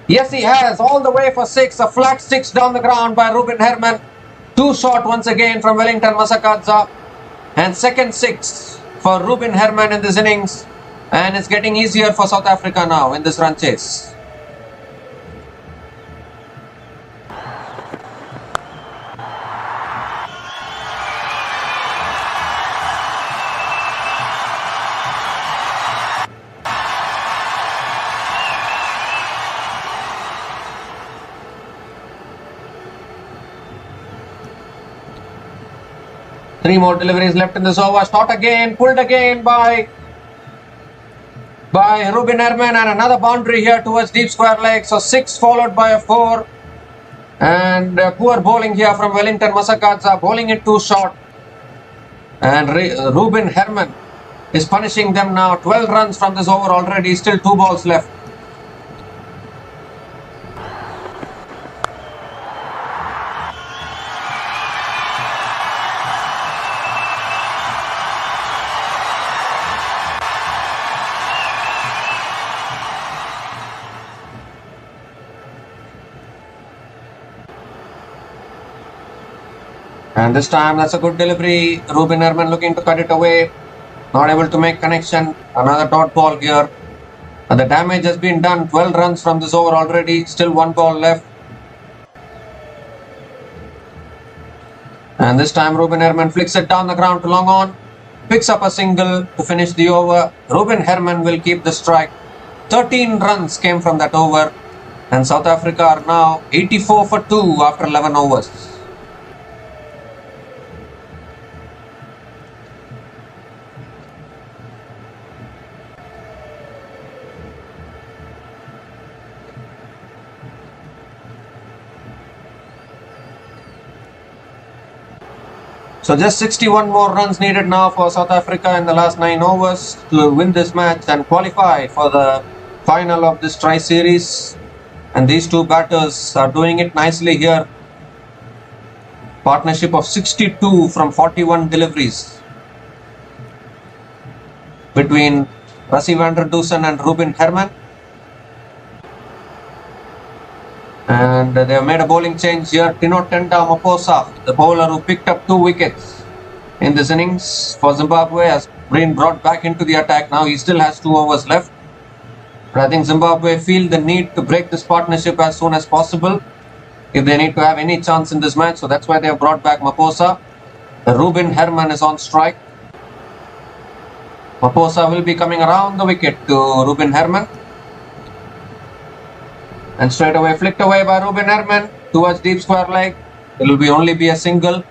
Yes, he has, all the way for 6. A flat 6 down the ground by Robin Herman. Too short once again from Wellington Masakadza. And second 6 for Robin Herman in this innings. And it's getting easier for South Africa now in this run chase. Three more deliveries left in this over. Shot again, pulled again by Robin Herman, and another boundary here towards deep square leg. So 6 followed by a 4. And poor bowling here from Wellington Masakadza, bowling it too short. And Robin Herman is punishing them now. 12 runs from this over already, still 2 balls left. And this time that's a good delivery. Robin Herman looking to cut it away. Not able to make connection. Another dot ball here. And the damage has been done. 12 runs from this over already. Still 1 ball left. And this time Robin Herman flicks it down the ground to long on. Picks up a single to finish the over. Robin Herman will keep the strike. 13 runs came from that over. And South Africa are now 84 for 2 after 11 overs. So just 61 more runs needed now for South Africa in the last 9 overs to win this match and qualify for the final of this Tri Series. And these two batters are doing it nicely here. Partnership of 62 from 41 deliveries between Rassie van der Dusen and Robin Herman. And they have made a bowling change here. Tino Tenda Maposa, the bowler who picked up 2 wickets, in this innings for Zimbabwe has been brought back into the attack. Now he still has 2 overs left. But I think Zimbabwe feel the need to break this partnership as soon as possible if they need to have any chance in this match. So that's why they have brought back Maposa. Ruben Herman is on strike. Maposa will be coming around the wicket to Ruben Herman. And straight away flicked away by Ruben Herman towards deep square leg. It will only be a single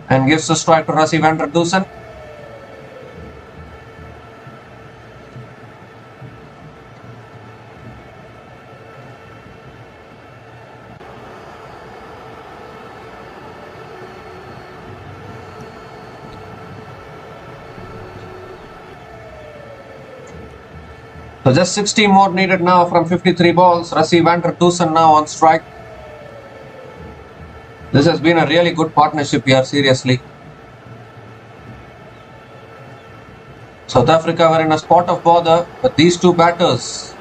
and gives the strike to Rassie van der Dusen. So just 60 more needed now from 53 balls. Rassie van der Dusen now on strike. This has been a really good partnership here, seriously. South Africa were in a spot of bother, but these 2 batters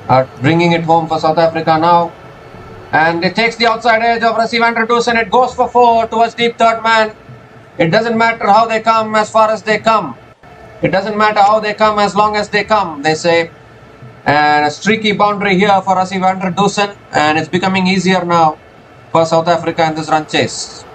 are bringing it home for South Africa now. And it takes the outside edge of Rassie van der Dusen. It goes for 4 towards deep third man. It doesn't matter how they come as far as they come. It doesn't matter how they come as long as they come, they say. And a streaky boundary here for Rassie van der Dusen. And it's becoming easier now for South Africa in this run chase.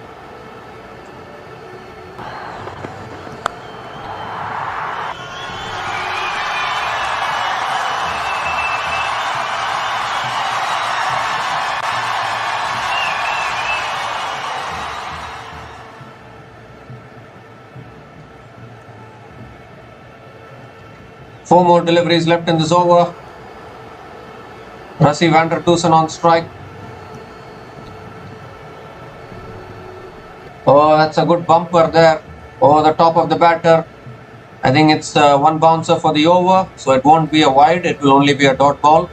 Four more deliveries left in this over. Rassie van der Dusen on strike. Oh, that's a good bumper there over the top of the batter. I think it's 1 bouncer for the over, so it won't be a wide, it will only be a dot ball.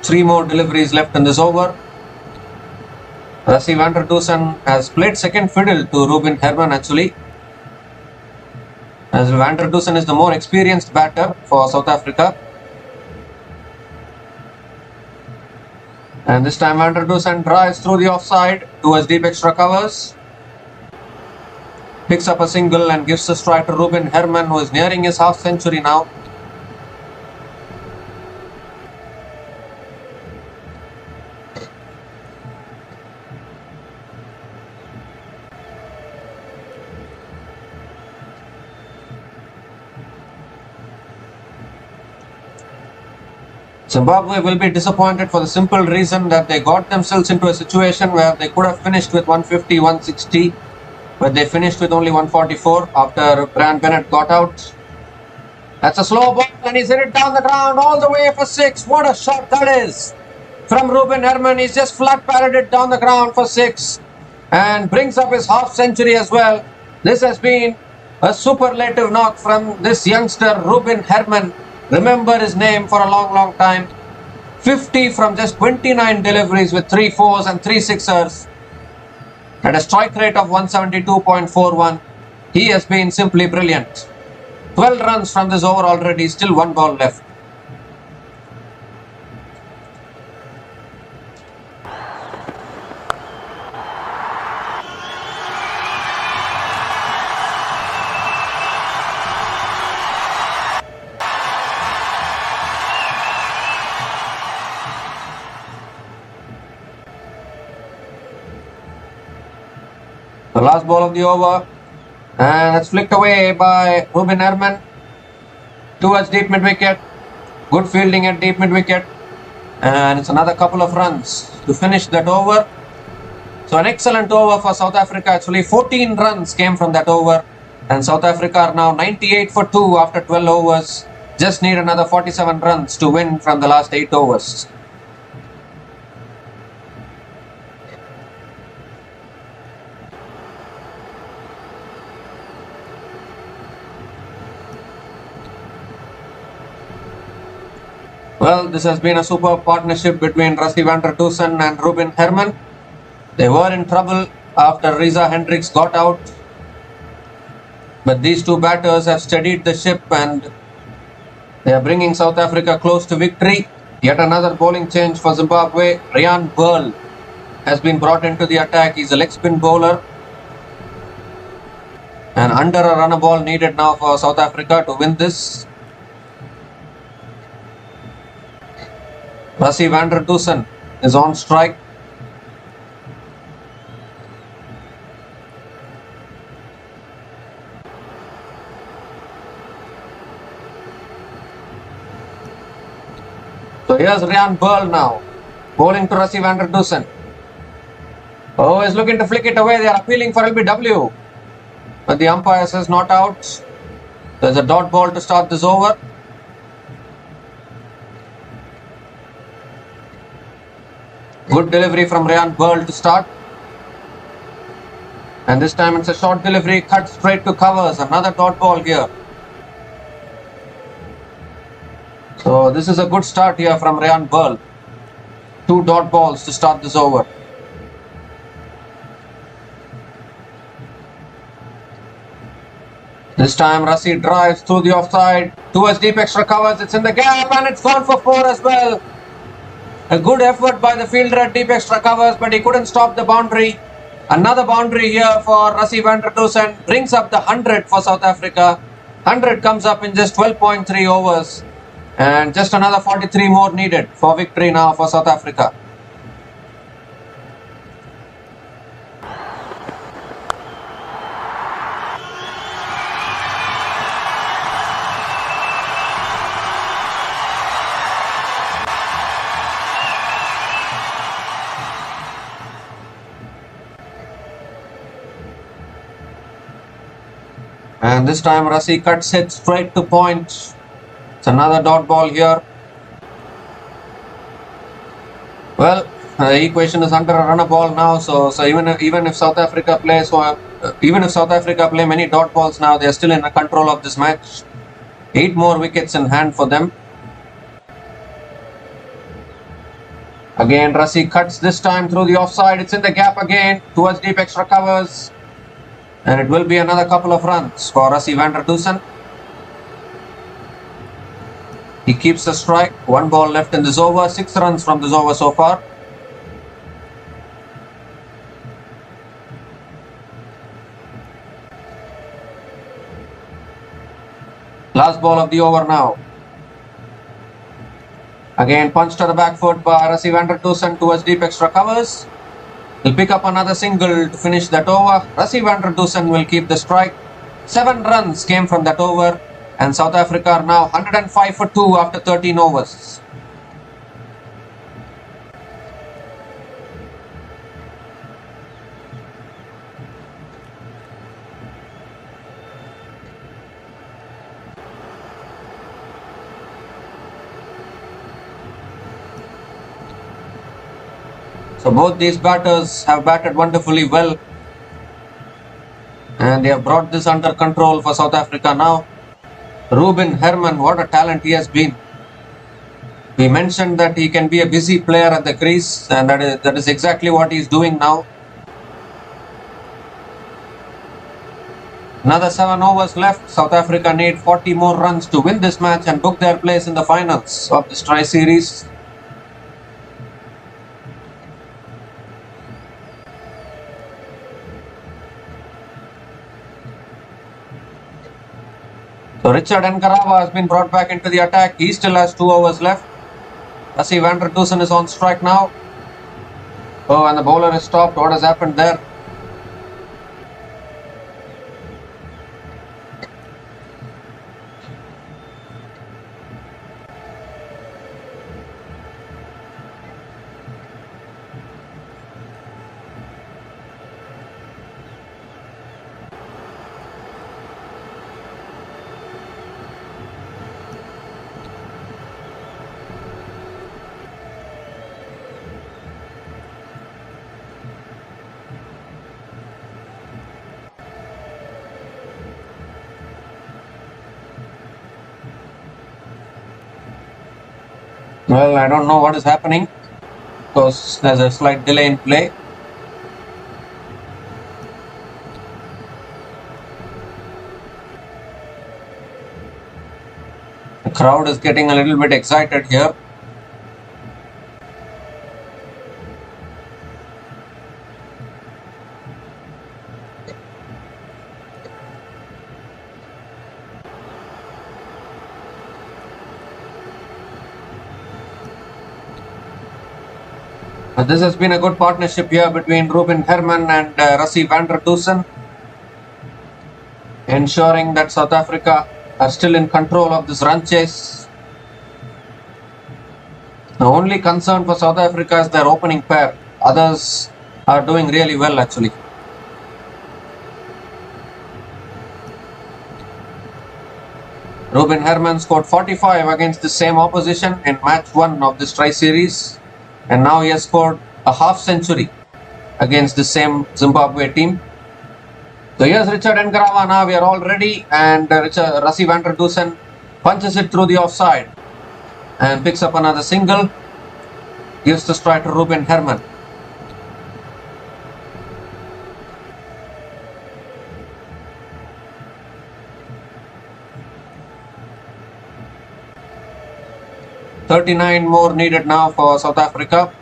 Three more deliveries left in this over. Rassie van der Dusen has played second fiddle to Ruben Herman actually, as van der Dusen is the more experienced batter for South Africa. And this time van der Dusen drives through the offside towards deep extra covers. Picks up a single and gives the strike to Ruben Herman, who is nearing his half century now. Zimbabwe will be disappointed for the simple reason that they got themselves into a situation where they could have finished with 150, 160, but they finished with only 144 after Brian Bennett got out. That's a slow ball and he's hit it down the ground all the way for 6. What a shot that is from Ruben Herman. He's just flat parried it down the ground for 6 and brings up his half century as well. This has been a superlative knock from this youngster Ruben Herman. Remember his name for a long time. 50 from just 29 deliveries with 3 fours and 3 sixers at a strike rate of 172.41. He has been simply brilliant. 12 runs from this over already, still 1 ball left. The last ball of the over, and it's flicked away by Ruben Herman towards deep mid wicket. Good fielding at deep mid wicket, and it's another couple of runs to finish that over. So an excellent over for South Africa. Actually 14 runs came from that over, and South Africa are now 98 for 2 after 12 overs. Just need another 47 runs to win from the last 8 overs. Well, this has been a superb partnership between Rassie van der Dusen and Ruben Herman. They were in trouble after Reza Hendricks got out, but these two batters have steadied the ship and They are bringing South Africa close to victory. Yet another bowling change for Zimbabwe. Ryan Burl has been brought into the attack. He's a leg spin bowler. And under a runner ball needed now for South Africa to win this. Rassie van der Dusen is on strike. So here's Ryan Burl now, bowling to Rassie van der Dusen. Oh, he's looking to flick it away. They are appealing for LBW. But the umpire says not out. There's a dot ball to start this over. Good delivery from Ryan Burl to start. And this time it's a short delivery, cut straight to covers. Another dot ball here. So this is a good start here from Ryan Burl. 2 dot balls to start this over. This time Rassie drives through the offside towards deep extra covers. It's in the gap and it's gone for 4 as well. A good effort by the fielder at deep extra covers, but he couldn't stop the boundary. Another boundary here for Rassie van der Dusen brings up the 100 for South Africa. 100 comes up in just 12.3 overs. And just another 43 more needed for victory now for South Africa. And this time Rassie cuts it straight to point. It's another dot ball here. Well, the equation is under a runner ball now. So even if South Africa plays, even if South Africa play many dot balls now, they are still in control of this match. 8 more wickets in hand for them. Again, Rassie cuts this time through the offside. It's in the gap again towards deep extra covers. And it will be another couple of runs for Rassie van der Dusen. He keeps the strike. 1 ball left in this over. 6 runs from this over so far. Last ball of the over now. Again, punch to the back foot by Rassie van der Dusen towards deep extra covers. He'll pick up another single to finish that over. Rassie van der Dusen will keep the strike. 7 runs came from that over. And South Africa are now 105 for 2 after 13 overs. So both these batters have batted wonderfully well. And they have brought this under control for South Africa now. Ruben Herman, what a talent he has been. We mentioned that he can be a busy player at the crease, and that is exactly what he is doing now. Another 7 overs left. South Africa need 40 more runs to win this match and book their place in the finals of this Tri Series. So Richard Ngarava has been brought back into the attack. He still has 2 overs left. Rassie van der Dusen is on strike now. Oh, and the bowler is stopped. What has happened there? Well, I don't know what is happening because there's a slight delay in play. The crowd is getting a little bit excited here. This has been a good partnership here between Ruben Herman and Rassie van der Dusen, ensuring that South Africa are still in control of this run chase. The only concern for South Africa is their opening pair. Others are doing really well actually. Ruben Herman scored 45 against the same opposition in match 1 of this Tri Series, and now he has scored a half century against the same Zimbabwe team. So here's Richard Ngarava. Now we are all ready, and Rassie van der Dusen punches it through the offside and picks up another single, gives the strike to Ruben Herman. .39 more needed now for South Africa.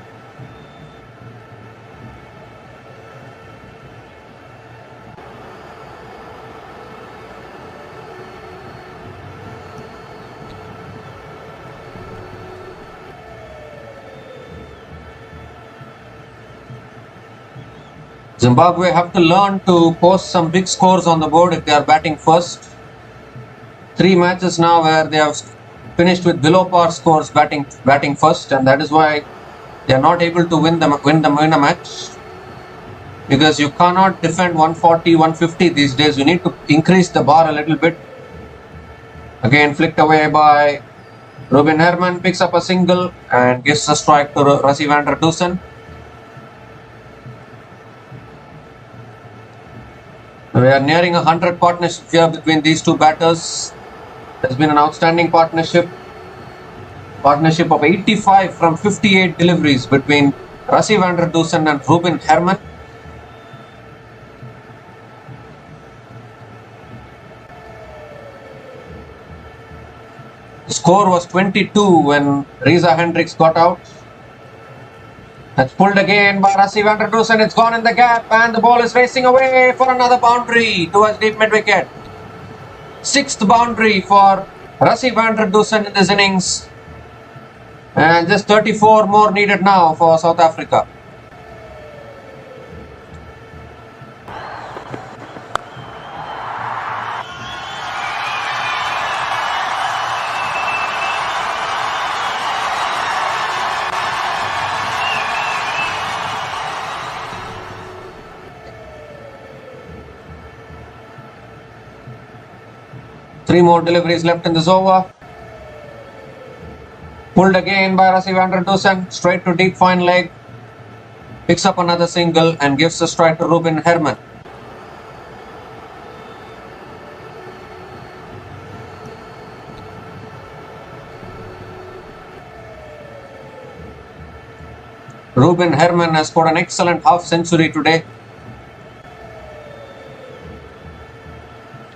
Zimbabwe have to learn to post some big scores on the board if they are batting first. 3 matches now where they have finished with below par scores batting first, and that is why they are not able to win a match, because you cannot defend 140, 150 these days. You need to increase the bar a little bit. Again flicked away by Ruben Herman, picks up a single and gives a strike to Rassie van der Dusen. We are nearing a 100 partnership here between these two batters. There's been an outstanding partnership of 85 from 58 deliveries between Rassie van der Dusen and Ruben Herman. The score was 22 when Reza Hendricks got out. That's pulled again by Rassie van der Dusen. It's gone in the gap and the ball is racing away for another boundary towards deep mid-wicket. 6th boundary for Rassie van der Dusen in this innings. And just 34 more needed now for South Africa. Three more deliveries left in this over. Pulled again by Rassie van der Dusen, straight to deep fine leg. Picks up another single and gives a strike to Ruben Herman. Ruben Herman has scored an excellent half century today,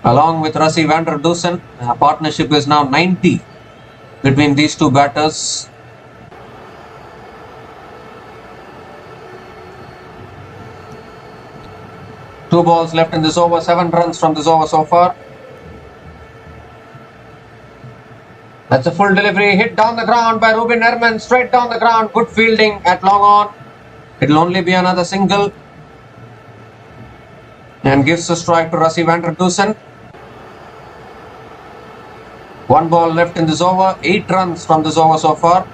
along with Rassie van der Dusen. Partnership is now 90 between these two batters. Two balls left in this over, 7 runs from this over so far. That's a full delivery, hit down the ground by Ruben Herman, straight down the ground. Good fielding at long on. It'll only be another single, and gives a strike to Rassie van der Dusen. 1 ball left in this over, 8 runs from this over so far.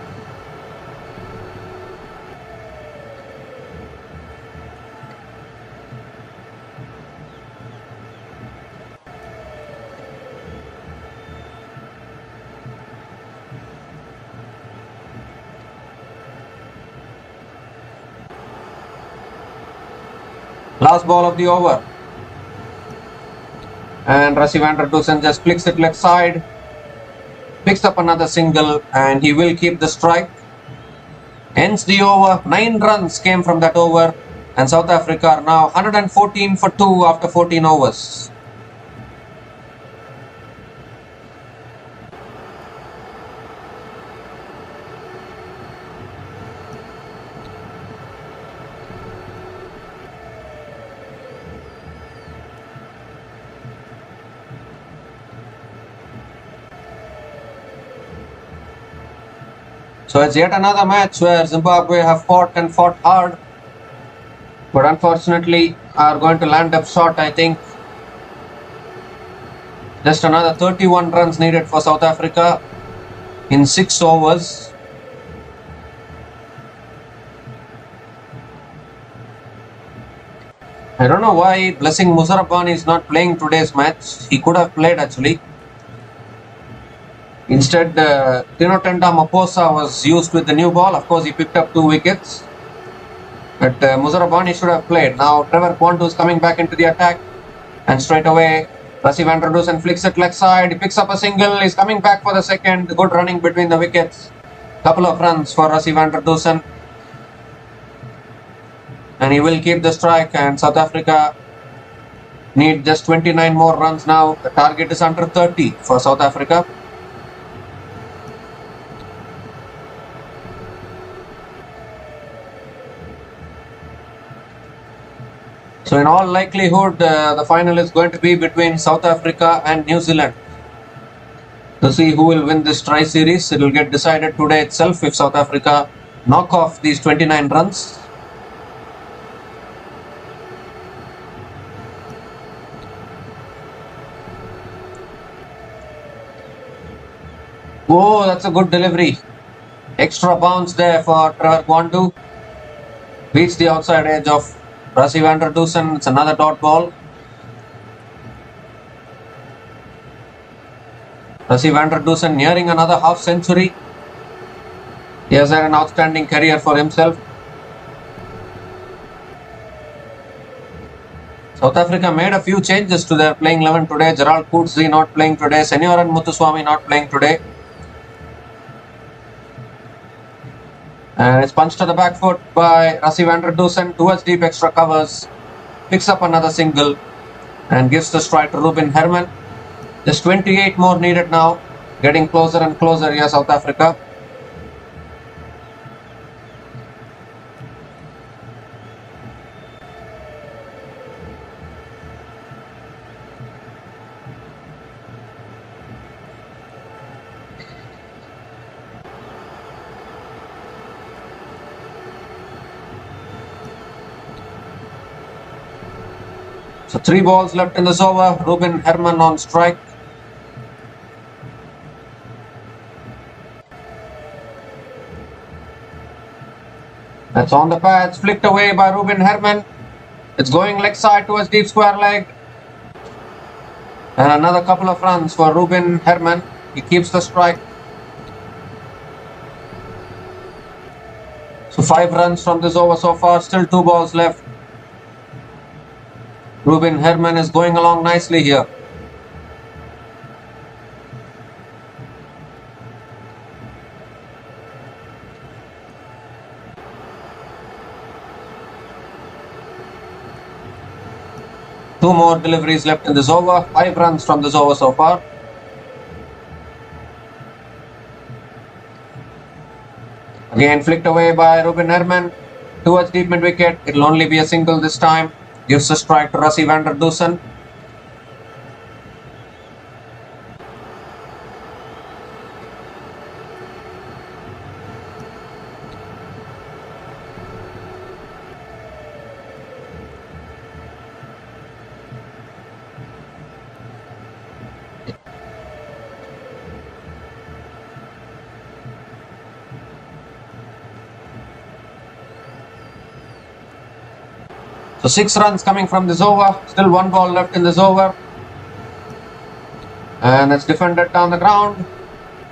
Last ball of the over, and Rassie van der Dusen just flicks it left side, picks up another single, and he will keep the strike. Ends the over. 9 runs came from that over, and South Africa are now 114 for 2 after 14 overs. So it's yet another match where Zimbabwe have fought and fought hard, but unfortunately are going to land up short, I think. Just another 31 runs needed for South Africa in 6 overs. I don't know why Blessing Muzarabani is not playing today's match. He could have played actually. Instead, Tinotenda Maposa was used with the new ball. Of course, he picked up 2 wickets. But Muzarabani should have played. Now Trevor Kwantu is coming back into the attack. And straight away, Rassie van der Dusen flicks it leg side. He picks up a single. He's coming back for the second. Good running between the wickets. Couple of runs for Rassie van der Dusen. And he will keep the strike, and South Africa need just 29 more runs now. The target is under 30 for South Africa. So in all likelihood, the final is going to be between South Africa and New Zealand. To see who will win this Tri Series, it will get decided today itself if South Africa knock off these 29 runs. Oh, that's a good delivery. Extra bounce there for Trevor Kwantu. Beats the outside edge of Rassie van der Dusen. It's another dot ball. Rassie van der Dusen nearing another half century. He has had an outstanding career for himself. South Africa made a few changes to their playing 11 today. Gerald Coetzee not playing today. Senioran Muthuswamy not playing today. And it's punched to the back foot by Rassie van der Dusen towards deep extra covers. Picks up another single and gives the strike to Ruben Herman. Just 28 more needed now. Getting closer and closer here, South Africa. So 3 balls left in this over. Ruben Herman on strike. That's on the pads. Flicked away by Ruben Herman. It's going leg side towards deep square leg. And another couple of runs for Ruben Herman. He keeps the strike. So 5 runs from this over so far. Still 2 balls left. Ruben Herman is going along nicely here. Two more deliveries left in this over. 5 runs from this over so far. Again flicked away by Ruben Herman towards deep mid wicket. It will only be a single this time. Gives a strike to Rassie van der Dusen. So 6 runs coming from this over. Still 1 ball left in this over. And it's defended down the ground.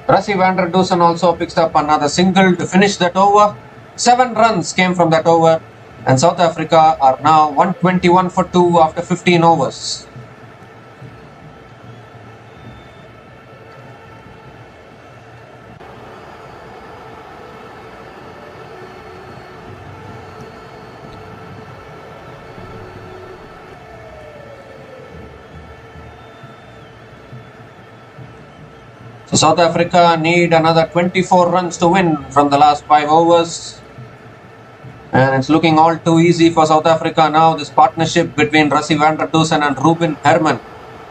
Rassie van der Dusen also picks up another single to finish that over. 7 runs came from that over. And South Africa are now 121 for 2 after 15 overs. So South Africa need another 24 runs to win from the last 5 overs. And it's looking all too easy for South Africa now. This partnership between Rassie van der Dusen and Ruben Herman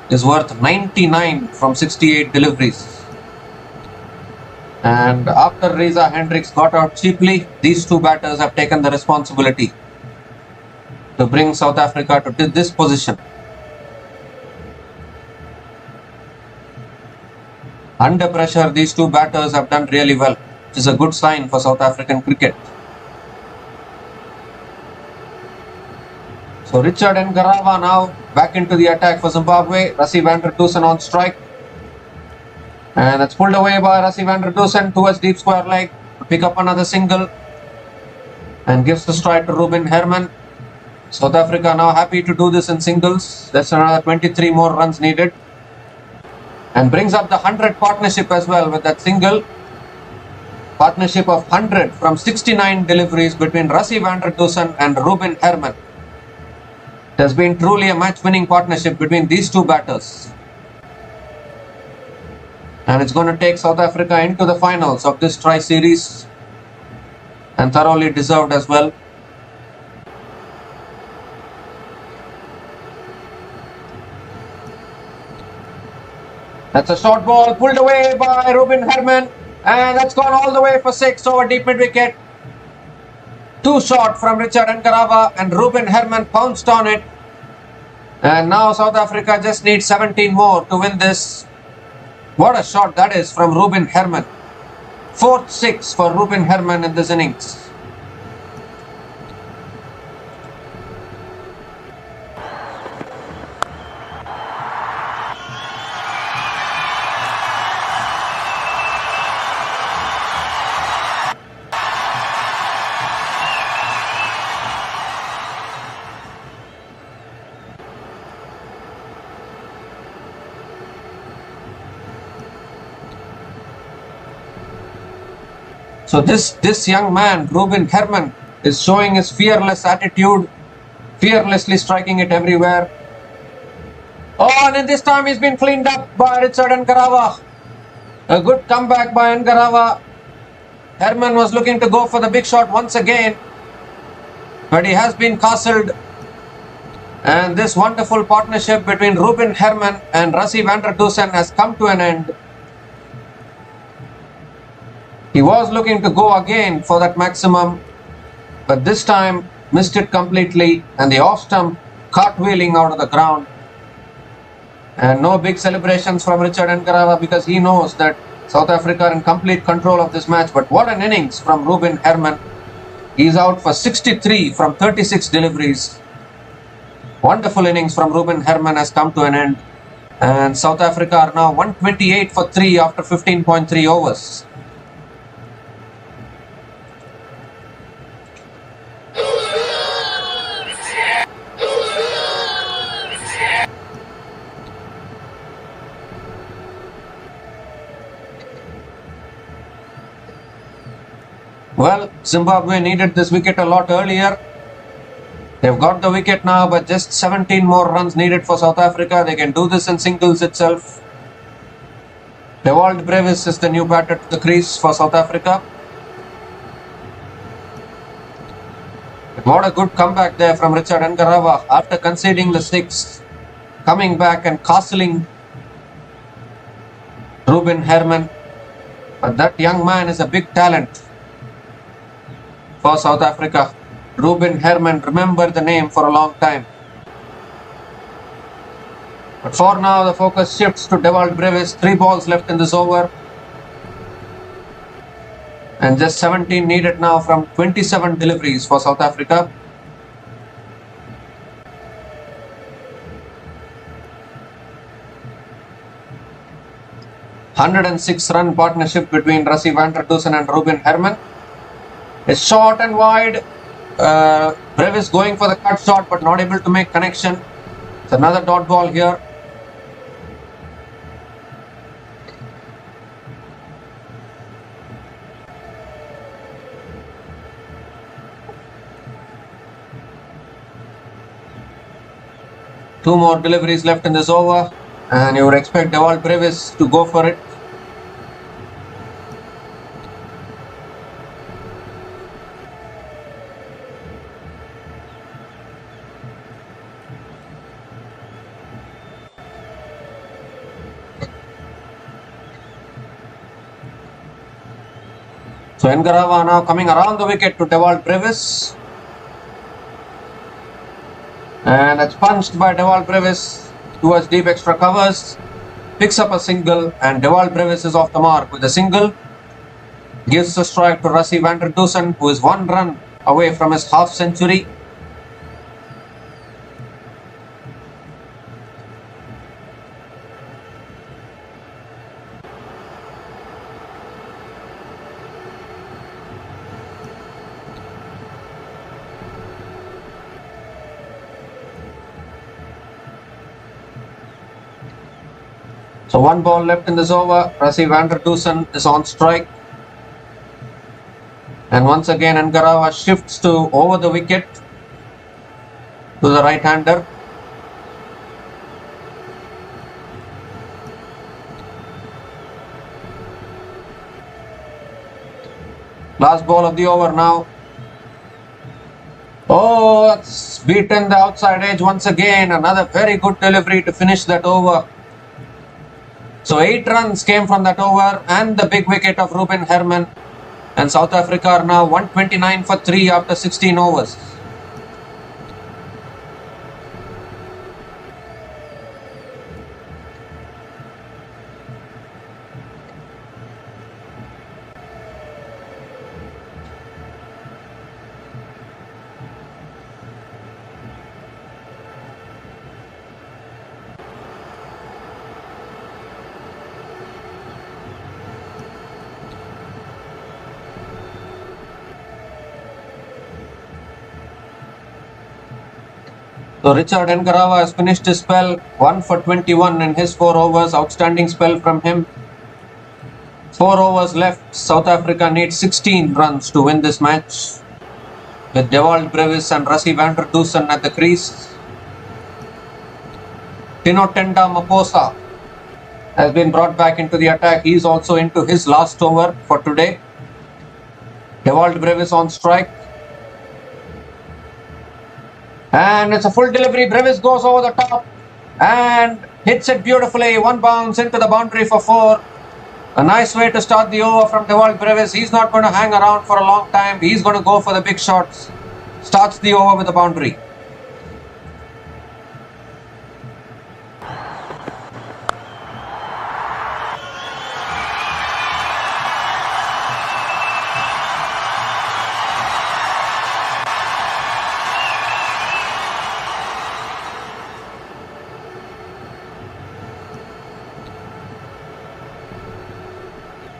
is worth 99 from 68 deliveries. And after Reza Hendricks got out cheaply, these two batters have taken the responsibility to bring South Africa to this position. Under pressure, these two batters have done really well, which is a good sign for South African cricket. So Richard Ngarava now back into the attack for Zimbabwe. Rassie van der Dusen on strike. And that's pulled away by Rassie van der Dusen towards deep square leg to pick up another single. And gives the strike to Ruben Herman. South Africa now happy to do this in singles. That's another 23 more runs needed. And brings up the 100 partnership as well with that single. Partnership of 100 from 69 deliveries between Rassie van der Dusen and Ruben Herman. It has been truly a match-winning partnership between these two batters. And it's going to take South Africa into the finals of this Tri Series. And thoroughly deserved as well. That's a short ball pulled away by Ruben Herman. And that's gone all the way for 6 over deep mid-wicket. Too short from Richard Ngarava, and Ruben Herman pounced on it. And now South Africa just needs 17 more to win this. What a shot that is from Ruben Herman. 4th 6 for Ruben Herman in this innings. So this young man, Ruben Herman, is showing his fearless attitude, fearlessly striking it everywhere. Oh, and in this time he's been cleaned up by Richard Ngarava. A good comeback by Ngarava. Herman was looking to go for the big shot once again, but he has been castled. And this wonderful partnership between Ruben Herman and Rassie van der Dusen has come to an end. He was looking to go again for that maximum, but this time missed it completely, and the off stump cartwheeling out of the ground. And no big celebrations from Richard Ngarava because he knows that South Africa are in complete control of this match. But what an innings from Ruben Herman. He's out for 63 from 36 deliveries. Wonderful innings from Ruben Herman has come to an end. And South Africa are now 128 for 3 after 15.3 overs. Well, Zimbabwe needed this wicket a lot earlier. They've got the wicket now, but just 17 more runs needed for South Africa. They can do this in singles itself. Dewald Brevis is the new batter to the crease for South Africa. But what a good comeback there from Richard Ngarava after conceding the 6, coming back and castling Ruben Herman. But that young man is a big talent for South Africa. Ruben Herman, remember the name for a long time. But for now, the focus shifts to Dewald Brevis. 3 balls left in this over. And just 17 needed now from 27 deliveries for South Africa. "106-run partnership between Rassie van der Dusen and Ruben Herman. It's short and wide. Brevis going for the cut shot but not able to make connection. It's another dot ball here. Two more deliveries left in this over, and you would expect Dewald Brevis to go for it. So Ngarava now coming around the wicket to Dewald Brevis. And it's punched by Dewald Brevis towards deep extra covers. Picks up a single and Dewald Brevis is off the mark with a single. Gives the strike to Rassie van der Dusen, who is 1 run away from his half century. So 1 ball left in this over. Rassie van der Dusen is on strike. And once again Ngarava shifts to over the wicket to the right-hander. Last ball of the over now. Oh, it's beaten the outside edge once again. Another very good delivery to finish that over. So 8 runs came from that over and the big wicket of Ruben Herman. And South Africa are now 129 for 3 after 16 overs. So Richard Ngarava has finished his spell, 1 for 21 in his 4 overs. Outstanding spell from him. 4 overs left. South Africa needs 16 runs to win this match. With Dewald Brevis and Rassie van der Dusen at the crease. Tino Tenda Maposa has been brought back into the attack. He is also into his last over for today. Dewald Brevis on strike. And it's a full delivery. Brevis goes over the top and hits it beautifully. 1 bounce into the boundary for 4. A nice way to start the over from Dewald Brevis. He's not going to hang around for a long time. He's going to go for the big shots. Starts the over with the boundary.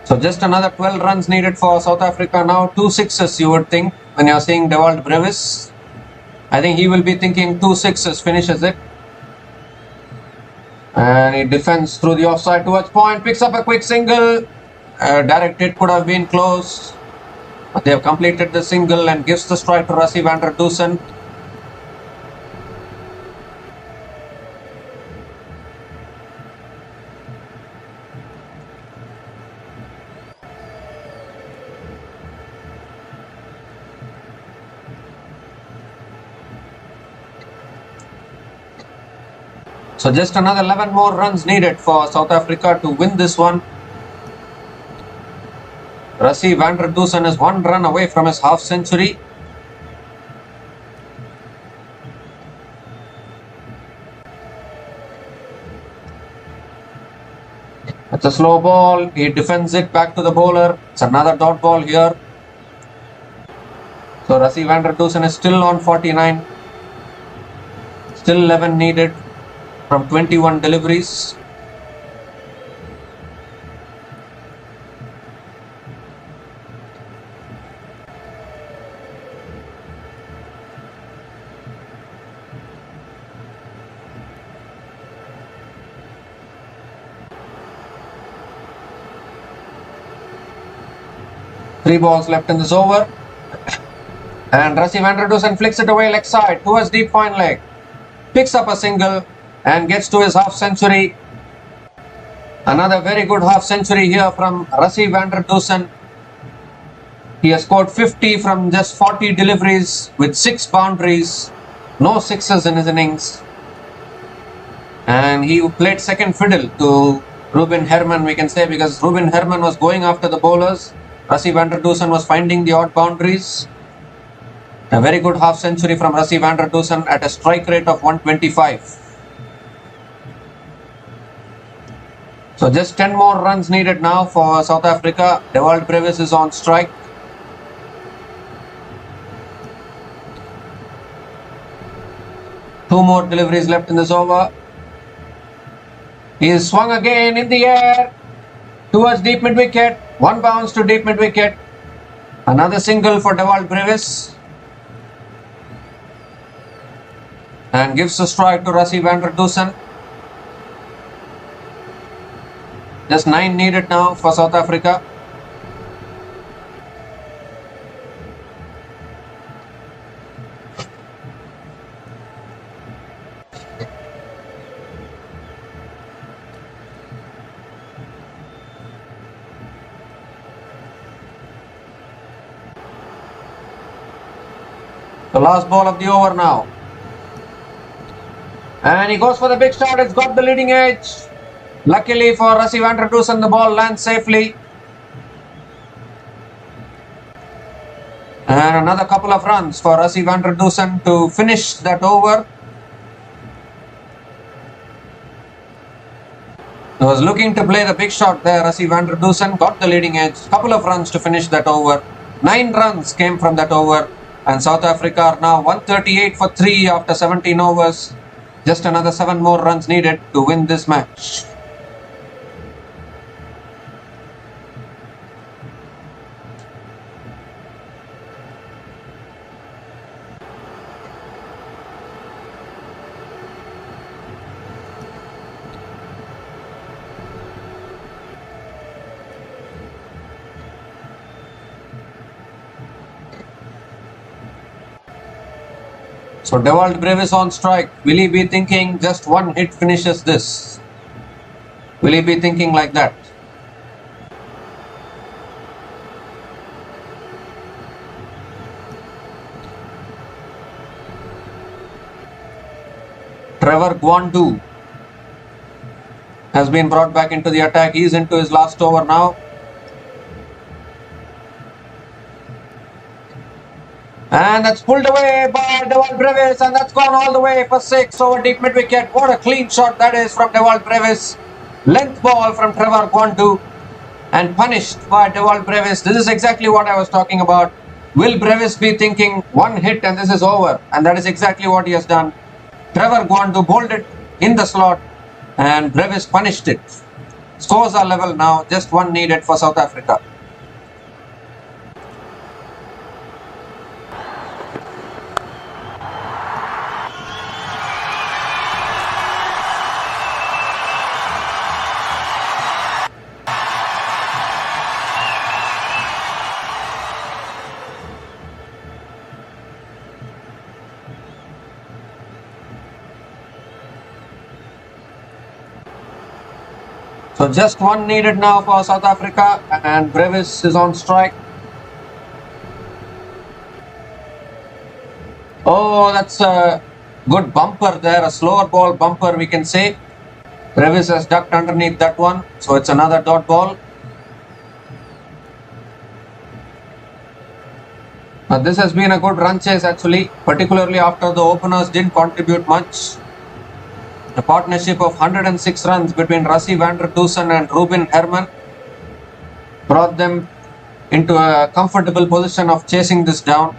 So just another 12 runs needed for South Africa now. 2 sixes you would think when you're seeing Dewald Brevis. I think he will be thinking 2 sixes, finishes it. And he defends through the offside towards point. Picks up a quick single. Direct hit could have been close. But they have completed the single and gives the strike to Rassie van der Dusen. So just another 11 more runs needed for South Africa to win this one. Rassie van der Dusen is 1 run away from his half century. It's a slow ball. He defends it back to the bowler. It's another dot ball here. So Rassie van der Dusen is still on 49. Still 11 needed from 21 deliveries. Three balls left in this over. And Rassie van der Dusen flicks it away leg side towards deep point leg. Picks up a single and gets to his half century. Another very good half century here from Rassie van der Dusen. He has scored 50 from just 40 deliveries with 6 boundaries. No sixes in his innings. And he played second fiddle to Ruben Herman, we can say, because Ruben Herman was going after the bowlers Rassie van der Dusen was finding the odd boundaries. A very good half century from Rassie van der Dusen at a strike rate of 125. So just 10 more runs needed now for South Africa. Dewald Brevis is on strike. Two more deliveries left in this over. He is swung again in the air towards deep mid wicket. One bounce to deep mid wicket. Another single for Dewald Brevis. And gives a strike to Rassie van der Dusen. Just 9 needed now for South Africa. The last ball of the over now. And he goes for the big shot. It's got the leading edge. Luckily for Rassie van der Dusen, the ball lands safely. And another couple of runs for Rassie van der Dusen to finish that over. He was looking to play the big shot there. Rassie van der Dusen got the leading edge. Couple of runs to finish that over. 9 runs came from that over. And South Africa are now 138 for 3 after 17 overs. Just another 7 more runs needed to win this match. So Dewald Brevis on strike. Will he be thinking just one hit finishes this? Will he be thinking like that? Trevor Gwandu has been brought back into the attack. He is into his last over now. And that's pulled away by Dewald Brevis, and that's gone all the way for 6 over deep mid wicket. What a clean shot that is from Dewald Brevis. Length ball from Trevor Gwandu and punished by Dewald Brevis. This is exactly what I was talking about. Will Brevis be thinking one hit and this is over? And that is exactly what he has done. Trevor Gwandu bowled it in the slot and Brevis punished it. Scores are level now, just 1 needed for South Africa. So just 1 needed now for South Africa and Brevis is on strike. Oh, that's a good bumper there, a slower ball bumper we can say. Brevis has ducked underneath that one, so it's another dot ball. Now this has been a good run chase actually, particularly after the openers didn't contribute much. The partnership of 106 runs between Rassie van der Dusen and Ruben Herman brought them into a comfortable position of chasing this down.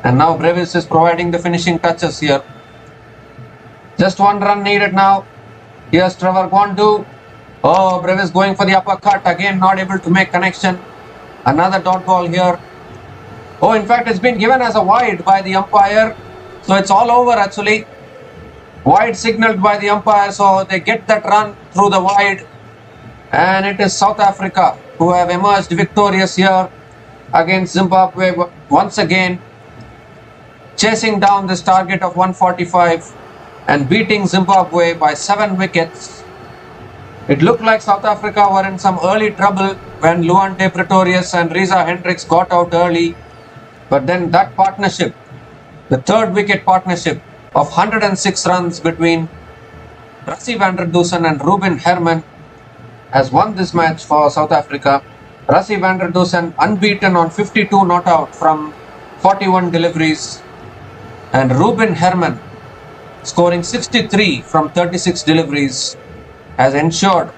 And now Brevis is providing the finishing touches here. Just 1 run needed now. Here's Trevor Gwandu. Oh, Brevis going for the uppercut. Again, not able to make connection. Another dot ball here. Oh, in fact, it's been given as a wide by the umpire. So it's all over actually. Wide signaled by the umpire, so they get that run through the wide. And it is South Africa who have emerged victorious here against Zimbabwe once again, chasing down this target of 145 and beating Zimbabwe by 7 wickets. It looked like South Africa were in some early trouble when Luan de Pretorius and Reza Hendricks got out early. But then that partnership, the 3rd wicket partnership of 106 runs between Rassie van der Dusen and Ruben Herman, has won this match for South Africa. Rassie van der Dusen unbeaten on 52 not out from 41 deliveries. And Ruben Herman scoring 63 from 36 deliveries has ensured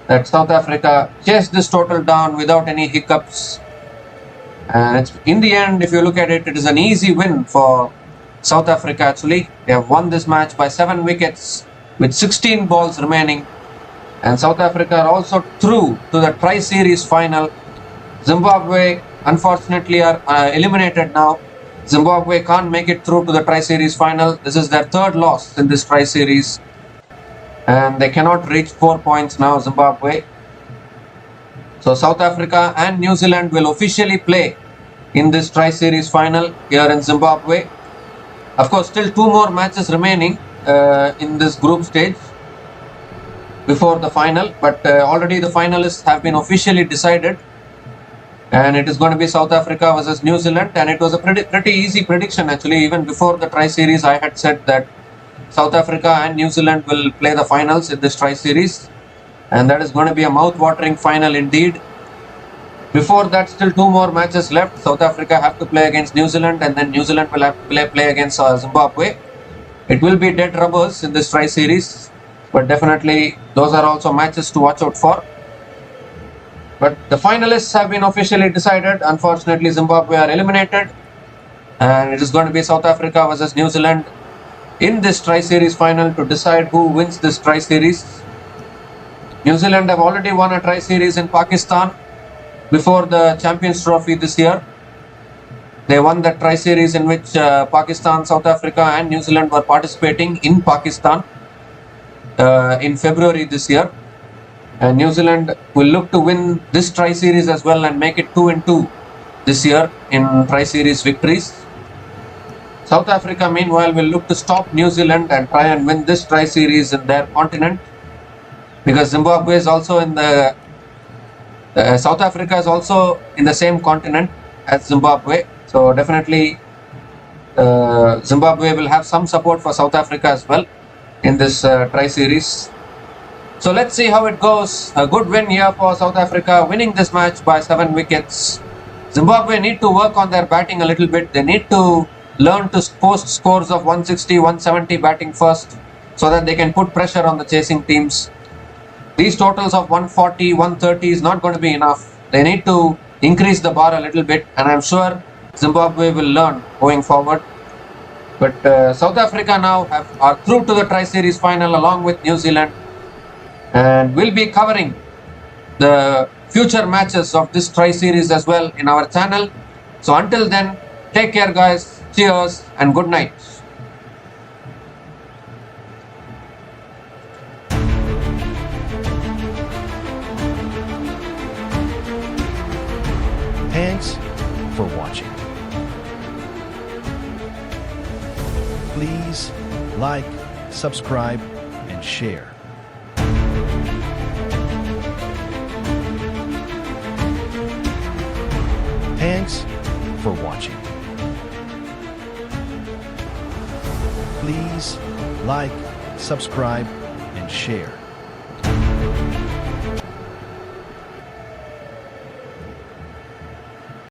that South Africa chased this total down without any hiccups. And in the end, if you look at it, it is an easy win for South Africa actually. They have won this match by 7 wickets with 16 balls remaining. And South Africa are also through to the Tri Series final. Zimbabwe unfortunately are eliminated now. Zimbabwe can't make it through to the Tri Series final. This is their third loss in this Tri Series. And they cannot reach 4 points now, Zimbabwe. So South Africa and New Zealand will officially play in this Tri Series final here in Zimbabwe. Of course, still 2 more matches remaining in this group stage before the final, but already the finalists have been officially decided, and it is going to be South Africa versus New Zealand. And it was a pretty easy prediction actually. Even before the Tri Series, I had said that South Africa and New Zealand will play the finals in this Tri Series, and that is going to be a mouth-watering final indeed. Before that, still 2 more matches left. South Africa have to play against New Zealand, and then New Zealand will have to play against Zimbabwe. It will be dead rubbers in this Tri Series, but definitely those are also matches to watch out for. But the finalists have been officially decided. Unfortunately, Zimbabwe are eliminated, and it is going to be South Africa versus New Zealand in this Tri Series final to decide who wins this Tri Series. New Zealand have already won a Tri Series in Pakistan before the Champions Trophy this year. They won that Tri Series in which Pakistan, South Africa and New Zealand were participating in Pakistan in February this year. And New Zealand will look to win this Tri Series as well and make it 2-2 this year in Tri Series victories. South Africa meanwhile will look to stop New Zealand and try and win this Tri Series in their continent, because Zimbabwe is also in the South Africa is also in the same continent as Zimbabwe. So definitely Zimbabwe will have some support for South Africa as well in this Tri Series. So let's see how it goes. A good win here for South Africa, winning this match by 7 wickets. Zimbabwe need to work on their batting a little bit. They need to learn to post scores of 160, 170 batting first, so that they can put pressure on the chasing teams. These totals of 140, 130 is not going to be enough. They need to increase the bar a little bit, and I'm sure Zimbabwe will learn going forward. But South Africa now are through to the Tri Series final along with New Zealand, and we'll be covering the future matches of this Tri Series as well in our channel. So until then, take care guys, cheers and good night. Thanks for watching. Please like, subscribe, and share. Thanks for watching. Please like, subscribe, and share.